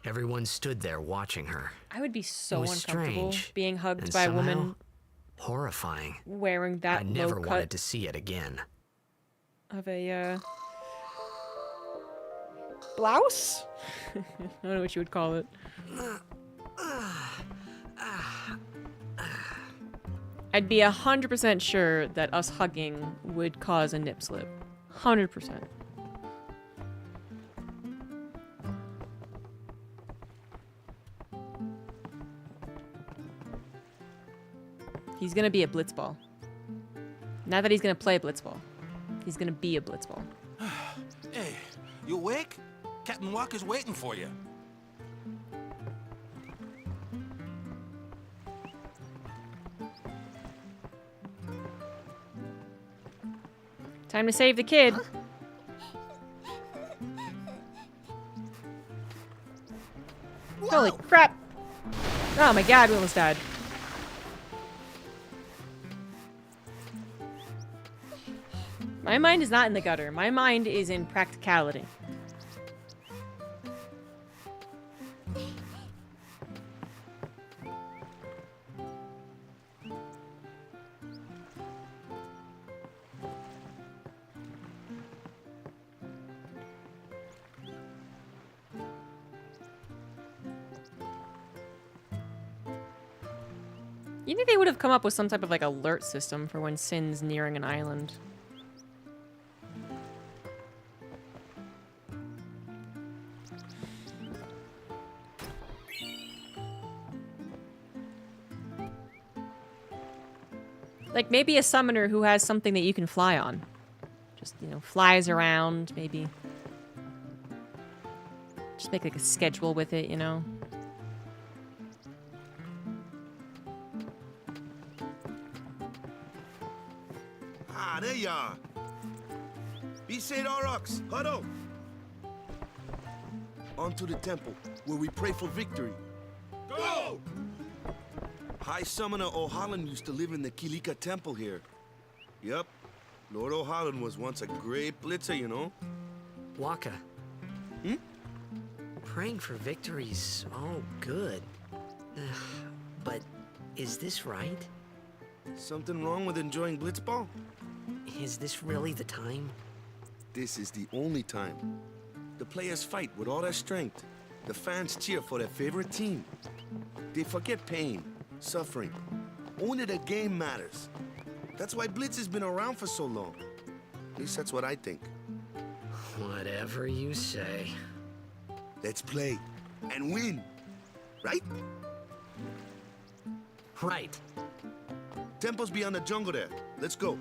Everyone stood there watching her. I would be so It was uncomfortable strange, being hugged and by a somehow woman horrifying. wearing that I never low wanted cut to see it again. of a blouse. I don't know what you would call it. I'd be 100% sure that us hugging would cause a nip slip. 100%. He's gonna be a blitzball. Not that he's gonna play blitzball. He's gonna be a blitzball. Hey, you awake? Captain Walker's waiting for you. Time to save the kid. Holy crap! Oh my god, we almost died. My mind is not in the gutter. My mind is in practicality. You think they would have come up with some type of like alert system for when Sin's nearing an island? Like maybe a summoner who has something that you can fly on. Just, you know, flies around, maybe. Just make like a schedule with it, you know? Ah, there you are. Be Saint Aurochs, huddle. On to the temple, where we pray for victory. Go! High Summoner O'Holland used to live in the Kilika Temple here. Yep, Lord O'Holland was once a great blitzer, you know? Waka. Praying for victory's all good. But is this right? Something wrong with enjoying blitzball? Is this really the time? This is the only time. The players fight with all their strength. The fans cheer for their favorite team. They forget pain, suffering. Only the game matters. That's why Blitz has been around for so long. At least that's what I think. Whatever you say. Let's play and win, right? Right. Temple's beyond the jungle there. Let's go.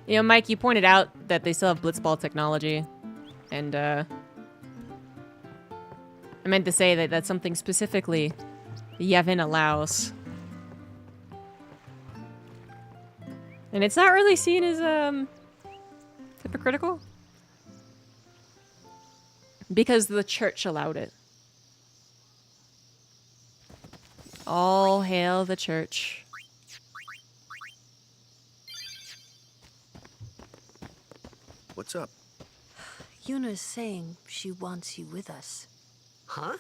You know, Mike, you pointed out that they still have blitzball technology. And, I meant to say that that's something specifically Yevon allows. And it's not really seen as, hypocritical. Because the church allowed it. All hail the church. What's up? Yuna's saying she wants you with us. Huh?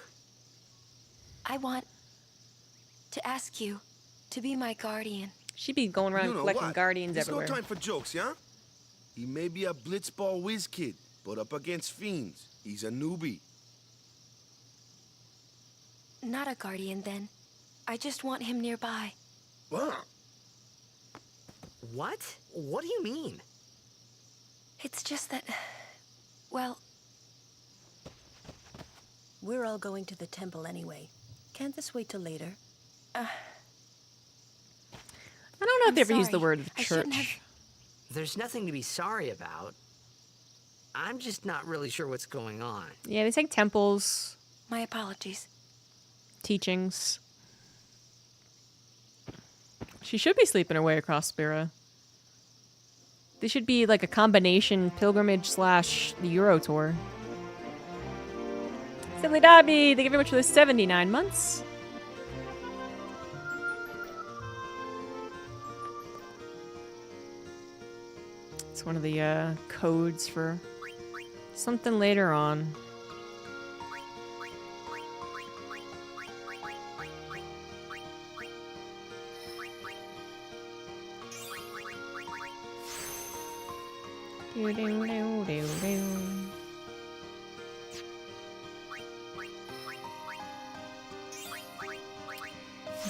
I want to ask you, To be my guardian. She'd be going around You know collecting what? guardians There's everywhere. no time for jokes, yeah? He may be a blitzball whiz kid, but up against fiends, he's a newbie. Not a guardian, then. I just want him nearby. What? What? What do you mean? It's just that... Well... We're all going to the temple anyway. Can't this wait till later? I don't know if they ever use the sorry. word I shouldn't church. There's nothing to be sorry about. I'm just not really sure what's going on. Yeah, they say temples, My apologies. teachings. She should be sleeping her way across Spira. This should be like a combination pilgrimage / the Euro tour. Silly Dobby, thank you very much for the 79 months. It's one of the codes for something later on.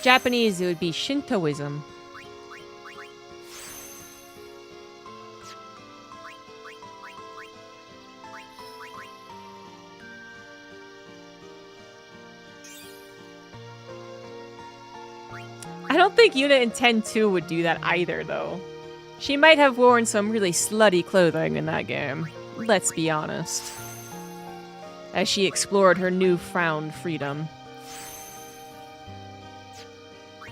Japanese, it would be Shintoism. I don't think Unit in 10-2 would do that either, though. She might have worn some really slutty clothing in that game. Let's be honest. As she explored her newfound freedom.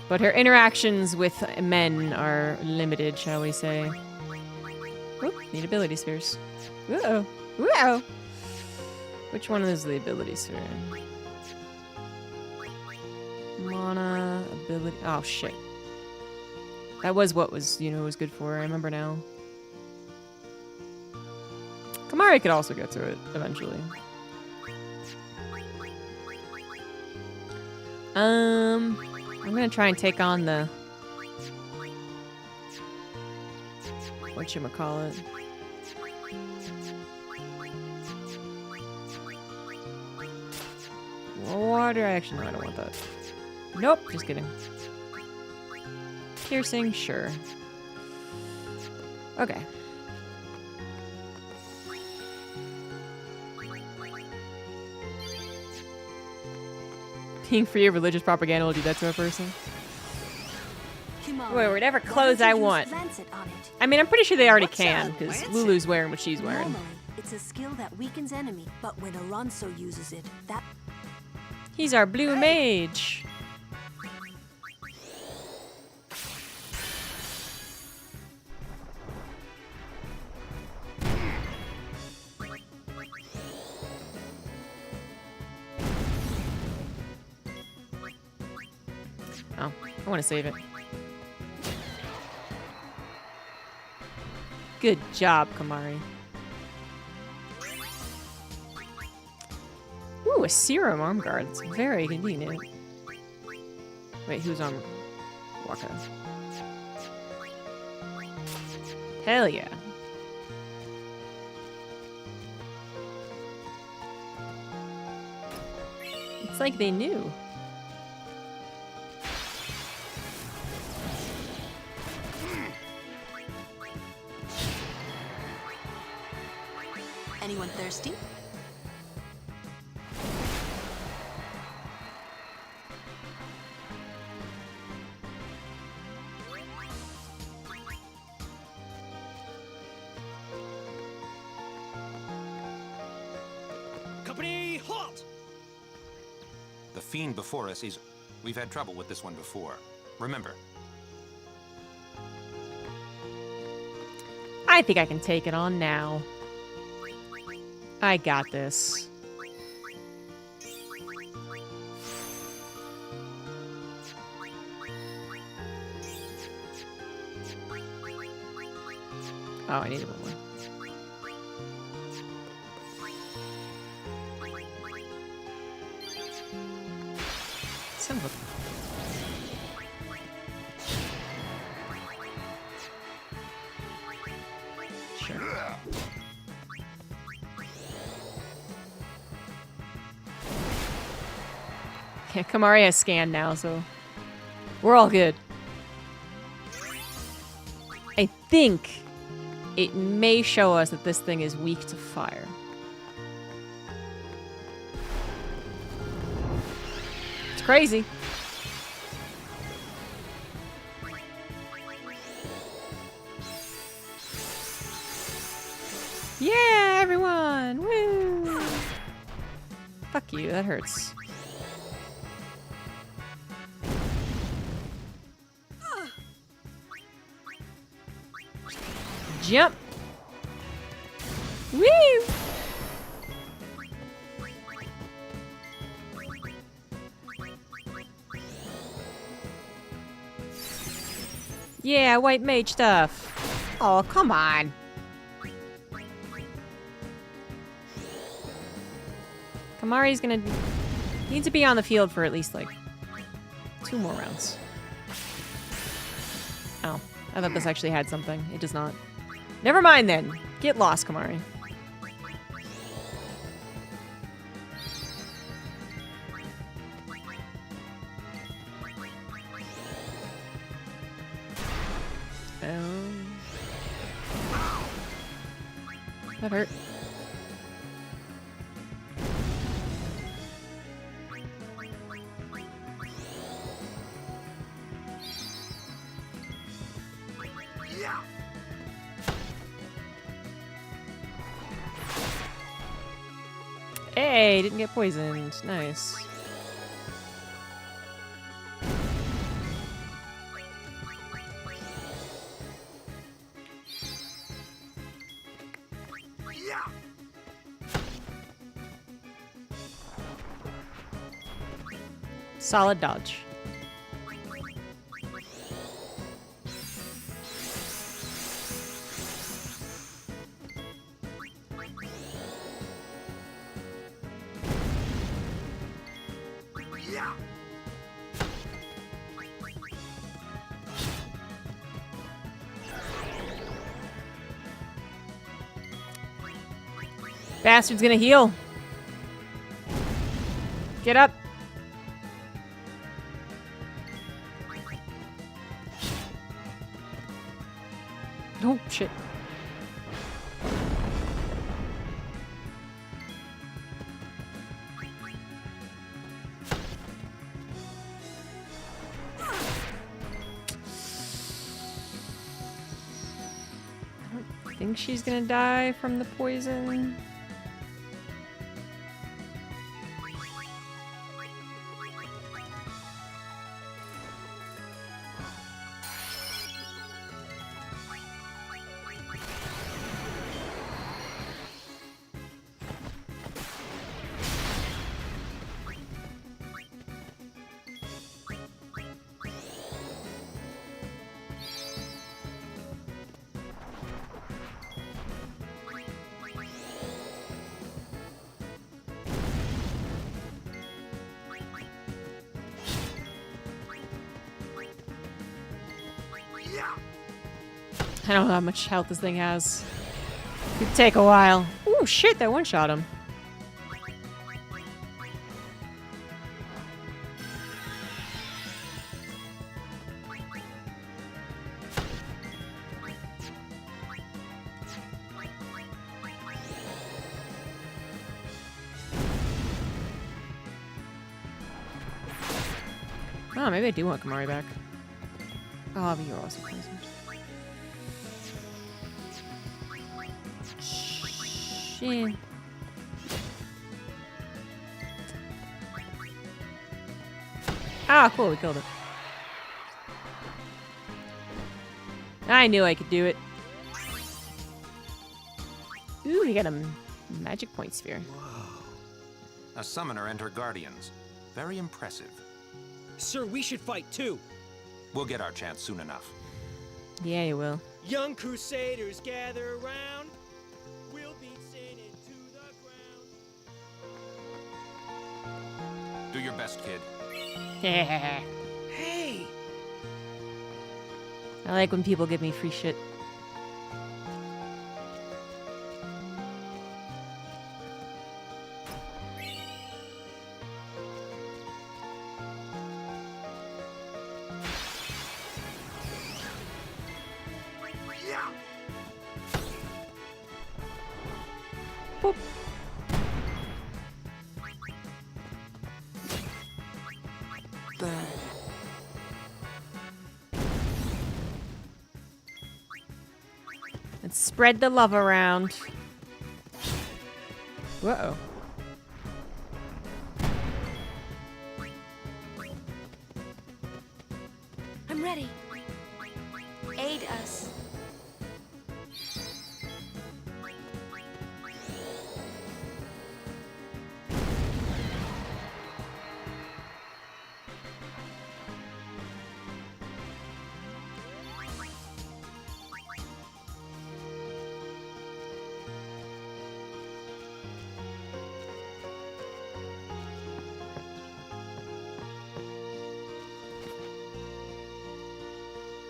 But her interactions with men are limited, shall we say. Oop, need ability spheres. Uh-oh. Uh-oh. Which one is the ability sphere? Mana, ability... Oh, shit. That was what was, was good for her. I remember now. Kamari could also get through it, eventually. I'm gonna try and take on the... whatchamacallit. Water... Actually, no, I don't want that. Nope, just kidding. Piercing, sure. Okay. Being free of religious propaganda will do that to a person. Wait, whatever clothes I want. I mean, I'm pretty sure they already can, because Lulu's wearing what she's wearing. Normally, it's a skill that weakens enemy, but when Alonso uses it, that... He's our blue mage. Oh, I want to save it. Good job, Kamari. Ooh, a serum arm guard. It's very convenient. Wait, who's on Waka? Hell yeah. It's like they knew. Anyone thirsty? Company, halt! The fiend before us is... We've had trouble with this one before. Remember. I think I can take it on now. I got this. Oh, I needed one more. Son of a... Yeah, Kamari has scanned now, so we're all good. I think it may show us that this thing is weak to fire. It's crazy. Yeah, everyone! Woo! Fuck you, that hurts. Jump! Woo! Yeah, white mage stuff. Oh, come on. Kamari's gonna need to be on the field for at least like 2 more rounds. Oh, I thought this actually had something. It does not. Never mind then. Get lost, Kamari. That hurt. Hey, didn't get poisoned. Nice. Solid dodge. Bastard's gonna heal. Get up. Oh, shit. I don't think she's gonna die from the poison. I don't know how much health this thing has. Could take a while. Ooh, shit, that one-shot him. Oh, maybe I do want Kamari back. Oh, but you're also poisoned. Shit. Ah, cool, we killed it. I knew I could do it. Ooh, we got a magic point sphere. A summoner and her guardians. Very impressive. Sir, we should fight too. We'll get our chance soon enough. Yeah, you will. Young crusaders gather around. We'll beat sin into the ground. Do your best, kid. Hey! I like when people give me free shit. boop. Burn. Let's spread the love around. Whoa. I'm ready. Aid us.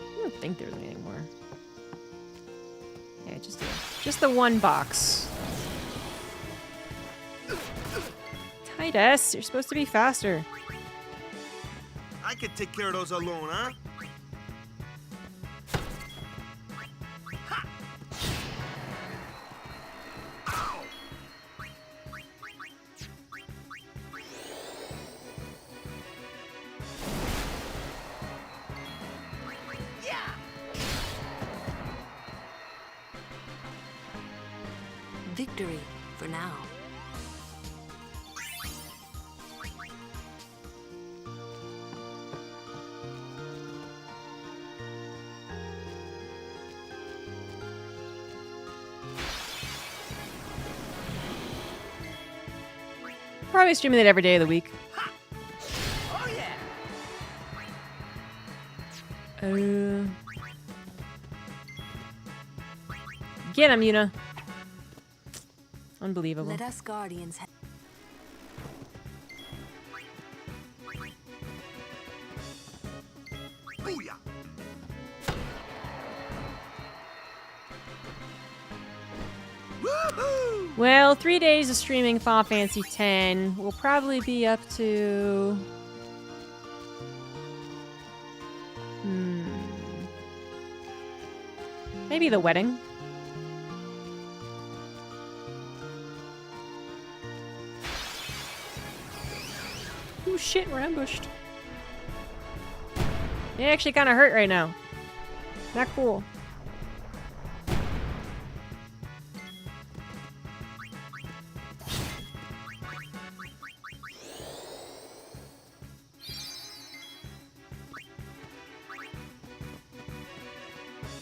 I don't think there's anything more. Yeah, just the one box. Titus, you're supposed to be faster. I could take care of those alone, huh? Victory for now. Probably streaming it every day of the week. Oh yeah. Get him, Yuna. Unbelievable. Let us guardians Booyah. Woohoo! Well, 3 days of streaming Final Fantasy X. We'll probably be up to... Maybe the wedding. Oh shit, we're ambushed. It actually kind of hurt right now. Not cool.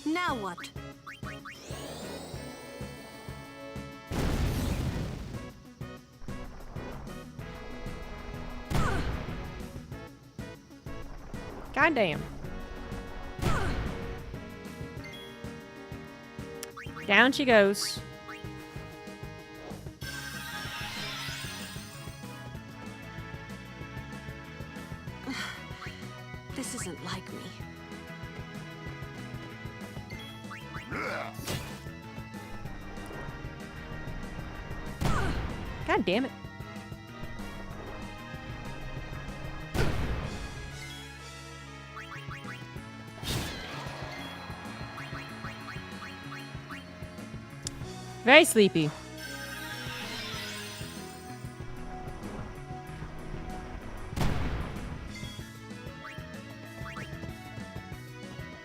Now what? Goddamn. Down she goes. This isn't like me. God damn it. Very sleepy.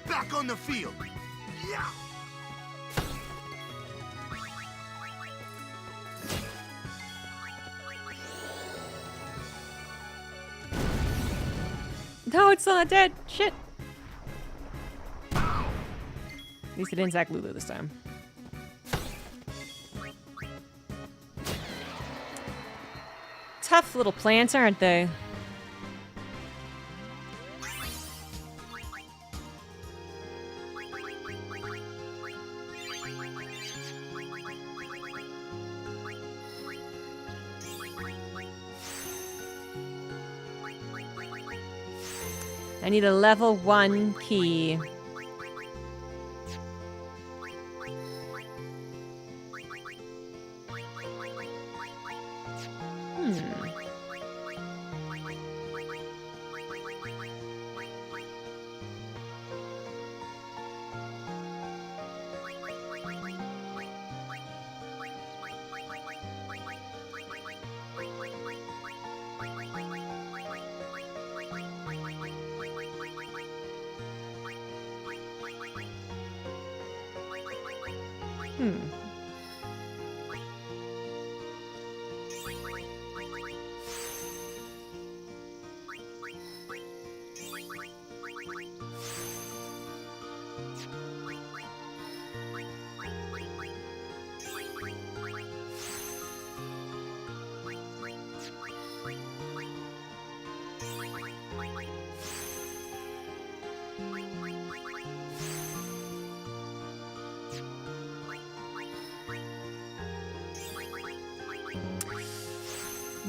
Back on the field. Yeah. No, it's still not dead. Shit. At least it didn't sack Lulu this time. Tough little plants, aren't they? I need a level 1 key.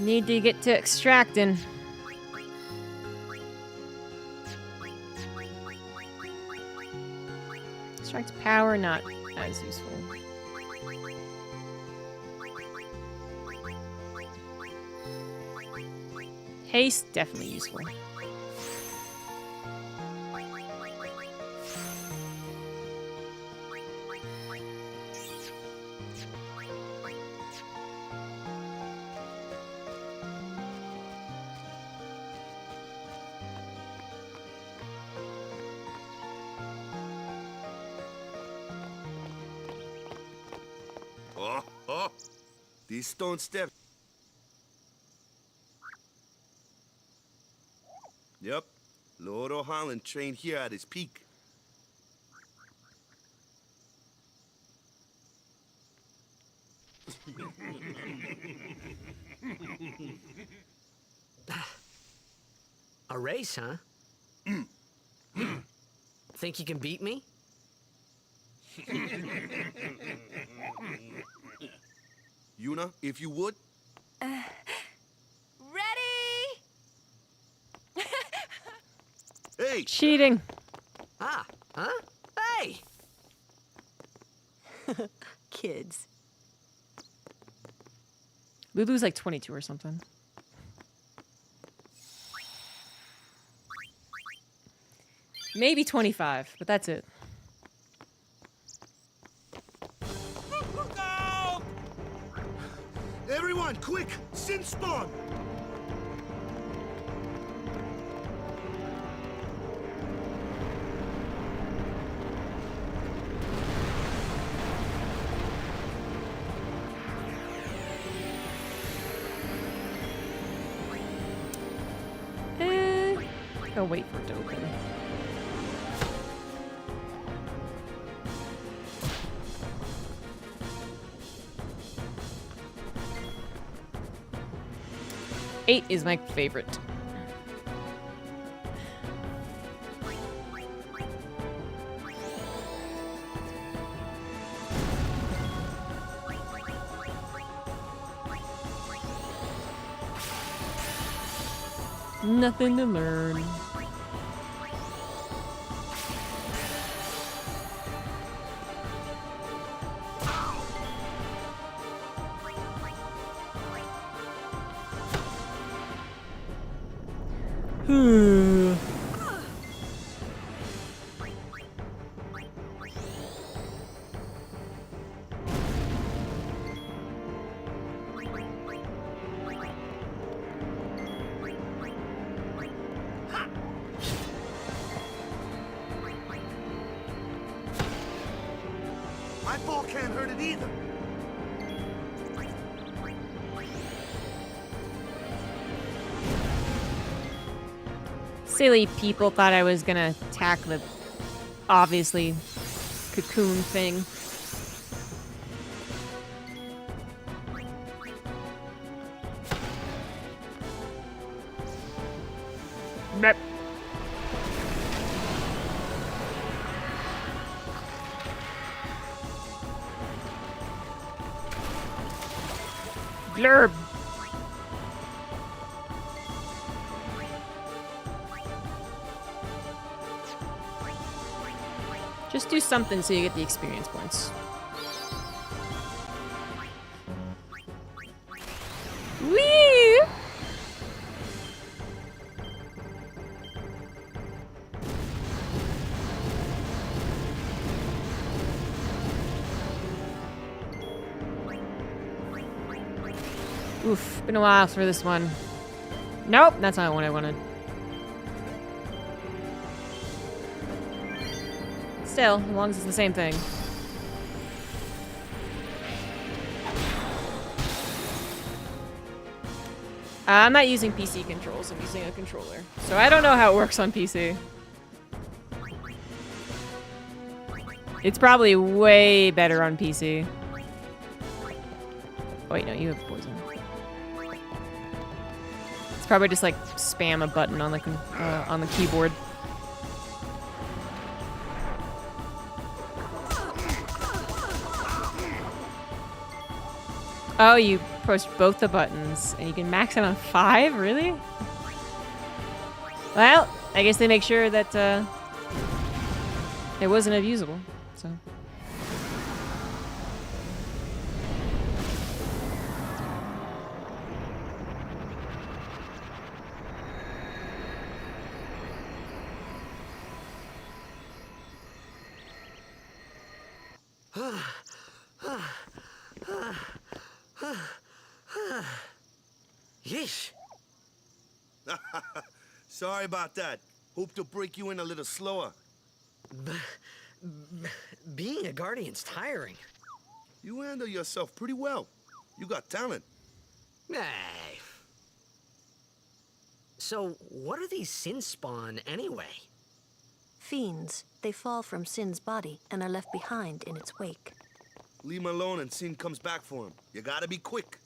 Need to get to extracting. Extract power, not as useful. Haste, definitely useful. Oh, these stone steps. Yep, Lord O'Holland trained here at his peak. A race, huh? Think you can beat me? Yuna, if you would. Ready? Hey! Cheating. Ah, huh? Hey! Kids. Lulu's like 22 or something. Maybe 25, but that's it. Everyone, quick! Sin spawn! I'll wait for it to open. Eight is my favorite. Nothing to learn. My ball can't hurt it either. Silly people thought I was gonna attack the obviously cocoon thing. Mep. Blurb. Just do something so you get the experience points. Whee! Oof, been a while for this one. Nope, that's not what I wanted. Still, as long as it's the same thing. I'm not using PC controls, I'm using a controller. So I don't know how it works on PC. It's probably way better on PC. Oh, wait, no, you have poison. It's probably just like spam a button on the keyboard. Oh, you push both the buttons and you can max out on 5? Really? Well, I guess they make sure that it wasn't abusable, so. Yeesh. Sorry about that. Hope to break you in a little slower. Being a guardian's tiring. You handle yourself pretty well. You got talent. Hey. So, what are these sin spawn anyway? Fiends. They fall from Sin's body and are left behind in its wake. Leave him alone and Sin comes back for him. You gotta be quick.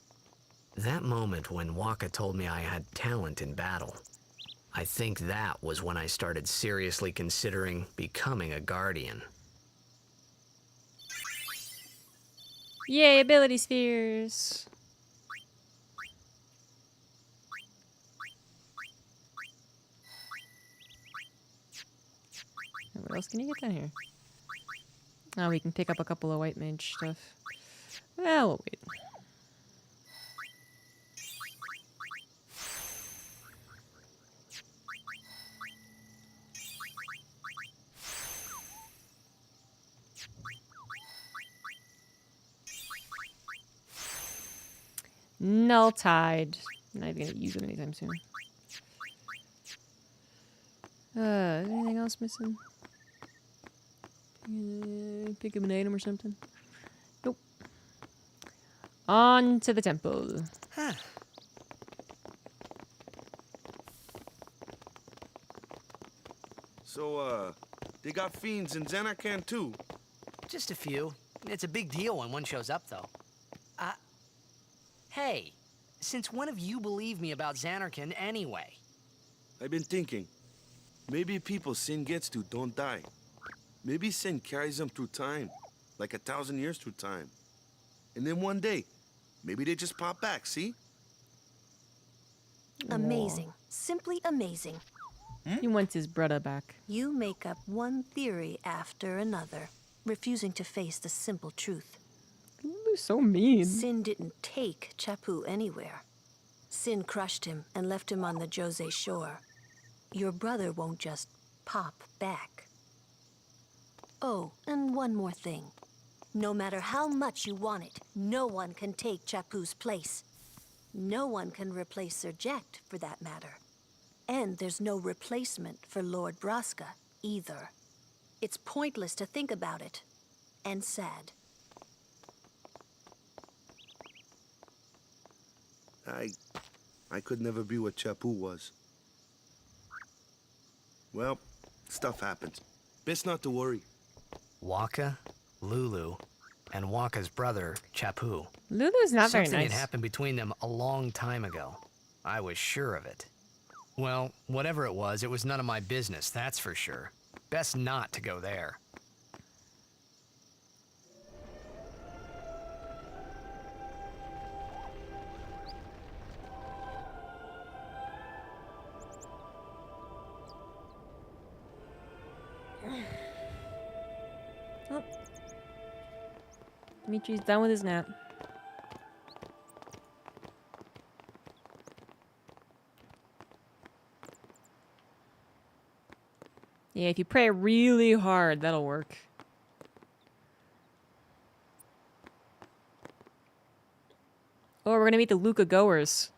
That moment when Waka told me I had talent in battle, I think that was when I started seriously considering becoming a guardian. Yay, ability spheres! What else can you get down here? Oh, we can pick up a couple of white mage stuff. Well, we'll wait. Null Tide. Not even gonna use it anytime soon. Anything else missing? Pick up an item or something? Nope. On to the temple. Huh. So, they got fiends in Zanarkand too? Just a few. It's a big deal when one shows up, though. Hey, since when have you believed me about Zanarkand anyway? I've been thinking. Maybe people Sin gets to don't die. Maybe Sin carries them through time, like 1,000 years through time. And then one day, maybe they just pop back, see? Amazing. Simply amazing. He wants his brother back. You make up one theory after another, refusing to face the simple truth. You're so mean. Sin didn't take Chappu anywhere. Sin crushed him and left him on the Jose shore. Your brother won't just pop back. Oh, and one more thing. No matter how much you want it, no one can take Chappu's place. No one can replace Sir Jekt, for that matter. And there's no replacement for Lord Braska, either. It's pointless to think about it. And sad. I could never be what Chappu was. Well, stuff happens. Best not to worry. Waka, Lulu, and Waka's brother, Chappu. Lulu's not very Something nice. had happened between them a long time ago. I was sure of it. Well, whatever it was none of my business, that's for sure. Best not to go there. Oh. Dimitri's done with his nap. Yeah, if you pray really hard, that'll work. Oh, we're gonna meet the Luca goers.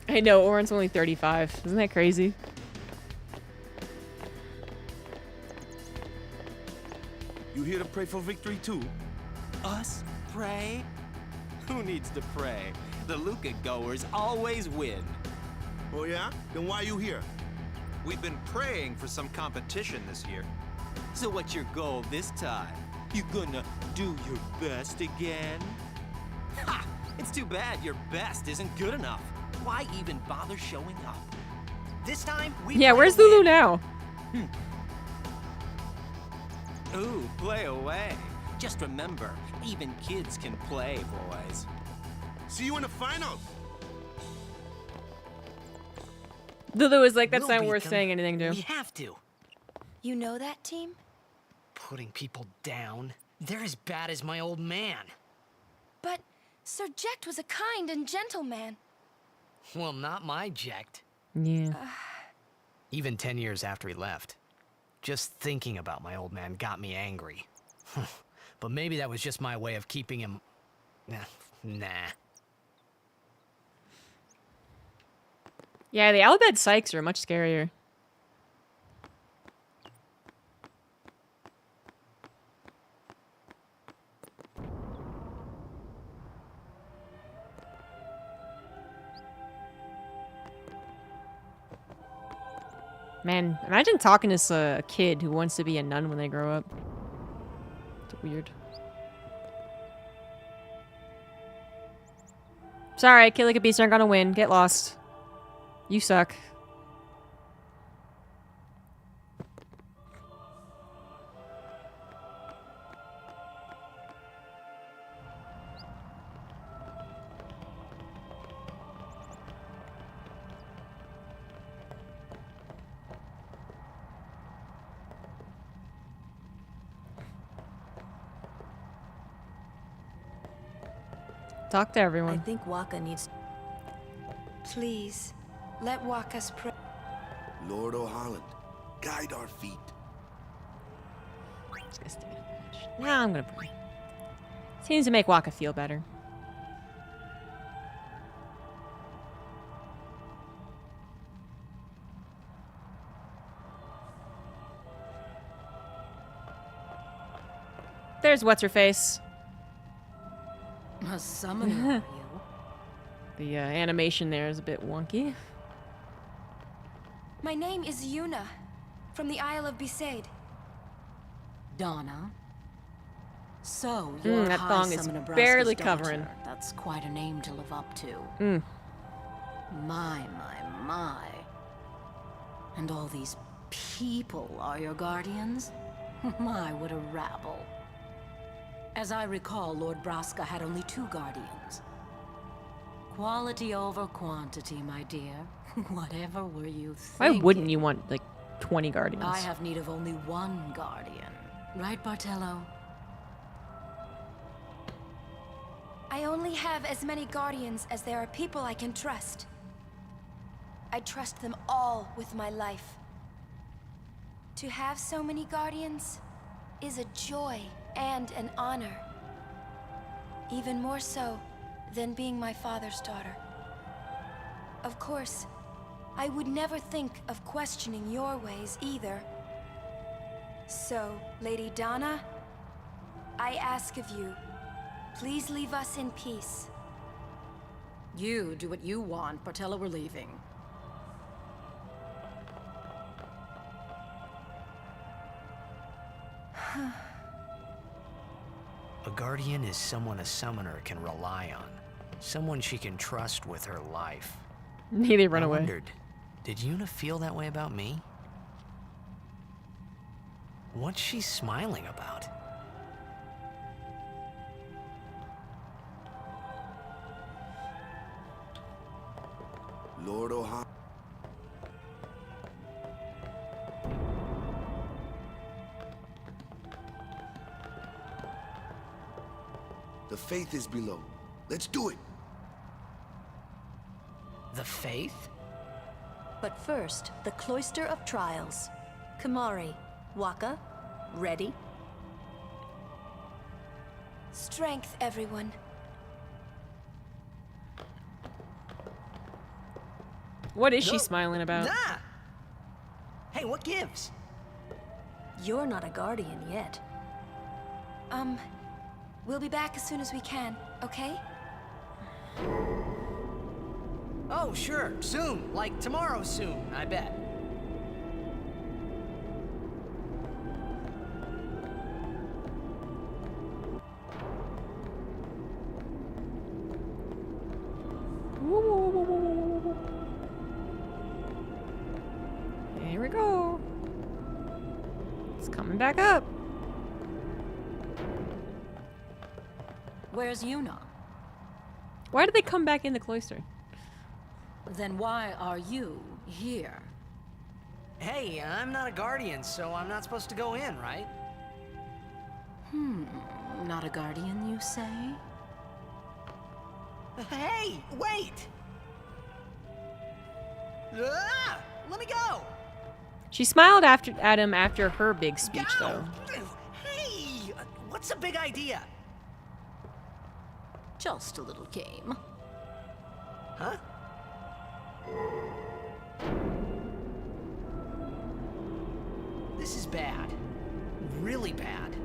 I know, Oren's only 35. Isn't that crazy? You here to pray for victory too? Us pray? Who needs to pray? The Luca goers always win. Oh yeah? Then why you here? We've been praying for some competition this year. So what's your goal this time? You gonna do your best again? Ha! It's too bad your best isn't good enough. Why even bother showing up? This time, we Yeah, where's Lulu now? Ooh, play away. Just remember, even kids can play, boys. See you in the finals. Lulu is like, that's We'll not beat worth them. saying anything to. We have to. You know that team? Putting people down. They're as bad as my old man. But Sir Jecht was a kind and gentle man. Well, not my Jecht. Yeah. Even 10 years after he left. Just thinking about my old man got me angry. But maybe that was just my way of keeping him... Nah. Yeah, the Alabed Sykes are much scarier. Man, imagine talking to a kid who wants to be a nun when they grow up. It's weird. Sorry, Killica Beasts aren't gonna win. Get lost. You suck. Talk to everyone. I think Waka needs... Please, let Waka's pray. Lord O'Holland, guide our feet. Nah, I'm gonna pray. Seems to make Waka feel better. There's what's-her-face. A summoner, are you? The animation there is a bit wonky. My name is Yuna, from the Isle of Besaid. Donna. So, you're that High thong is Summoner Braska's barely daughter. covering. That's quite a name to live up to. My. And all these people are your guardians? My, what a rabble. As I recall, Lord Braska had only 2 guardians. Quality over quantity, my dear. Whatever were you Why thinking? wouldn't you want, like, 20 guardians? I have need of only 1 guardian. Right, Bartello? I only have as many guardians as there are people I can trust. I trust them all with my life. To have so many guardians is a joy and an honor. Even more so than being my father's daughter. Of course, I would never think of questioning your ways either. So, Lady Donna, I ask of you, please leave us in peace. You do what you want, Bartello, we're leaving. A guardian is someone a summoner can rely on. Someone she can trust with her life. They run I away. wondered, did Yuna feel that way about me? What's she smiling about? Lord O'Holland. The faith is below. Let's do it. The faith? But first, the Cloister of Trials. Kamari, Waka, ready? Strength, everyone. What is she No. smiling about? Nah! Hey, what gives? You're not a guardian yet. We'll be back as soon as we can, okay? Oh, sure. Soon. Like tomorrow soon, I bet. Here we go. It's coming back up. Where's Yuna? Why did they come back in the cloister? Then why are you here? Hey, I'm not a guardian, so I'm not supposed to go in, right? Not a guardian, you say? Hey, wait! Ah, let me go! She smiled at him after her big speech, though. Hey, what's a big idea? Just a little game. Huh? This is bad. Really bad.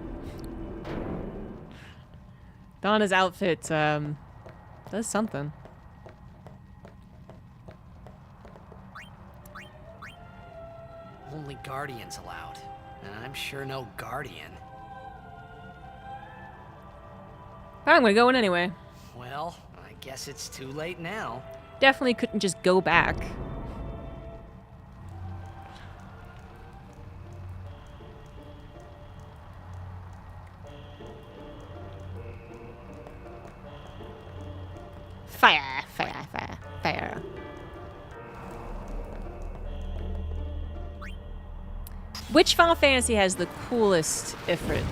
Donna's outfit, does something. Only guardians allowed. And I'm sure no guardian. I'm gonna go in anyway. Well, I guess it's too late now. Definitely couldn't just go back. Fire, fire, fire, fire. Which Final Fantasy has the coolest Ifrit?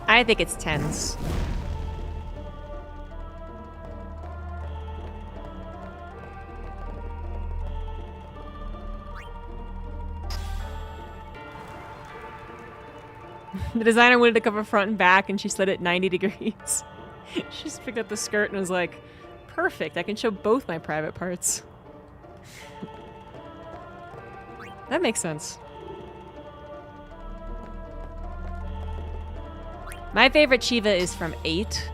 I think it's 10s. The designer wanted to cover front and back, and she slid it 90 degrees. She just picked up the skirt and was like, perfect, I can show both my private parts. That makes sense. My favorite Shiva is from 8.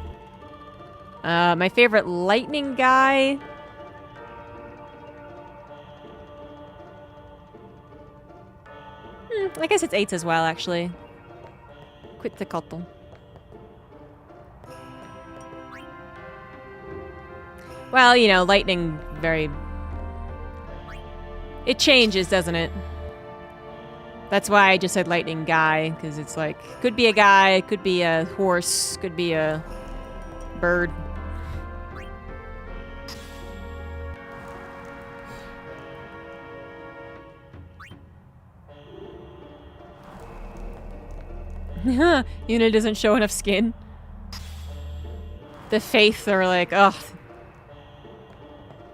My favorite lightning guy... I guess it's 8s as well, actually. Quetzalcoatl. Well, you know, lightning very... It changes, doesn't it? That's why I just said lightning guy, because it's like, could be a guy, could be a horse, could be a bird. Yuna doesn't show enough skin. The Faith are like, ugh.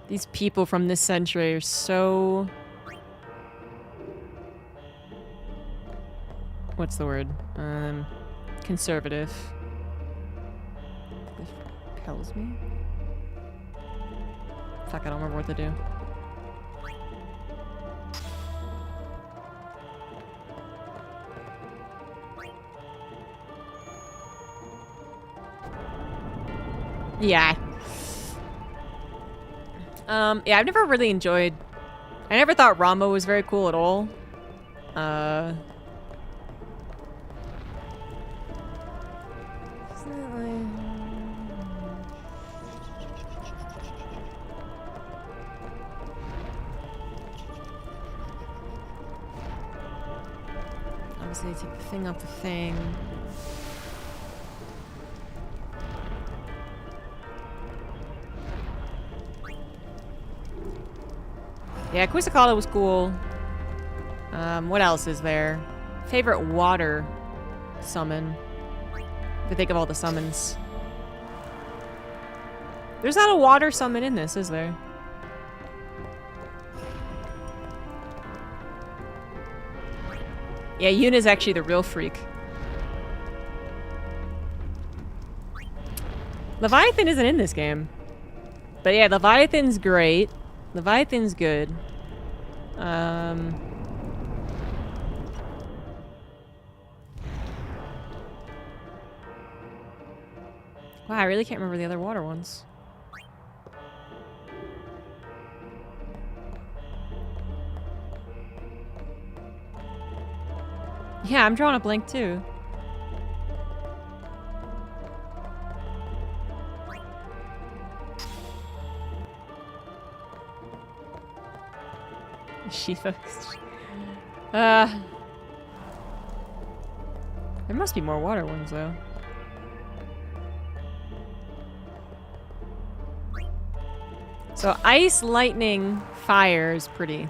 These people from this century are so... What's the word? Conservative. This repels me. Fuck, I don't remember what to do. Yeah. Yeah, I've never really enjoyed... I never thought Rama was very cool at all. Obviously, take the thing off the thing. Yeah, Quetzalcoatl was cool. What else is there? Favorite water summon. To think of all the summons. There's not a water summon in this, is there? Yeah, Yuna's actually the real freak. Leviathan isn't in this game. But yeah, Leviathan's great. Leviathan's good. Wow, I really can't remember the other water ones. Yeah, I'm drawing a blank too. Shiva. There must be more water ones though. So ice, lightning, fire is pretty.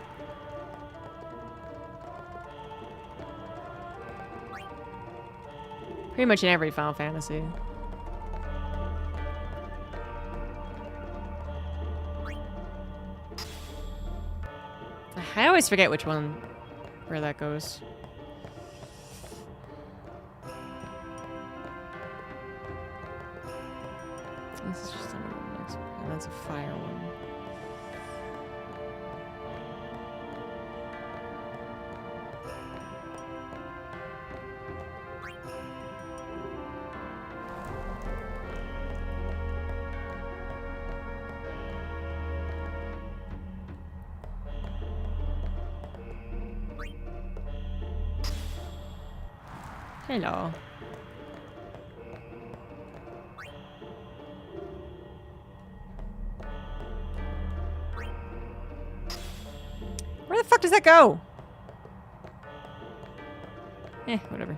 Pretty much in every Final Fantasy. I always forget which one, where that goes. This is just and that's a fire one. Hello. Where the fuck does that go? Whatever.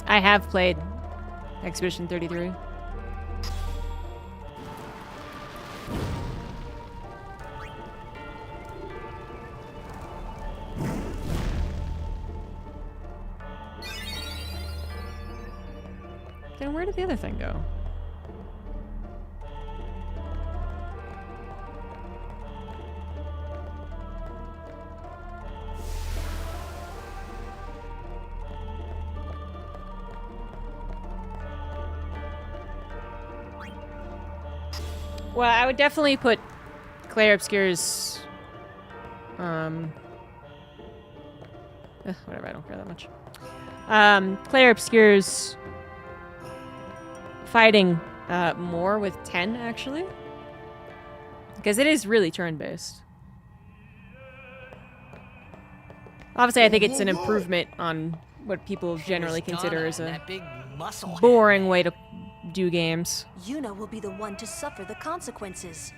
I have played Expedition 33. Then where did the other thing go? Well, I would definitely put Claire Obscure's, whatever, I don't care that much. Claire Obscure's fighting more with 10, actually. Because it is really turn-based. Obviously, I think it's an improvement on what people generally consider as a boring way to do games. Yuna will be the one to suffer the consequences.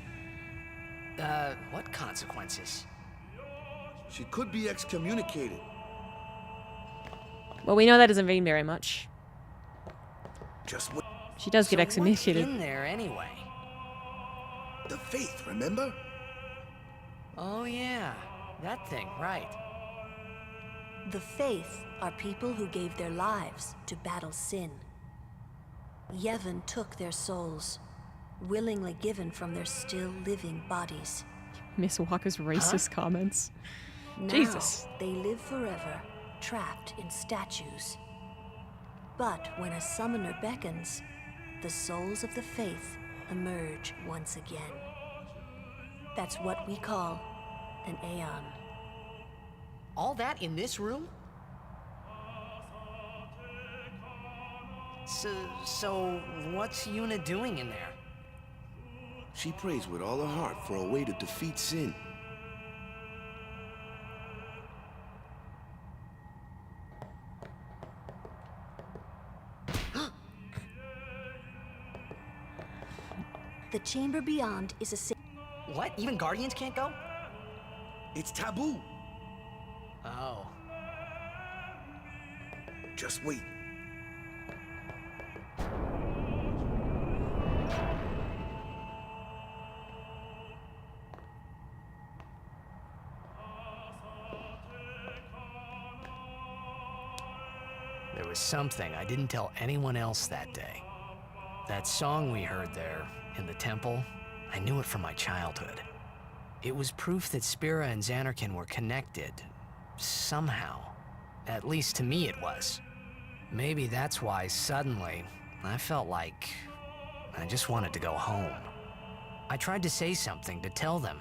What consequences? She could be excommunicated. Well, we know that doesn't mean very much. Just what? She does get excommunicated. What's in there anyway? The faith, remember? Oh yeah, that thing, right. The faith are people who gave their lives to battle sin. Yevon took their souls, willingly given from their still living bodies. Miss Waka's racist comments. Now, Jesus. They live forever, trapped in statues. But when a summoner beckons, the souls of the faith emerge once again. That's what we call an Aeon. All that in this room? So what's Yuna doing in there? She prays with all her heart for a way to defeat sin. The chamber beyond is a What? Even Guardians can't go? It's taboo. Oh. Just wait. There was something I didn't tell anyone else that day. That song we heard there, in the temple, I knew it from my childhood. It was proof that Spira and Xanarkin were connected, somehow. At least to me it was. Maybe that's why suddenly, I felt like I just wanted to go home. I tried to say something to tell them,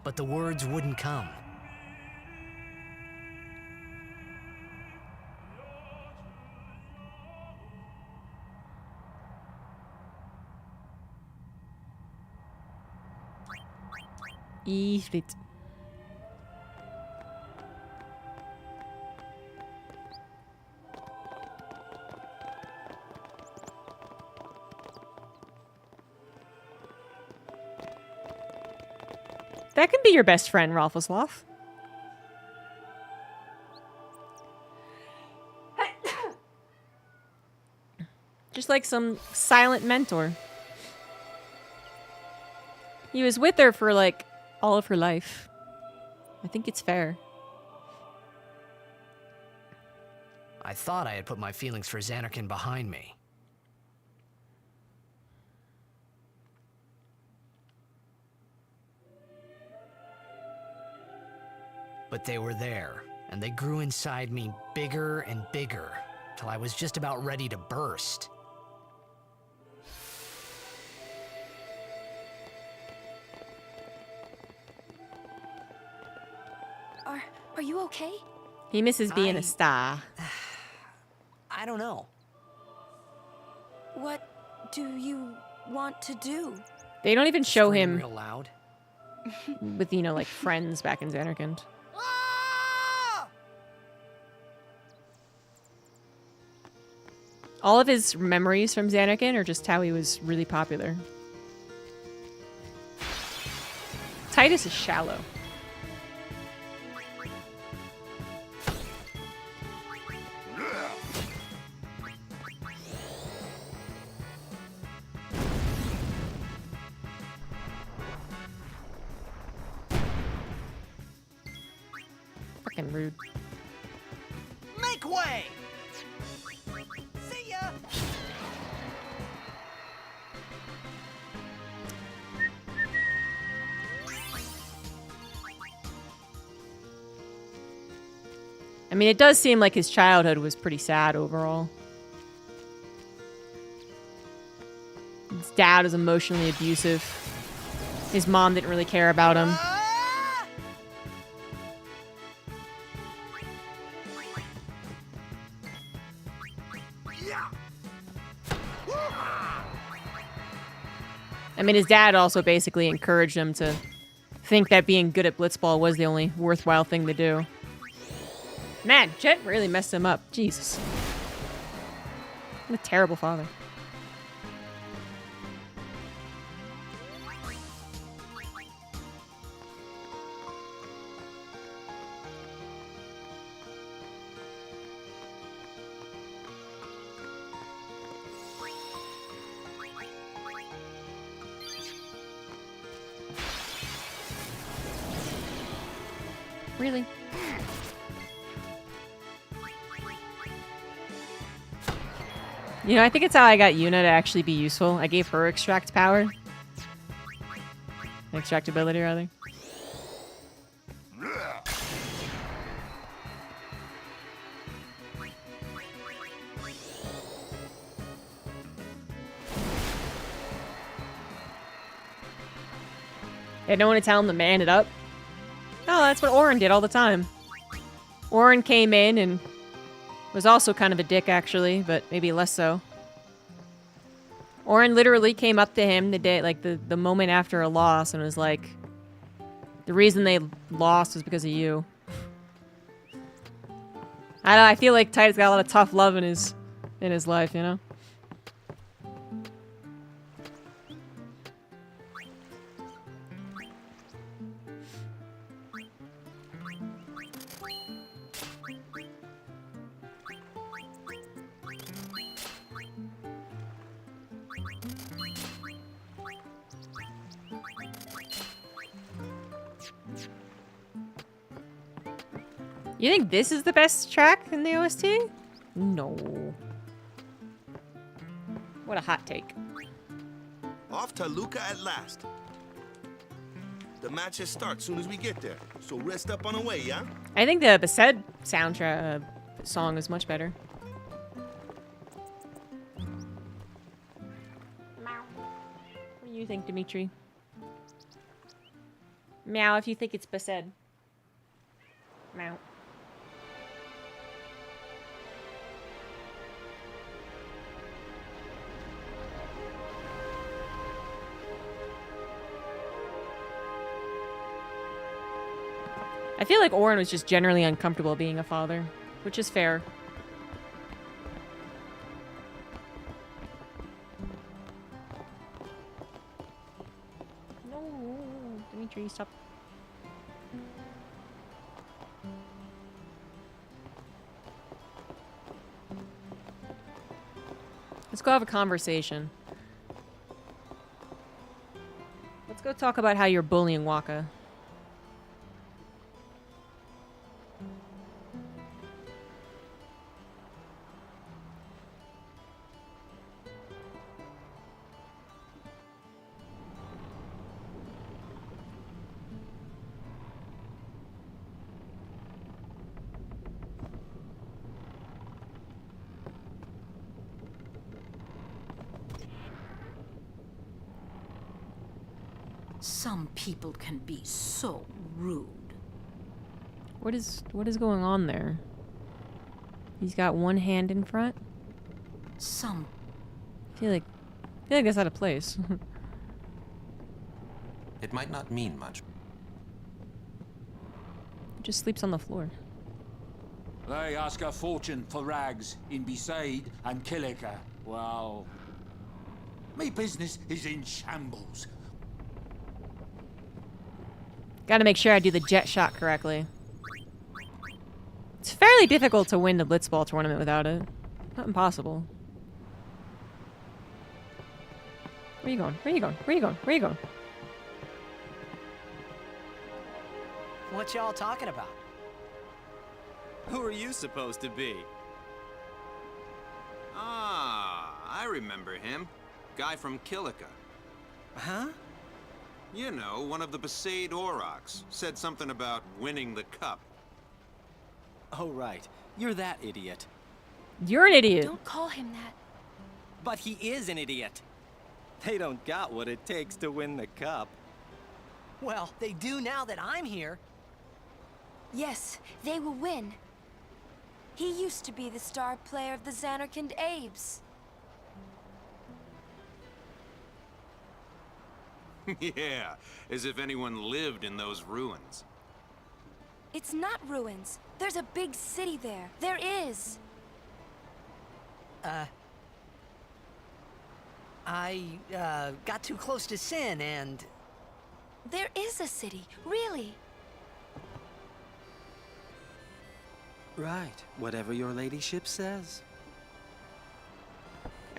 but the words wouldn't come. Ifrit. That can be your best friend, Ralphoslav. Just like some silent mentor. He was with her for like all of her life. I think it's fair. I thought I had put my feelings for Xanarkin behind me. But they were there, and they grew inside me bigger and bigger, till I was just about ready to burst. Are you okay? He misses being a star. I don't know. What do you want to do? They don't even show Scream him real loud. with, you know, like friends back in Xanarkand. All of his memories from Xanarkand are just how he was really popular. Titus is shallow. Fucking rude. Make way! See ya! I mean, it does seem like his childhood was pretty sad overall. His dad was emotionally abusive. His mom didn't really care about him. I mean, his dad also basically encouraged him to think that being good at blitzball was the only worthwhile thing to do. Man, Jet really messed him up. Jesus. What a terrible father. Really? You know, I think it's how I got Yuna to actually be useful. I gave her extract power. Extractability, rather. Had no one to tell him to man it up. Oh, that's what Orin did all the time. Orin came in and was also kind of a dick, actually, but maybe less so. Orin literally came up to him the day, like the moment after a loss, and was like, "The reason they lost was because of you." I don't know, I feel like Titus got a lot of tough love in his life, you know. You think this is the best track in the OST? No. What a hot take. Off to Luca at last. The matches start soon as we get there, so rest up on the way, yeah? I think the Besaid soundtrack song is much better. What do you think, Dimitri? Meow if you think it's Besaid. Meow. I feel like Orin was just generally uncomfortable being a father, which is fair. No, Dimitri, stop. Let's go have a conversation. Let's go talk about how you're bullying Waka. Some people can be so rude. What is going on there? He's got one hand in front. Some I feel like that's out of place. It might not mean much. Just sleeps on the floor. They ask a fortune for rags in Besaid and Kilika. Well, me business is in shambles. Gotta make sure I do the jet shot correctly. It's fairly difficult to win the Blitzball tournament without it. Not impossible. Where you going? Where you going? Where you going? Where you going? What y'all talking about? Who are you supposed to be? Ah, I remember him. Guy from Kilika. Huh? You know, one of the Besaid Aurochs. Said something about winning the cup. Oh, right. You're that idiot. You're an idiot. Don't call him that. But he is an idiot. They don't got what it takes to win the cup. Well, they do now that I'm here. Yes, they will win. He used to be the star player of the Xanarkand Abes. Yeah, as if anyone lived in those ruins. It's not ruins. There's a big city there. There is. I got too close to Sin and... There is a city, really. Right. Whatever your ladyship says.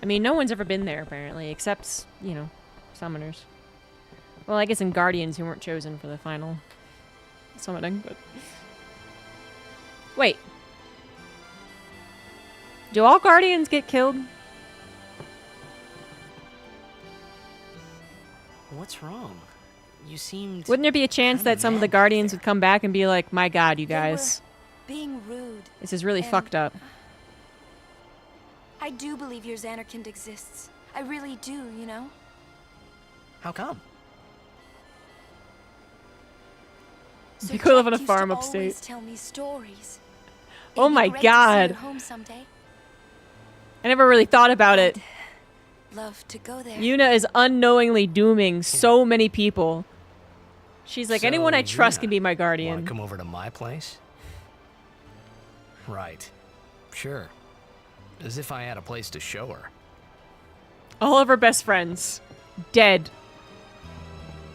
I mean, no one's ever been there, apparently, except, you know, summoners. Well, I guess in Guardians who weren't chosen for the final summoning, but... Wait. Do all Guardians get killed? What's wrong? You seemed... Wouldn't there be a chance that some of the Guardians would come back and be like, my god, you guys. Being rude. This is really fucked up. I do believe your Xanarkand exists. I really do, you know? How come? So They could live on a Jack used to farm always upstate. tell me stories. Oh It'd be my great to see your god. home someday. I never really thought about it. Love to go there. Yuna is unknowingly dooming so many people. She's like, So, anyone I trust Yuna, can be my Wanna guardian. come over to my place? Right. Sure. As if I had a place to show her. All of her best friends. Dead.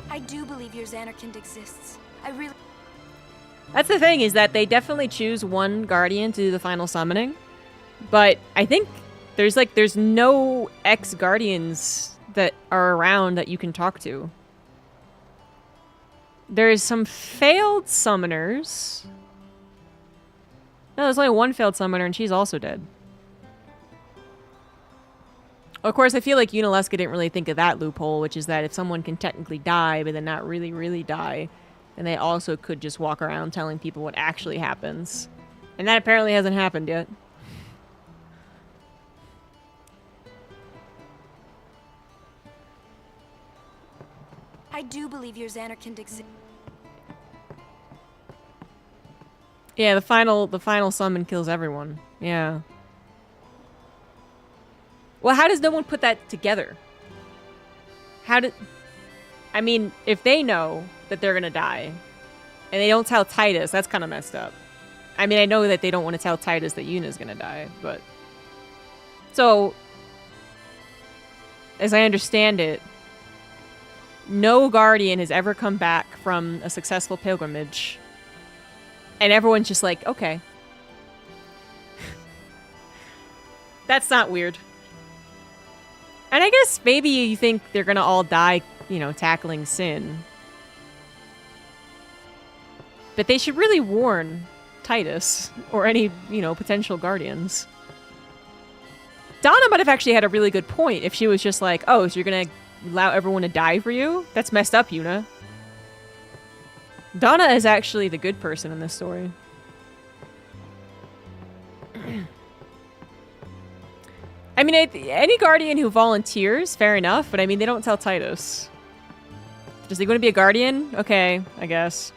I do believe your Xanarkand exists. I really... That's the thing, is that they definitely choose one guardian to do the final summoning. But I think there's no ex-guardians that are around that you can talk to. There's some failed summoners. No, there's only one failed summoner, and she's also dead. Of course, I feel like Unalesca didn't really think of that loophole, which is that if someone can technically die, but then not really, really die, then they also could just walk around telling people what actually happens. And that apparently hasn't happened yet. I do believe your Xanarkand exists. Yeah, the final summon kills everyone. Yeah. Well, how does no one put that together? I mean, if they know that they're gonna die, And they don't tell Titus. That's kind of messed up. I mean, I know that they don't want to tell Titus that Yuna's gonna die, but... So, as I understand it, no Guardian has ever come back from a successful pilgrimage. And everyone's just like, okay. That's not weird. And I guess maybe you think they're gonna all die, you know, tackling Sin. But they should really warn Titus or any, you know, potential Guardians. Donna might have actually had a really good point if she was just like, oh, so you're gonna allow everyone to die for you? That's messed up, Yuna. Donna is actually the good person in this story. I mean, any Guardian who volunteers, fair enough, but I mean, they don't tell Titus. Does he want to be a Guardian? Okay, I guess.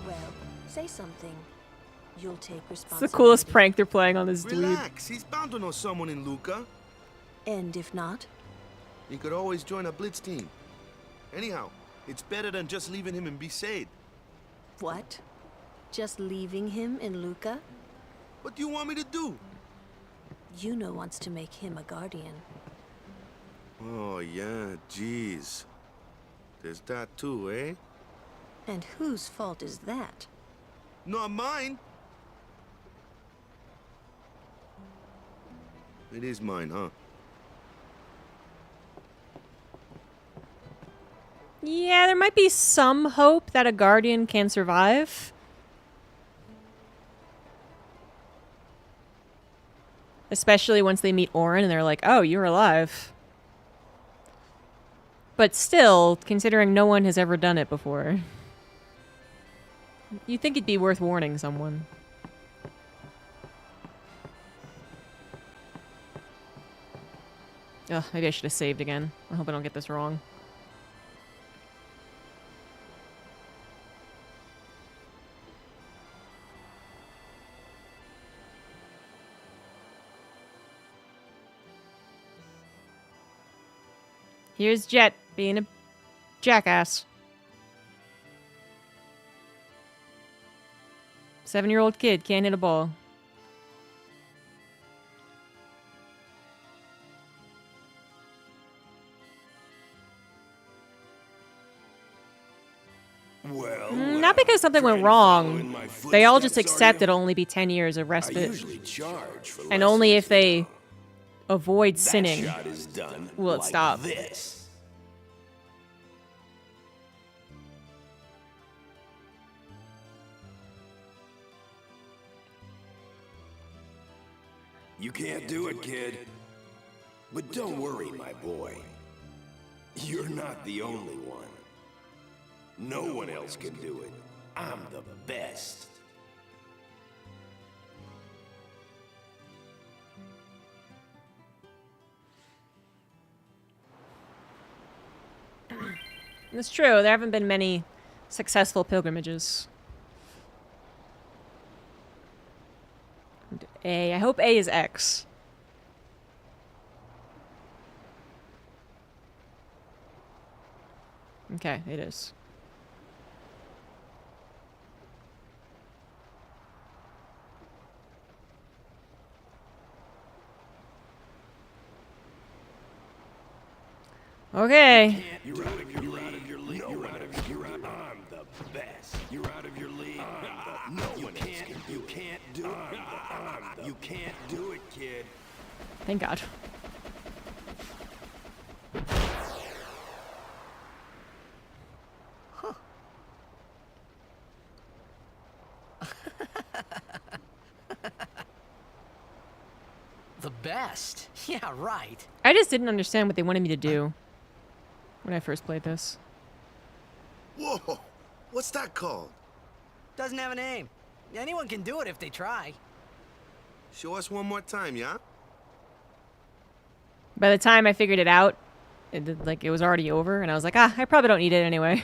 Well, say something. You'll take It's responsibility. the coolest prank they're playing on this dude. Relax, he's bound to know someone in Luca. And if not? He could always join a blitz team. Anyhow, it's better than just leaving him in Besaid. What? Just leaving him in Luca? What do you want me to do? Yuna wants to make him a Guardian. Oh, yeah, jeez. There's that too, eh? And whose fault is that? Not mine. It is mine, huh? Yeah, there might be some hope that a Guardian can survive. Especially once they meet Orin and they're like, oh, you're alive. But still, considering no one has ever done it before, you'd think it'd be worth warning someone. Ugh, maybe I should have saved again. I hope I don't get this wrong. Here's Jet being a jackass. 7-year-old kid can't hit a ball. Well, Not because something went wrong. They all just accept it'll only be 10 years of respite. And only if they avoid sinning will it stop. This. You can't do it, kid. But don't worry, my boy. You're not the only one. No one else can do it. I'm the best. It's true, there haven't been many successful pilgrimages. And A. I hope A is X. Okay, it is. Okay. You're out of your league. You're out of your league. I'm the best. You're out of your league. No one else can do it. You can't do it. You can't do it, kid. Thank God. The best? Yeah, right. I just didn't understand what they wanted me to do when I first played this. Whoa! What's that called? Doesn't have a name. Anyone can do it if they try. Show us one more time, yeah? By the time I figured it out, it was already over, and I was like, I probably don't need it anyway.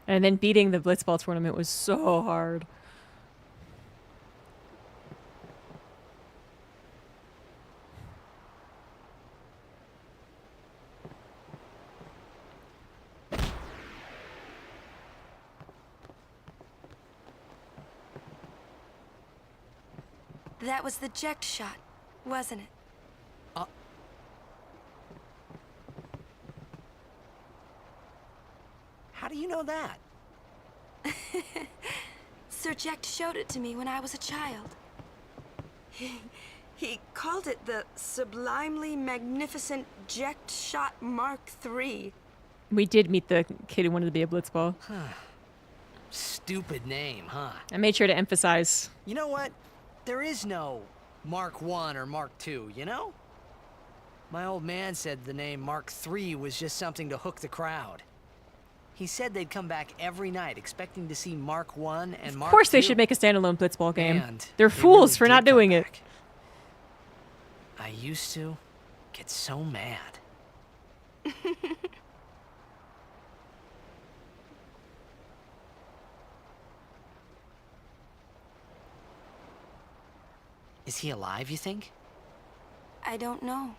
And then beating the Blitzball tournament was so hard. That was the eject shot, wasn't it? How do you know that? Sir Jekt showed it to me when I was a child. He called it the Sublimely Magnificent Jekt Shot Mark III. We did meet the kid who wanted to be a blitzball. Stupid name, huh? I made sure to emphasize. You know what? There is no Mark 1 or Mark 2, you know? My old man said the name Mark 3 was just something to hook the crowd. He said they'd come back every night expecting to see Mark 1 and Mark 2. Of course they should make a standalone blitzball game. And They're they fools really for not did come doing it. back. I used to get so mad. Is he alive, you think? I don't know.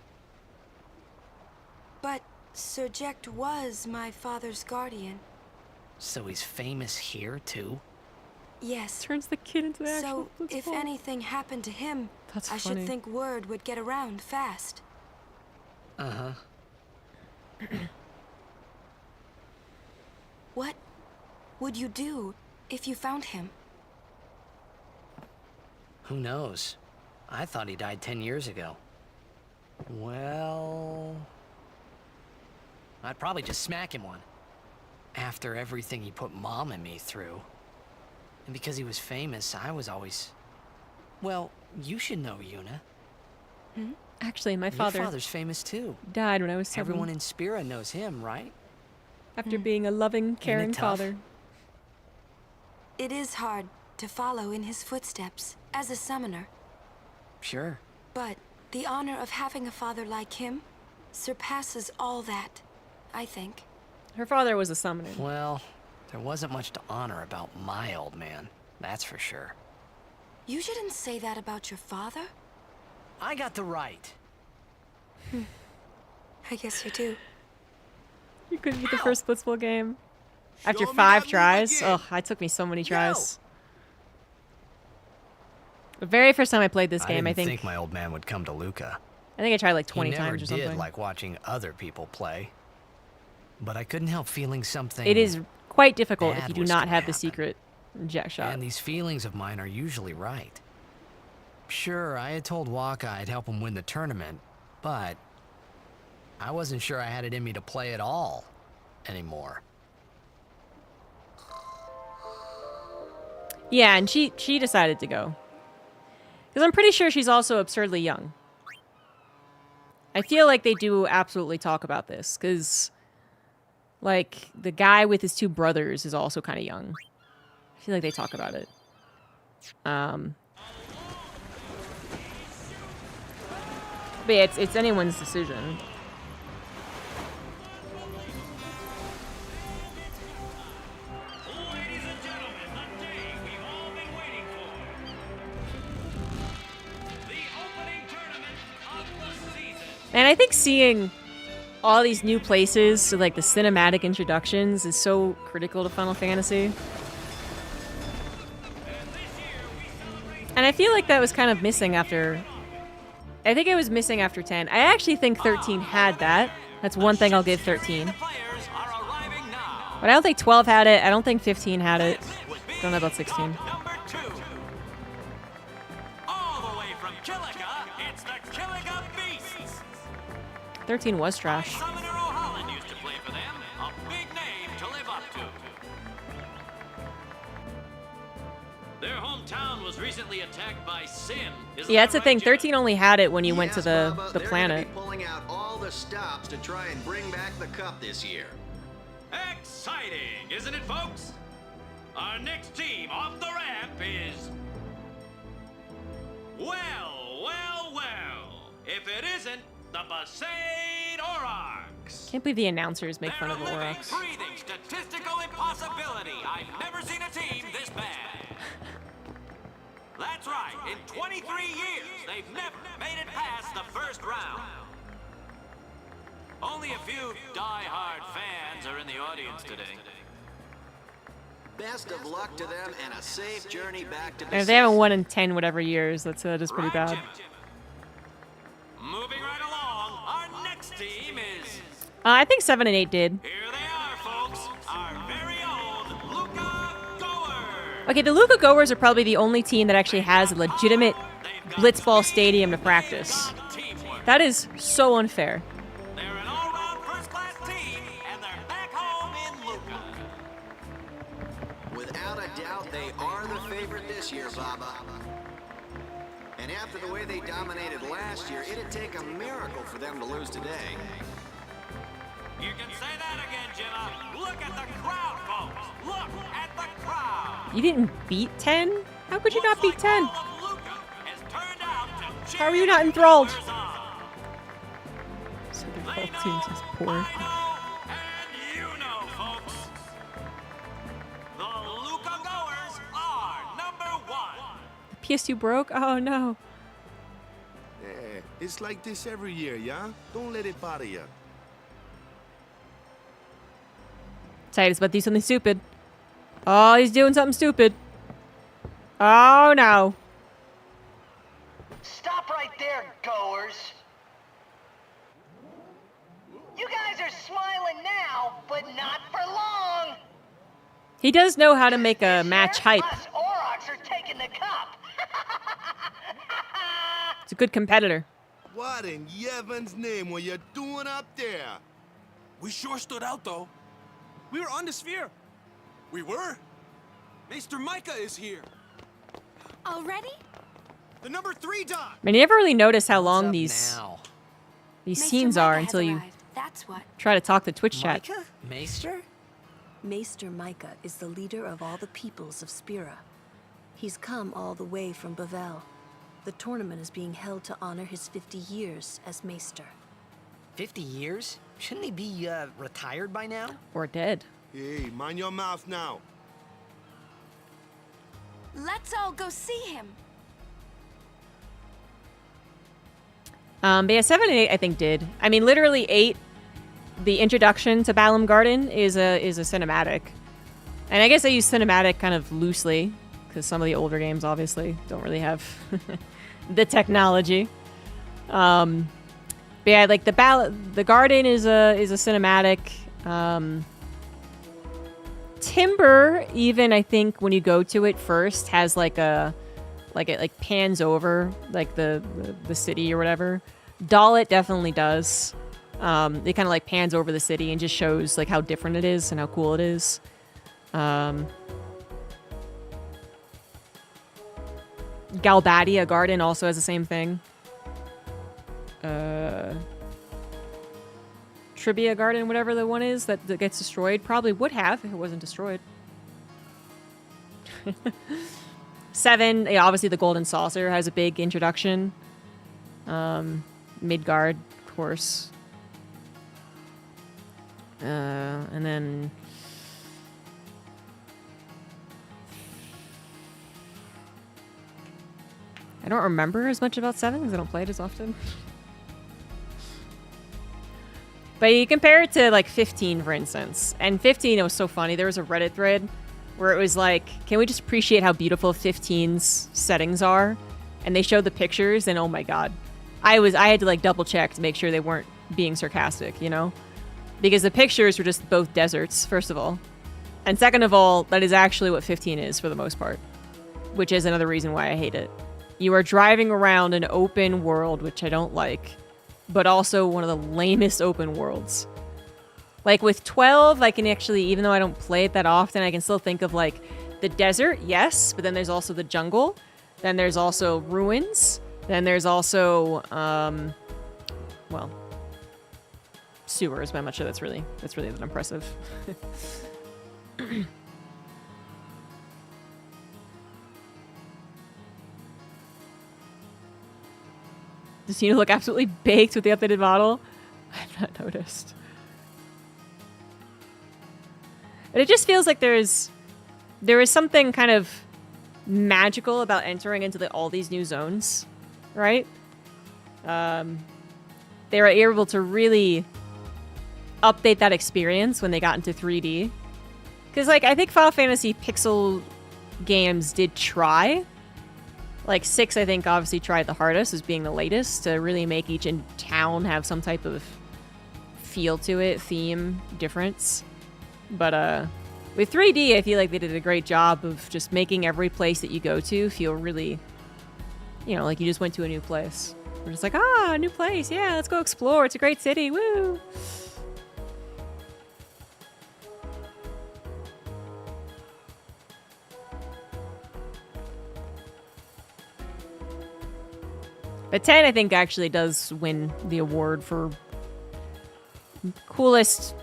But Sir Jekt was my father's guardian. So he's famous here, too? Yes. Turns the kid into the actual So, if blitzball. anything happened to him, That's I funny. should think word would get around fast. Uh-huh. What would you do if you found him? Who knows? I thought he died 10 years ago. Well... I'd probably just smack him one. After everything he put Mom and me through. And because he was famous, I was always... Well, you should know, Yuna. Actually, my Your father father's famous too. died when I was 7. Everyone in Spira knows him, right? After being a loving, caring tough? father. It is hard to follow in his footsteps as a summoner. Sure. But the honor of having a father like him surpasses all that, I think. Her father was a summoner. Well, there wasn't much to honor about my old man, that's for sure. You shouldn't say that about your father. I got the right. I guess you do. You couldn't beat the first blitzball game. After Show me 5 that move tries? again. Oh, it took me so many tries. The very first time I played this game, I didn't think think my old man would come to Luca. I tried like 20 he never times or something. did like watching other people play. But I couldn't help feeling something. It is quite difficult if bad you do was not gonna have the happen. secret jet shot. And these feelings of mine are usually right. Sure, I had told Waka I'd help him win the tournament, but I wasn't sure I had it in me to play at all anymore. Yeah, and she decided to go. Because I'm pretty sure she's also absurdly young. I feel like they do absolutely talk about this, because, like, the guy with his 2 brothers is also kind of young. I feel like they talk about it. But yeah, it's anyone's decision. And I think seeing all these new places, so like the cinematic introductions, is so critical to Final Fantasy. And I feel like that was kind of missing after... I think it was missing after 10. I actually think 13 had that. That's one thing I'll give 13. But I don't think 12 had it. I don't think 15 had it. Don't know about 16. All the way from Kilika, it's the Kilika Beasts. 13 was trash. Summoner O'Holland used to play for them. A big name to live up to. Their hometown was recently attacked by Sin. Isn't Yeah, that's that the thing. right, Jimmy? 13 only had it when you went to Yes, the Bubba, the they're planet. gonna be pulling out all the stops to try and bring back the cup this year. Exciting, isn't it, folks? Our next team off the ramp is... Well. If it isn't the Besaid Aurochs. Can't believe the announcers make fun of the Living, Aurochs. breathing statistical impossibility. I've never seen a team this bad. That's right. In 23 years, they've never made it past the first round. Only a few die-hard fans are in the audience today. Best of luck to them and a safe journey back to And if they haven't won in 10 whatever years, that is pretty bad. Moving right along, our next team is... I think 7 and 8 did. Here they are, folks. Our very own Luca Goers. Okay, the Luca Goers are probably the only team that actually has a legitimate blitzball stadium to practice. That is so unfair. They're an all-round first-class team, and they're back home in Luca. Without a doubt, they are the favorite this year, Baba. And after the way they dominated last year, it'd take a miracle for them to lose today. You can say that again, Jimma. Look at the crowd, folks. Look at the crowd. You didn't beat 10? How could you not beat 10? How are you not enthralled? So the whole team's just poor. You know, folks. The Luca Goers are #1. The PS2 broke? Oh no. Yeah, it's like this every year, yeah? Don't let it bother you. Titus about to do something stupid. Oh, he's doing something stupid. Oh no. Stop right there, goers. You guys are smiling now, but not for long. He does know how to make a match hype. Us Aurochs are taking the cup. He's a good competitor. What in Yevon's name were you doing up there? We sure stood out, though. We were on the sphere. We were. Maester Micah is here. Already? The number 3 dot. I mean, you never really notice how long these Maester scenes Micah are has until you arrived. That's what. try to talk to Twitch chat. Maester? Maester Micah is the leader of all the peoples of Spira. He's come all the way from Bavel. The tournament is being held to honor his 50 years as Maester. 50 years? Shouldn't he be, retired by now? Or dead. Hey, mind your mouth now. Let's all go see him. But yeah, 7 and 8 I think did. I mean, literally 8, the introduction to Balam Garden is a cinematic. And I guess I use cinematic kind of loosely, because some of the older games obviously don't really have the technology. But yeah, like the garden is a cinematic. Timber, even I think when you go to it first, has like it pans over like the city or whatever. Dalit definitely does. It kind of like pans over the city and just shows like how different it is and how cool it is. Galbadia Garden also has the same thing. Trivia Garden, whatever the one is that gets destroyed, probably would have if it wasn't destroyed. 7, yeah, obviously the Golden Saucer has a big introduction. Midgard, of course. And then... I don't remember as much about 7 because I don't play it as often. But you compare it to like 15, for instance. And 15, it was so funny. There was a Reddit thread where it was like, can we just appreciate how beautiful 15's settings are? And they showed the pictures and oh my god. I had to like double check to make sure they weren't being sarcastic, you know? Because the pictures were just both deserts, first of all. And second of all, that is actually what 15 is for the most part. Which is another reason why I hate it. You are driving around an open world, which I don't like. But also one of the lamest open worlds. Like with 12, I can actually, even though I don't play it that often, I can still think of like the desert, yes, but then there's also the jungle. Then there's also ruins. Then there's also, well, sewers, but I'm not sure that's really that impressive. Does Tina look absolutely baked with the updated model? I've not noticed. But it just feels like there is something kind of magical about entering into all these new zones, right? They were able to really update that experience when they got into 3D. Because, like, I think Final Fantasy pixel games did try. Like, 6, I think, obviously tried the hardest as being the latest to really make each town have some type of feel to it, theme, difference. But, with 3D, I feel like they did a great job of just making every place that you go to feel really, you know, like you just went to a new place. We're just like, a new place. Yeah, let's go explore. It's a great city. Woo! But 10, I think, actually does win the award for coolest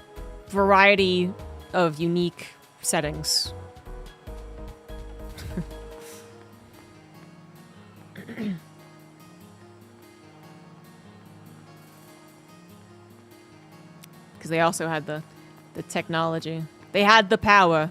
variety of unique settings. Because they also had the technology. They had the power.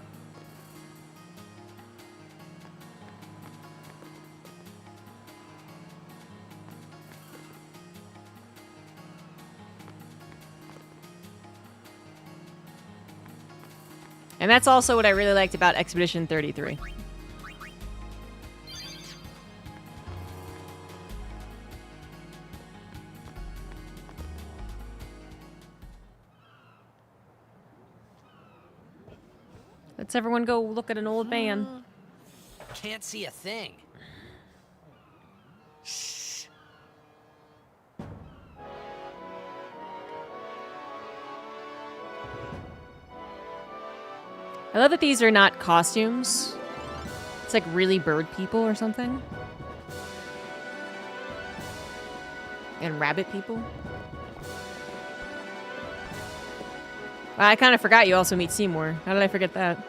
And that's also what I really liked about Expedition 33. Let's everyone go look at an old man. Can't see a thing. Shh. I love that these are not costumes. It's like really bird people or something. And rabbit people. Well, I kind of forgot you also meet Seymour. How did I forget that?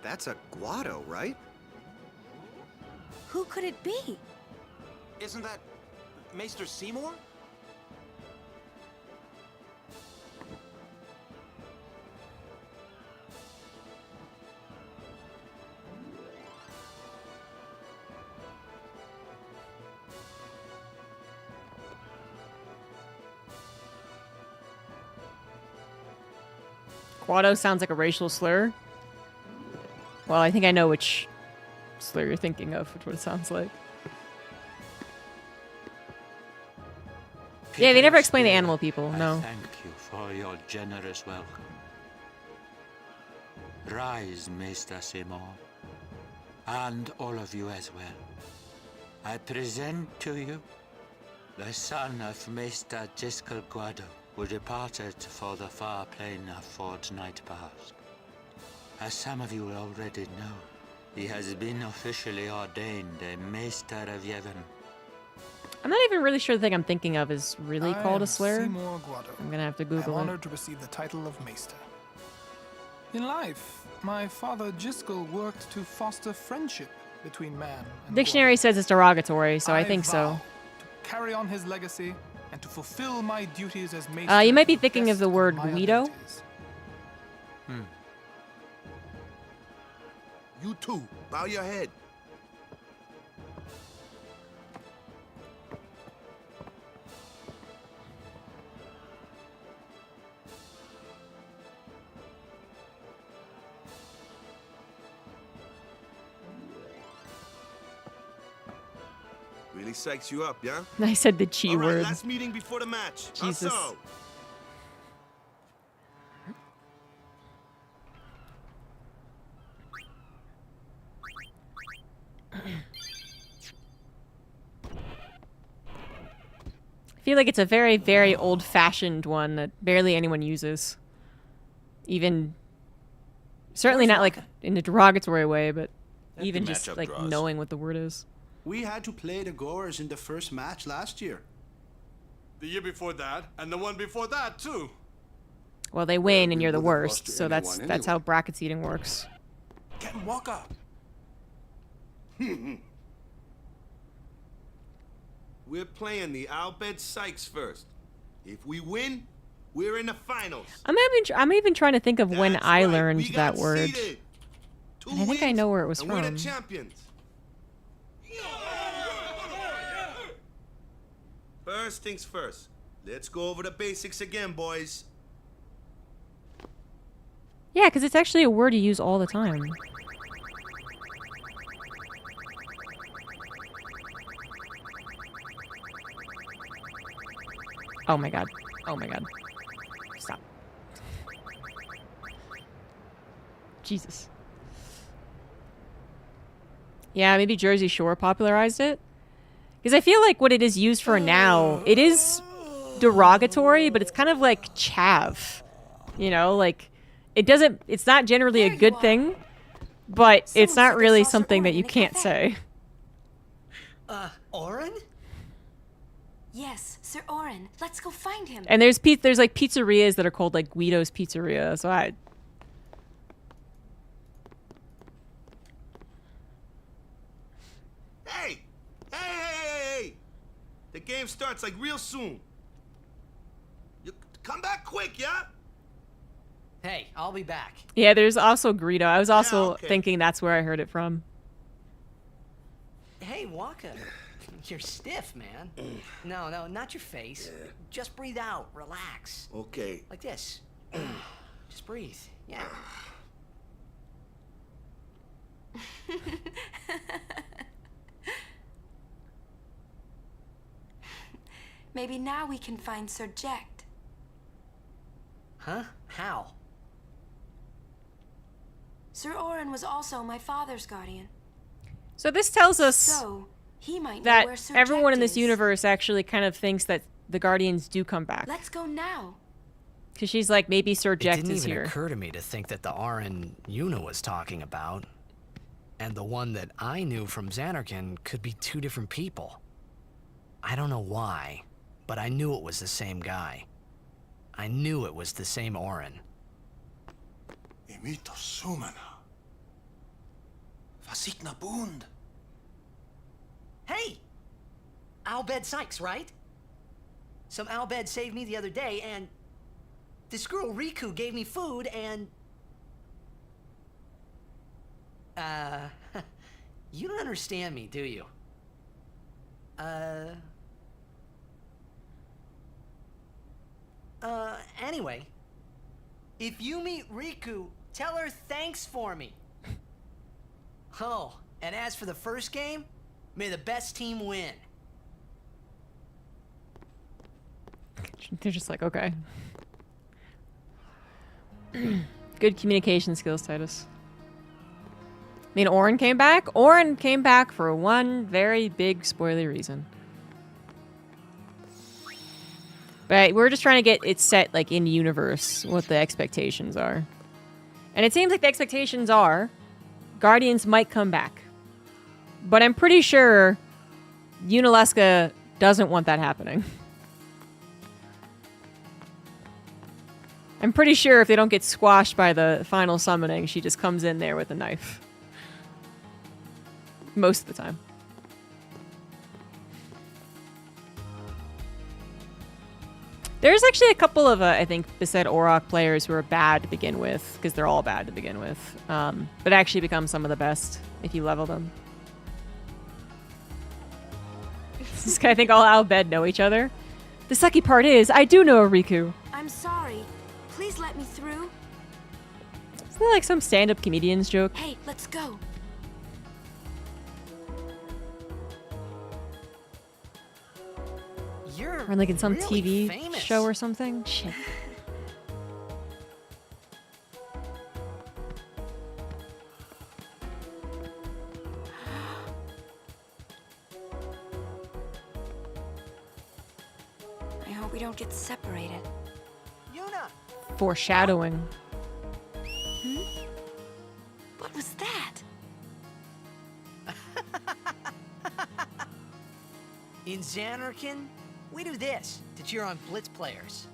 That's a Guado, right? Who could it be? Isn't that Maester Seymour? Guado sounds like a racial slur. Well, I think I know which slur you're thinking of, which what it sounds like. Yeah, they never explain the animal people, no. Thank you for your generous welcome. Rise, Maester Seymour, and all of you as well. I present to you the son of Maester Jiskel Guado, who departed for the far plain a fortnight past. As some of you already know, he has been officially ordained a Maester of Yevon. I'm not even really sure the thing I'm thinking of is really called a slur. Seymour Guado. I'm gonna have to Google I'm it. honored to receive the title of Maester. In life, my father Jiskel worked to foster friendship between man and Dictionary says it's derogatory, so I think so. vow to carry on his legacy and to fulfill my duties as Maester. You might be thinking of the word Guido. You too. Bow your head. Really psychs you up, yeah? I said the G All right, word. last meeting before the match. Jesus. Also, I feel like it's a very, very old-fashioned one that barely anyone uses. Even, certainly not like in a derogatory way, but Let even the just matchup like draws. knowing what the word is. We had to play the Goers in the first match last year. The year before that, and the one before that, too. Well, they win and you're the would've lost worst, to so that's anyone how bracket seeding works. Captain Walker. we're playing the Albed Sykes first. If we win, we're in the finals. I'm even trying to think of when I learned We that got word. seeded. And I think I know where it was and from. we're the champions. First things first. Let's go over the basics again, boys. Yeah, because it's actually a word you use all the time. Oh my god. Oh my god. Stop. Jesus. Yeah, maybe Jersey Shore popularized it. Because I feel like what it is used for now, it is derogatory, but it's kind of like chav. You know, like, it's not generally a good thing, but it's not really something that you can't say. Oren? Yes, Sir Oren. Let's go find him. And there's like pizzerias that are called like Guido's Pizzeria, so Hey! The game starts like real soon. You come back quick, yeah? Hey, I'll be back. Yeah, there's also Greedo. I was also thinking that's where I heard it from. Hey, Waka. You're stiff, man. No, not your face. Just breathe out. Relax. Okay. Like this. Just breathe. Yeah. Maybe now we can find Sir Jecht. Huh? How? Sir Oren was also my father's guardian. So this tells us So, he might know that where Sir everyone Jecht in this is. universe actually kind of thinks that the Guardians do come back. Let's go now. Because she's like, maybe Sir It Jecht didn't is even here. occur to me to think that the Oren Yuna was talking about and the one that I knew from Xanarkand could be two different people. I don't know why, but I knew it was the same guy. I knew it was the same Oren. Imito Sumana. Vasikna Bund. Hey! Albed Sykes, right? Some Albed saved me the other day, and this girl Riku gave me food, and... you don't understand me, do you? Anyway, if you meet Riku, tell her thanks for me. Oh, and as for the first game, may the best team win. They're just like, okay. Good communication skills, Titus. I mean, Oren came back? Oren came back for one very big spoiler reason. But we're just trying to get it set, like, in universe, what the expectations are. And it seems like the expectations are Guardians might come back. But I'm pretty sure Yunalesca doesn't want that happening. I'm pretty sure if they don't get squashed by the final summoning, she just comes in there with a knife. Most of the time. There's actually a couple of, I think, Beset Auroch players who are bad to begin with, because they're all bad to begin with, but actually become some of the best if you level them. I think all Albed know each other. The sucky part is, I do know a Riku. I'm sorry. Please let me through. Isn't that like some stand-up comedian's joke? Hey, let's go. You're Or like in some really TV famous. show or something? Shit. I hope we don't get separated. Yuna! Foreshadowing. What was that? In Xanarkand, we do this to cheer on Blitz players.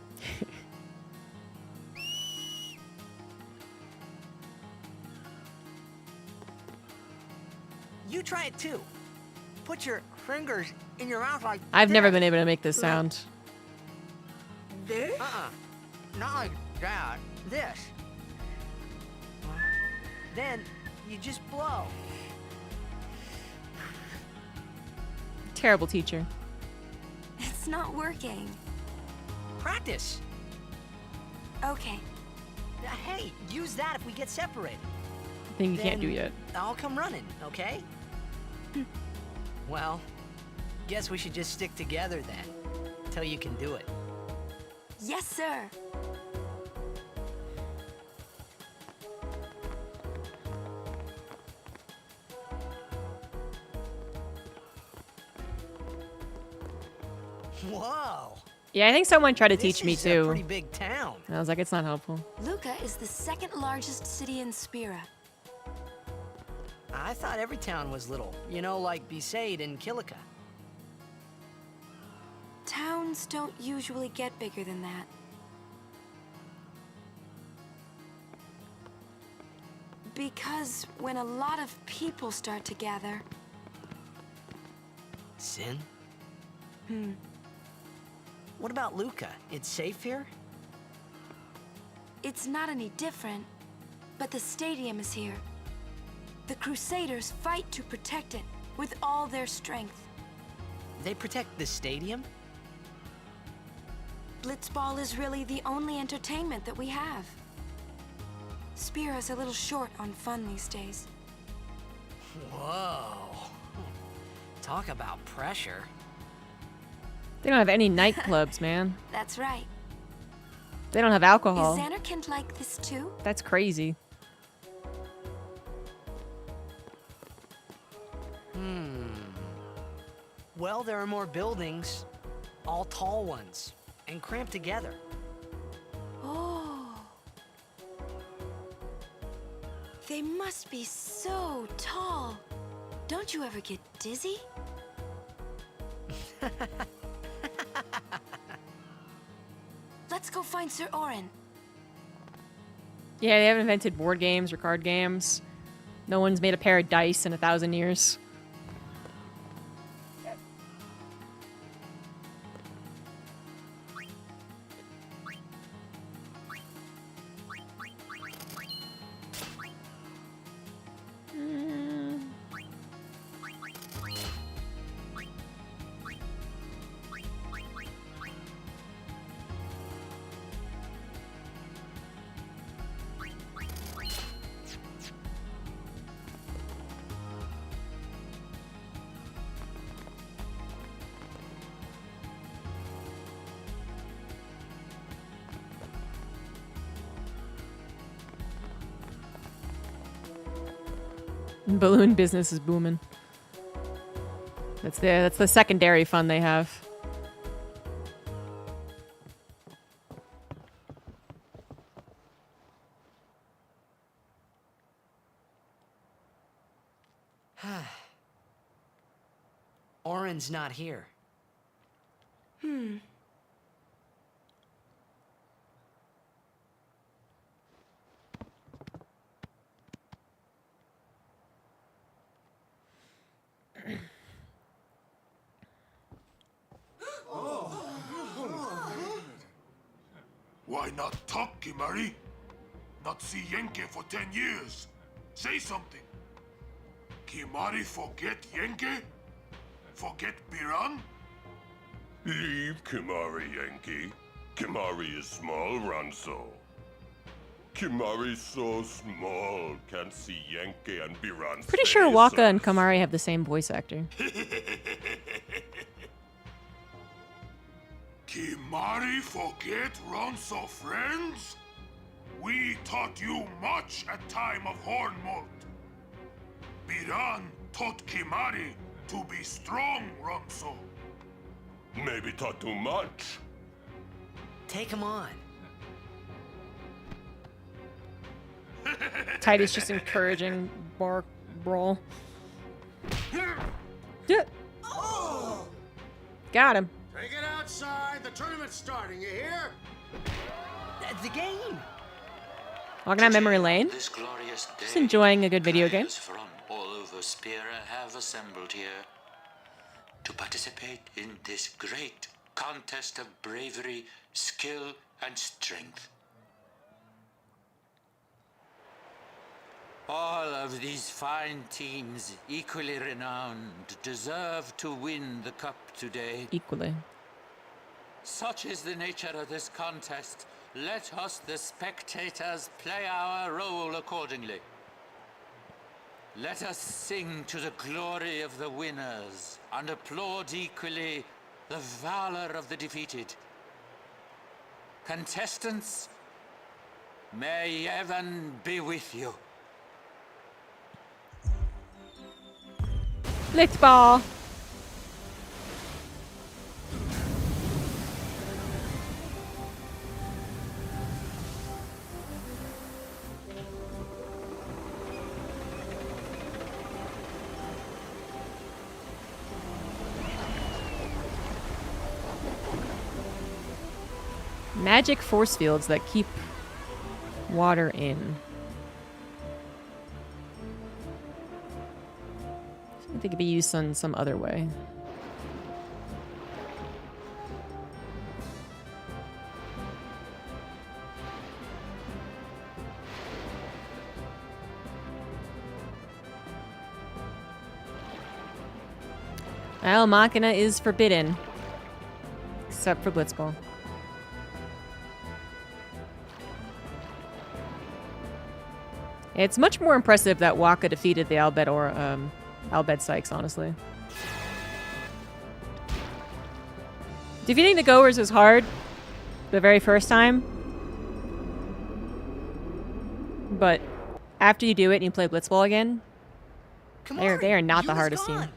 You try it too. Put your fingers in your mouth like I've never this. been able to make this sound. This? Not like that. This. Then you just blow. Terrible teacher. It's not working. Practice. Okay. Hey, use that if we get separated. Thing you can't do Then yet. I'll come running, okay? Well, guess we should just stick together then, till you can do it. Yes, sir. Whoa! Yeah, I think someone tried to teach me This is a too. pretty big town. And I was like, it's not helpful. Luca is the second largest city in Spira. I thought every town was little, you know, like Besaid and Kilika. Towns don't usually get bigger than that. Because when a lot of people start to gather... Sin? Hmm. What about Luca? It's safe here? It's not any different, but the stadium is here. The Crusaders fight to protect it with all their strength. They protect the stadium? Blitzball is really the only entertainment that we have. Spira's a little short on fun these days. Whoa. Talk about pressure. They don't have any nightclubs, man. That's right. They don't have alcohol. Is Xanarkand like this too? That's crazy. Well, there are more buildings, all tall ones, and cramped together. Oh. They must be so tall. Don't you ever get dizzy? Let's go find Sir Orin. Yeah, they haven't invented board games or card games. No one's made a pair of dice in 1,000 years. Balloon business is booming. That's the secondary fun they have. Orin's not here. Why not talk, Kimari? Not see Yenke for 10 years. Say something. Kimari forget Yenke? Forget Biran? Leave Kimari, Yenke. Kimari is small, Ranso. Kimari's so small, can't see Yenke and Biran's Pretty sure Waka and Kamari have the same voice actor. Kimari forget Ronso friends? We taught you much at time of Hornmold. Biran taught Kimari to be strong, Ronso. Maybe taught too much. Take him on. Titus just encouraging brawl. Yeah. Got him. Take it outside. The tournament's starting. You hear? The game. Walking down memory lane. This glorious day, Just enjoying a good video game. players from all over Spira have assembled here to participate in this great contest of bravery, skill, and strength. All of these fine teams, equally renowned, deserve to win the cup today. Equally. Such is the nature of this contest let us, the spectators, play our role accordingly. Let us sing to the glory of the winners and applaud equally the valor of the defeated. Contestants, may heaven be with you. Blitzball. Magic force fields that keep water in. I think it could be used in some other way. Well, Machina is forbidden. Except for Blitzball. It's much more impressive that Waka defeated the Albed or Albed Sykes, honestly. Defeating the Goers was hard the very first time. But after you do it and you play Blitzball again, they are not the hardest team.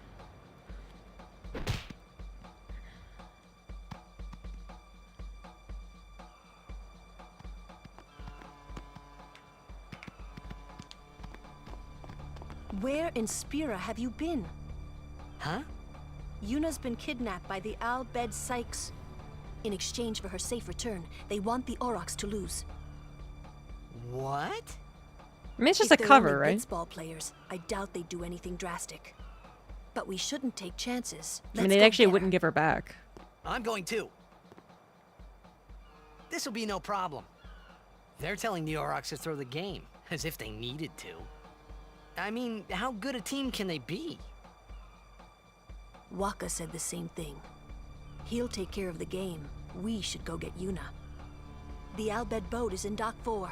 Where in Spira have you been? Huh? Yuna's been kidnapped by the Albed Sykes. In exchange for her safe return, they want the Aurochs to lose. What? I mean, it's just If a they're cover, only right? Blitzball players, I doubt they'd do anything drastic. But we shouldn't take chances. I mean, they actually wouldn't give her back. I'm going too. This'll be no problem. They're telling the Aurochs to throw the game, as if they needed to. I mean, how good a team can they be? Waka said the same thing. He'll take care of the game. We should go get Yuna. The Albed boat is in Dock 4.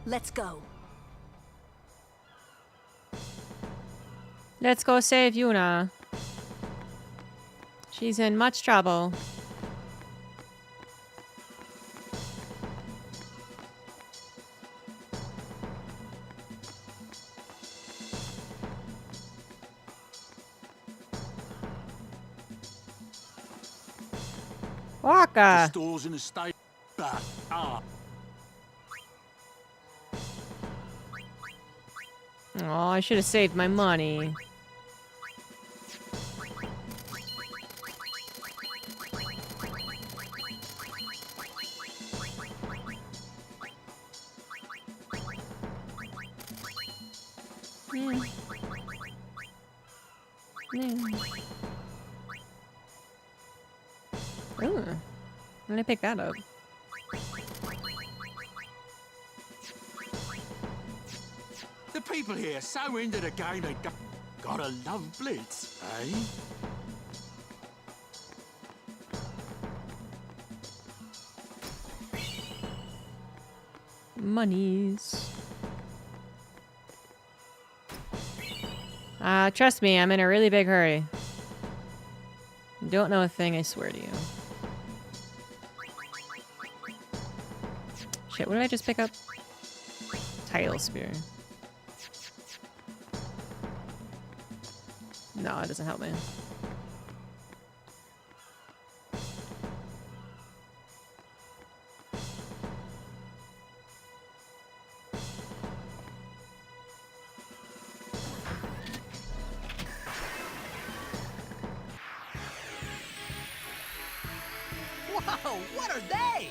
Let's go. Let's go save Yuna. She's in much trouble. Waka. Stores in a state. Oh, I should have saved my money. Ooh. I'm gonna pick that up. The people here so into the game they gotta love Blitz, eh? Monies. Trust me, I'm in a really big hurry. Don't know a thing, I swear to you. Shit, what did I just pick up? Tidal Spear. No, it doesn't help me. Whoa, what are they?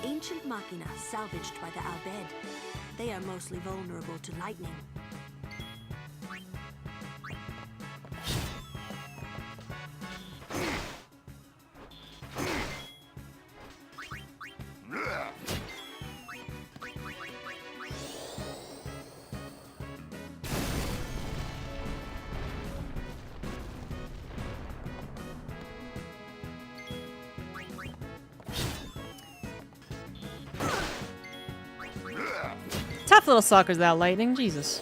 Ancient Machina salvaged by the Albed. They are mostly vulnerable to lightning. tough little suckers, that lightning. Jesus.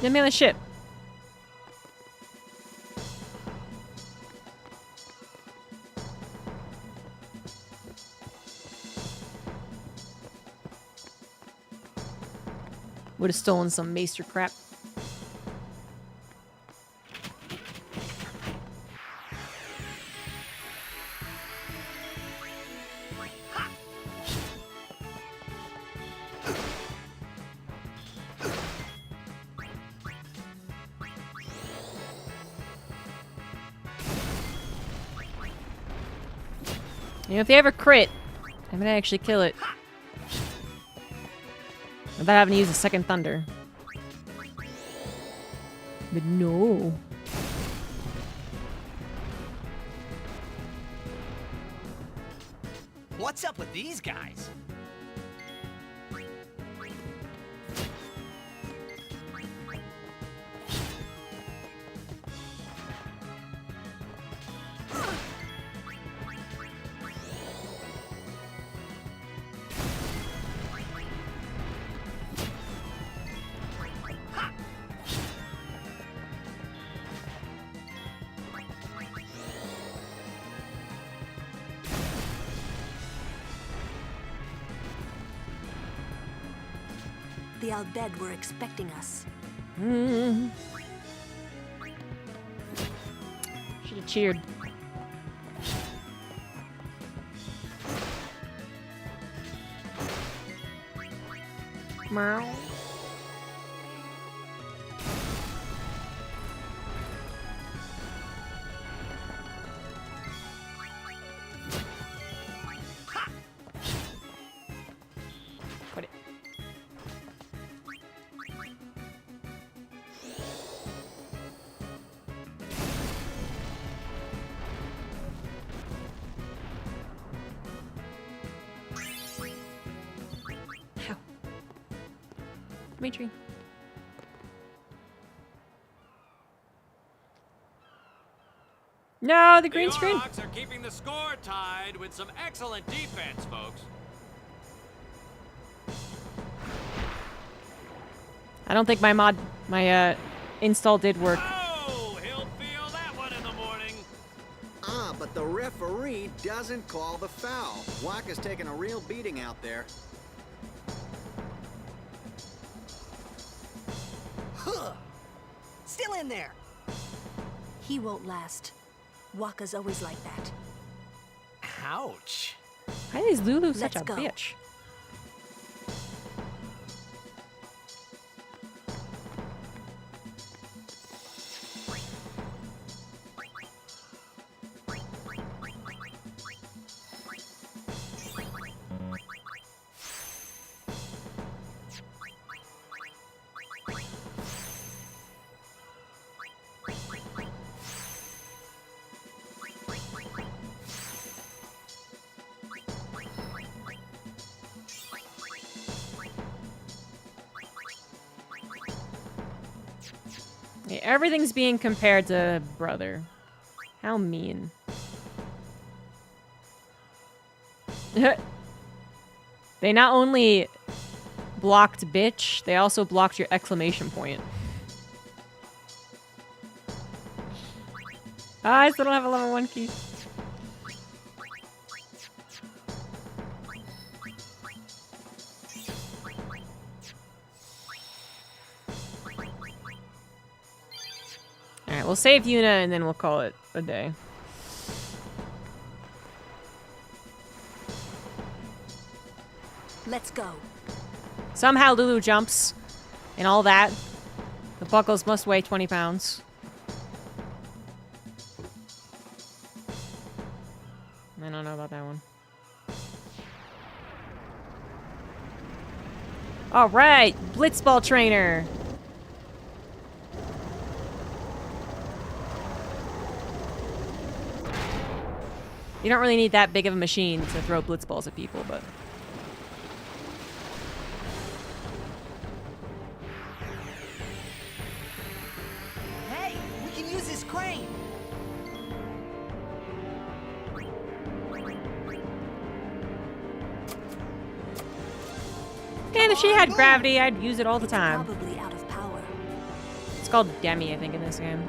Get me on the ship. Would have stolen some maester crap. You know, if they ever crit, I'm gonna actually kill it. Without having to use a second thunder. But no. What's up with these guys? The Al-Bhed were expecting us. Should have cheered. Meow. Put it. Ow. Dimitri. No, the green screen. The Aurochs are keeping the score tied with some excellent defense, folks. I don't think my install did work. Oh, he'll feel that one in the morning. Ah, but the referee doesn't call the foul. Waka's taking a real beating out there. Huh. Still in there. He won't last. Waka's always like that. Ouch. Why is Lulu such a Let's go. bitch? Okay, everything's being compared to brother. How mean. They not only blocked bitch, they also blocked your exclamation point. I still don't have a level 1 key. we'll save Yuna and then we'll call it a day. Let's go. Somehow Lulu jumps and all that. The buckles must weigh 20 pounds. I don't know about that one. All right, Blitzball trainer. You don't really need that big of a machine to throw blitzballs at people, but... Hey, we can use this crane. And if she had gravity, I'd use it all the time. Probably out of power. It's called Demi, I think, in this game.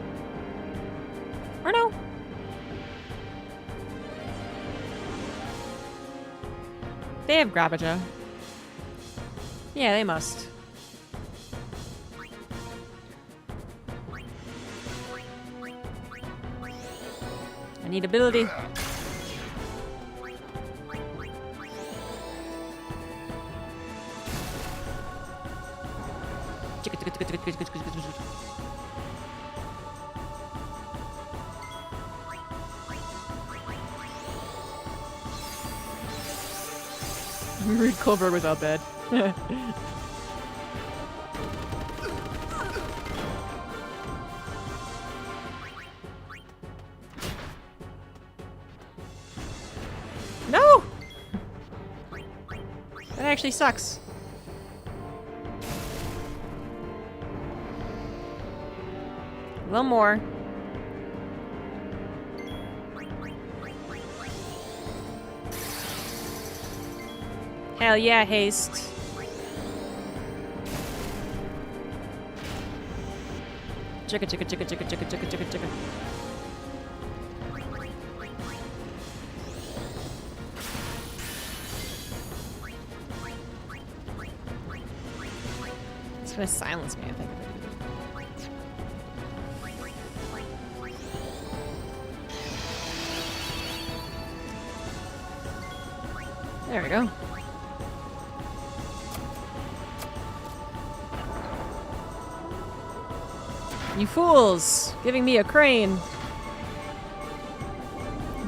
Or no? They have Gravaja. Yeah, they must. I need ability. Rude Colbert was out bad. No! That actually sucks. A little more. Hell yeah, haste. Chicka chicka chicka chicka chicka chicka chicka chicka. It's gonna silence me, I think. There we go. You fools! Giving me a crane. You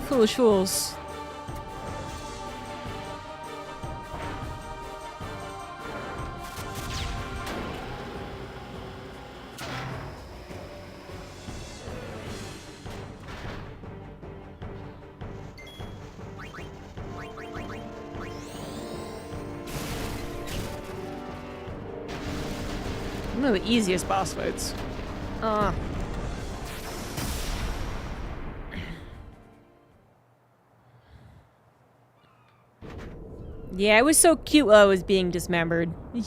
foolish fools. One of the easiest boss fights. Yeah, it was so cute while I was being dismembered. The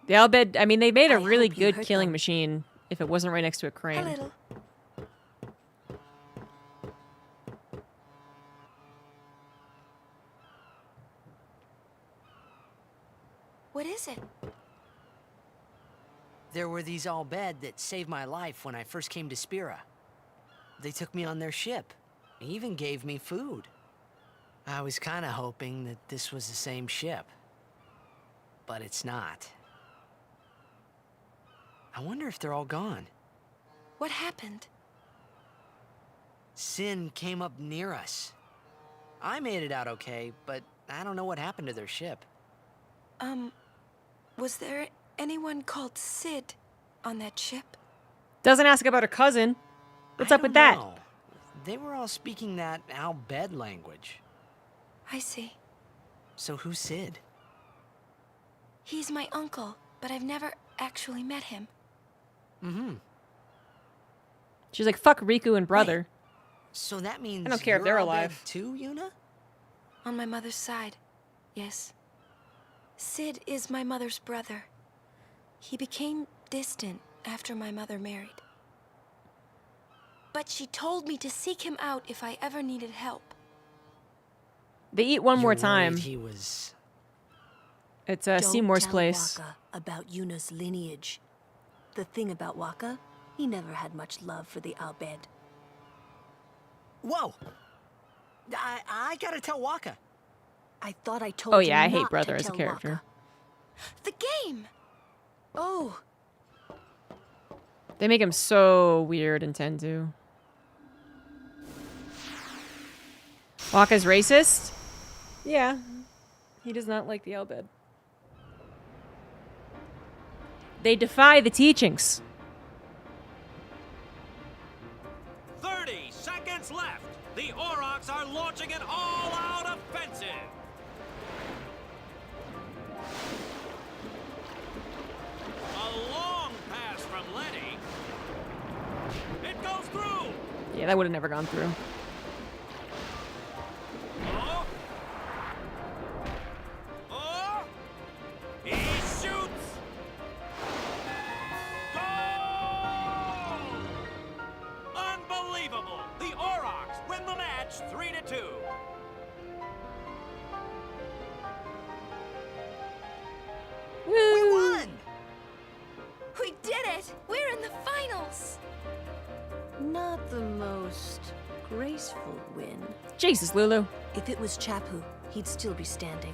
Albed, I mean, they made a really good killing machine if it wasn't right next to a crane. A little. What is it? There were these Albed that saved my life when I first came to Spira. They took me on their ship. They even gave me food. I was kind of hoping that this was the same ship. But it's not. I wonder if they're all gone. What happened? Sin came up near us. I made it out okay, but I don't know what happened to their ship. Was there anyone called Sid on that ship? Doesn't ask about a cousin. What's up with that? No. They were all speaking that Albed language. I see. So who's Sid? He's my uncle, but I've never actually met him. Mm-hmm. She's like, fuck Riku and brother. Wait, so that means I don't care if they're you're alive. Albed too, Yuna? On my mother's side, yes. Sid is my mother's brother. He became distant after my mother married. But she told me to seek him out if I ever needed help. They eat one more You're time. worried he was... It's Don't Seymour's tell place. Waka about Yuna's lineage. The thing about Waka, he never had much love for the Albed. Whoa! I gotta tell Waka. I thought I told Oh you yeah, I hate not Brother to as a tell character. Waka. The game! Oh, They make him so weird in 10-2. Waka's racist? Yeah. He does not like the Albed. They defy the teachings. 30 seconds left. The Aurochs are launching an all-out offensive. A long pass from Lenny. It goes through. Yeah, that would have never gone through. Oh. Oh. He shoots. Goal! Unbelievable. The Aurochs win the match 3-2. We won! We did it! We're in the finals! not the most graceful win. Jesus, Lulu. If it was Chapu, he'd still be standing.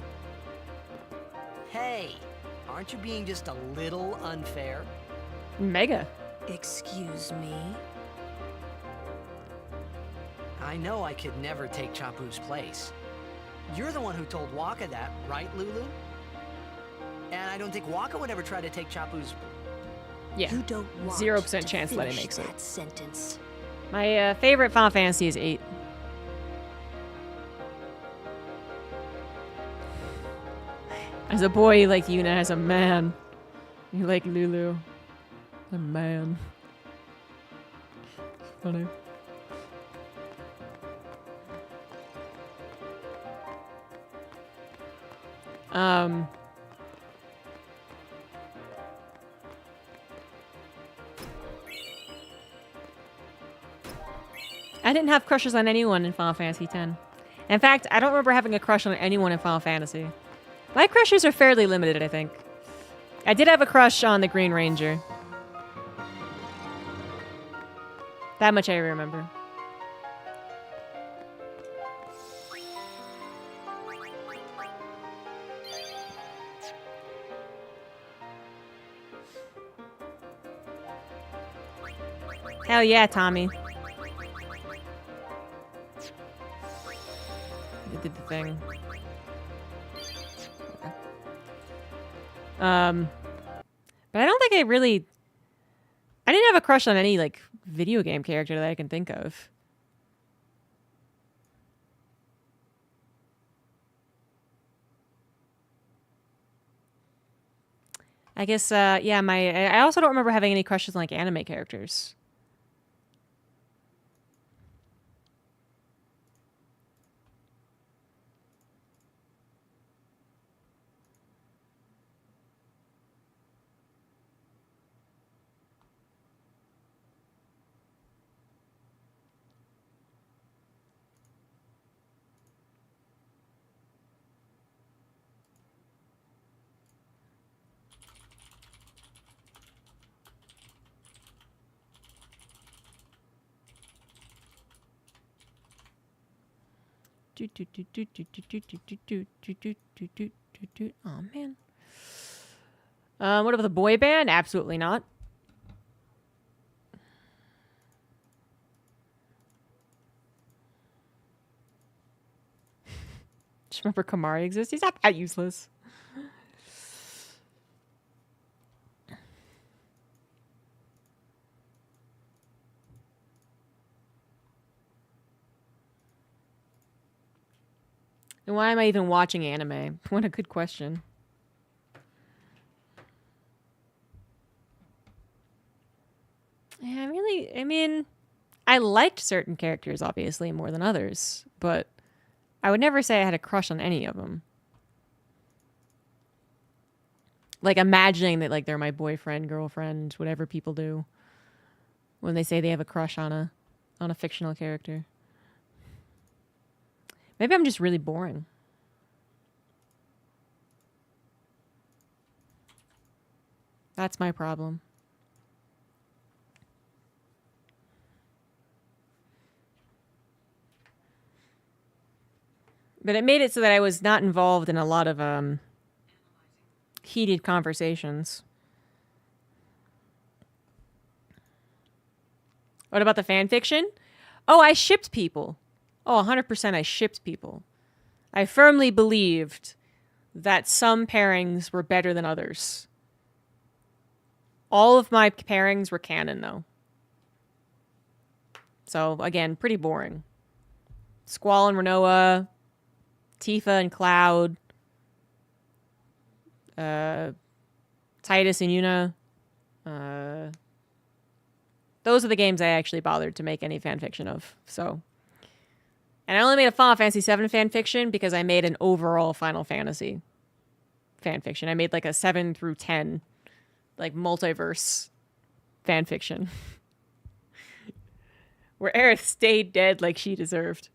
Hey, aren't you being just a little unfair? Mega. Excuse me? I know I could never take Chapu's place. You're the one who told Waka that, right, Lulu? And I don't think Waka would ever try to take Chapu's... Yeah. You don't want 0% chance to Lenny finish makes that it. sentence. My favorite Final Fantasy is 8. As a boy, you like Yuna. As a man, you like Lulu. A man. Funny. I didn't have crushes on anyone in Final Fantasy X. In fact, I don't remember having a crush on anyone in Final Fantasy. My crushes are fairly limited, I think. I did have a crush on the Green Ranger. That much I remember. Hell yeah, Tommy. You did the thing. But I don't think I didn't have a crush on any, like, video game character that I can think of. I guess, yeah, I also don't remember having any crushes on, like, anime characters. Oh man. What about the boy band? Absolutely not. Just remember Kamari exists. He's not that useless. And why am I even watching anime? What a good question. Yeah, I mean, I liked certain characters, obviously, more than others, but I would never say I had a crush on any of them. Like, imagining that, like, they're my boyfriend, girlfriend, whatever people do when they say they have a crush on on a fictional character. Maybe I'm just really boring. That's my problem. But it made it so that I was not involved in a lot of heated conversations. What about the fan fiction? Oh, I shipped people. Oh, 100% I shipped people. I firmly believed that some pairings were better than others. All of my pairings were canon, though. So, again, pretty boring. Squall and Renoa, Tifa and Cloud, Titus and Yuna. Those are the games I actually bothered to make any fanfiction of. So, and I only made a Final Fantasy VII fanfiction because I made an overall Final Fantasy fanfiction. I made like a 7 through 10, like multiverse fanfiction, where Aerith stayed dead like she deserved.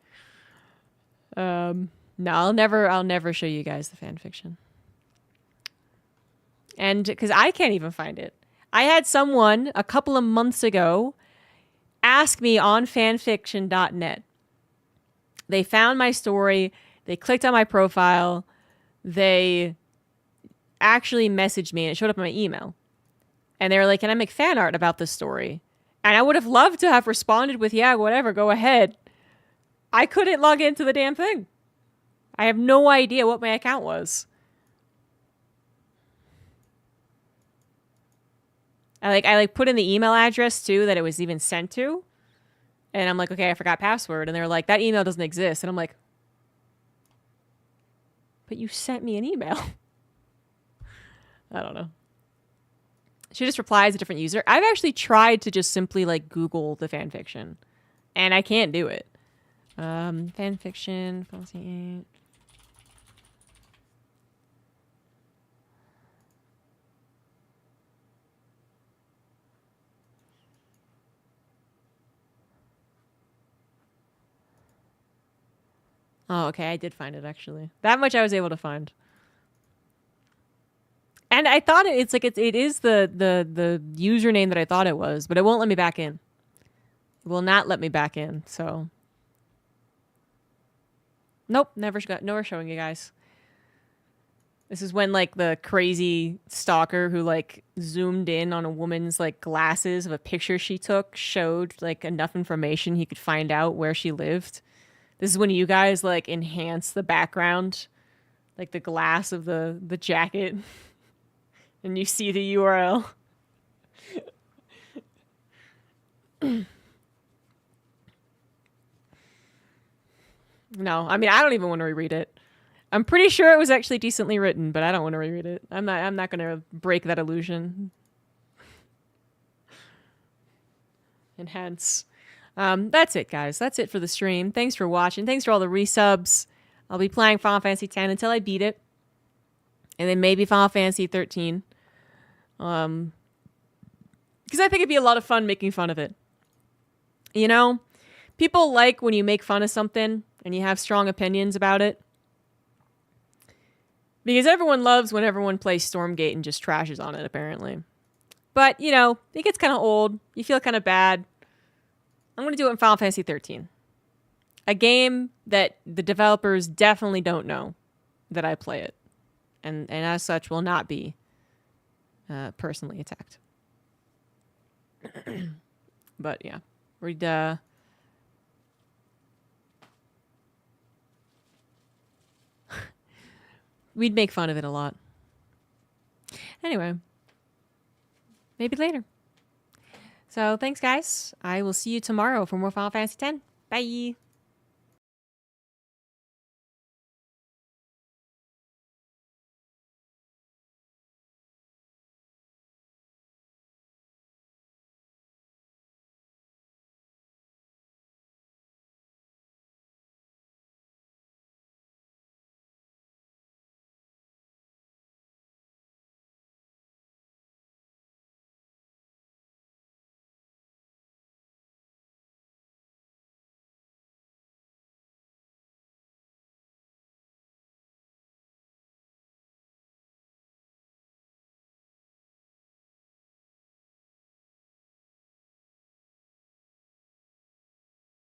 No, I'll never show you guys the fanfiction. And because I can't even find it. I had someone a couple of months ago ask me on fanfiction.net. They found my story. They clicked on my profile. They actually messaged me and it showed up in my email. And they were like, can I make fan art about this story? And I would have loved to have responded with, yeah, whatever, go ahead. I couldn't log into the damn thing. I have no idea what my account was. I put in the email address too that it was even sent to. And I'm like, okay, I forgot password. And they're like, that email doesn't exist. And I'm like, but you sent me an email. I don't know. She just replies a different user. I've actually tried to just simply like Google the fanfiction. And I can't do it. Fanfiction, Fantasy 8. Oh, okay, I did find it actually. That much I was able to find. And I thought it is the username that I thought it was, but it won't let me back in. It will not let me back in, so. Nope, never showing you guys. This is when like the crazy stalker who like zoomed in on a woman's like glasses of a picture she took showed like enough information he could find out where she lived. This is when you guys like enhance the background, like the glass of the jacket, and you see the URL. No, I mean I don't even want to reread it. I'm pretty sure it was actually decently written, but I don't want to reread it. I'm not going to break that illusion. And hence, that's it, guys. That's it for the stream. Thanks for watching. Thanks for all the resubs. I'll be playing Final Fantasy X until I beat it. And then maybe Final Fantasy 13. Because I think it'd be a lot of fun making fun of it. You know? People like when you make fun of something and you have strong opinions about it. Because everyone loves when everyone plays Stormgate and just trashes on it, apparently. But, you know, it gets kind of old. You feel kind of bad. I'm going to do it in Final Fantasy 13. A game that the developers definitely don't know that I play it. And as such, will not be personally attacked. But, yeah. We'd make fun of it a lot. Anyway. Maybe later. So, thanks, guys. I will see you tomorrow for more Final Fantasy X. Bye!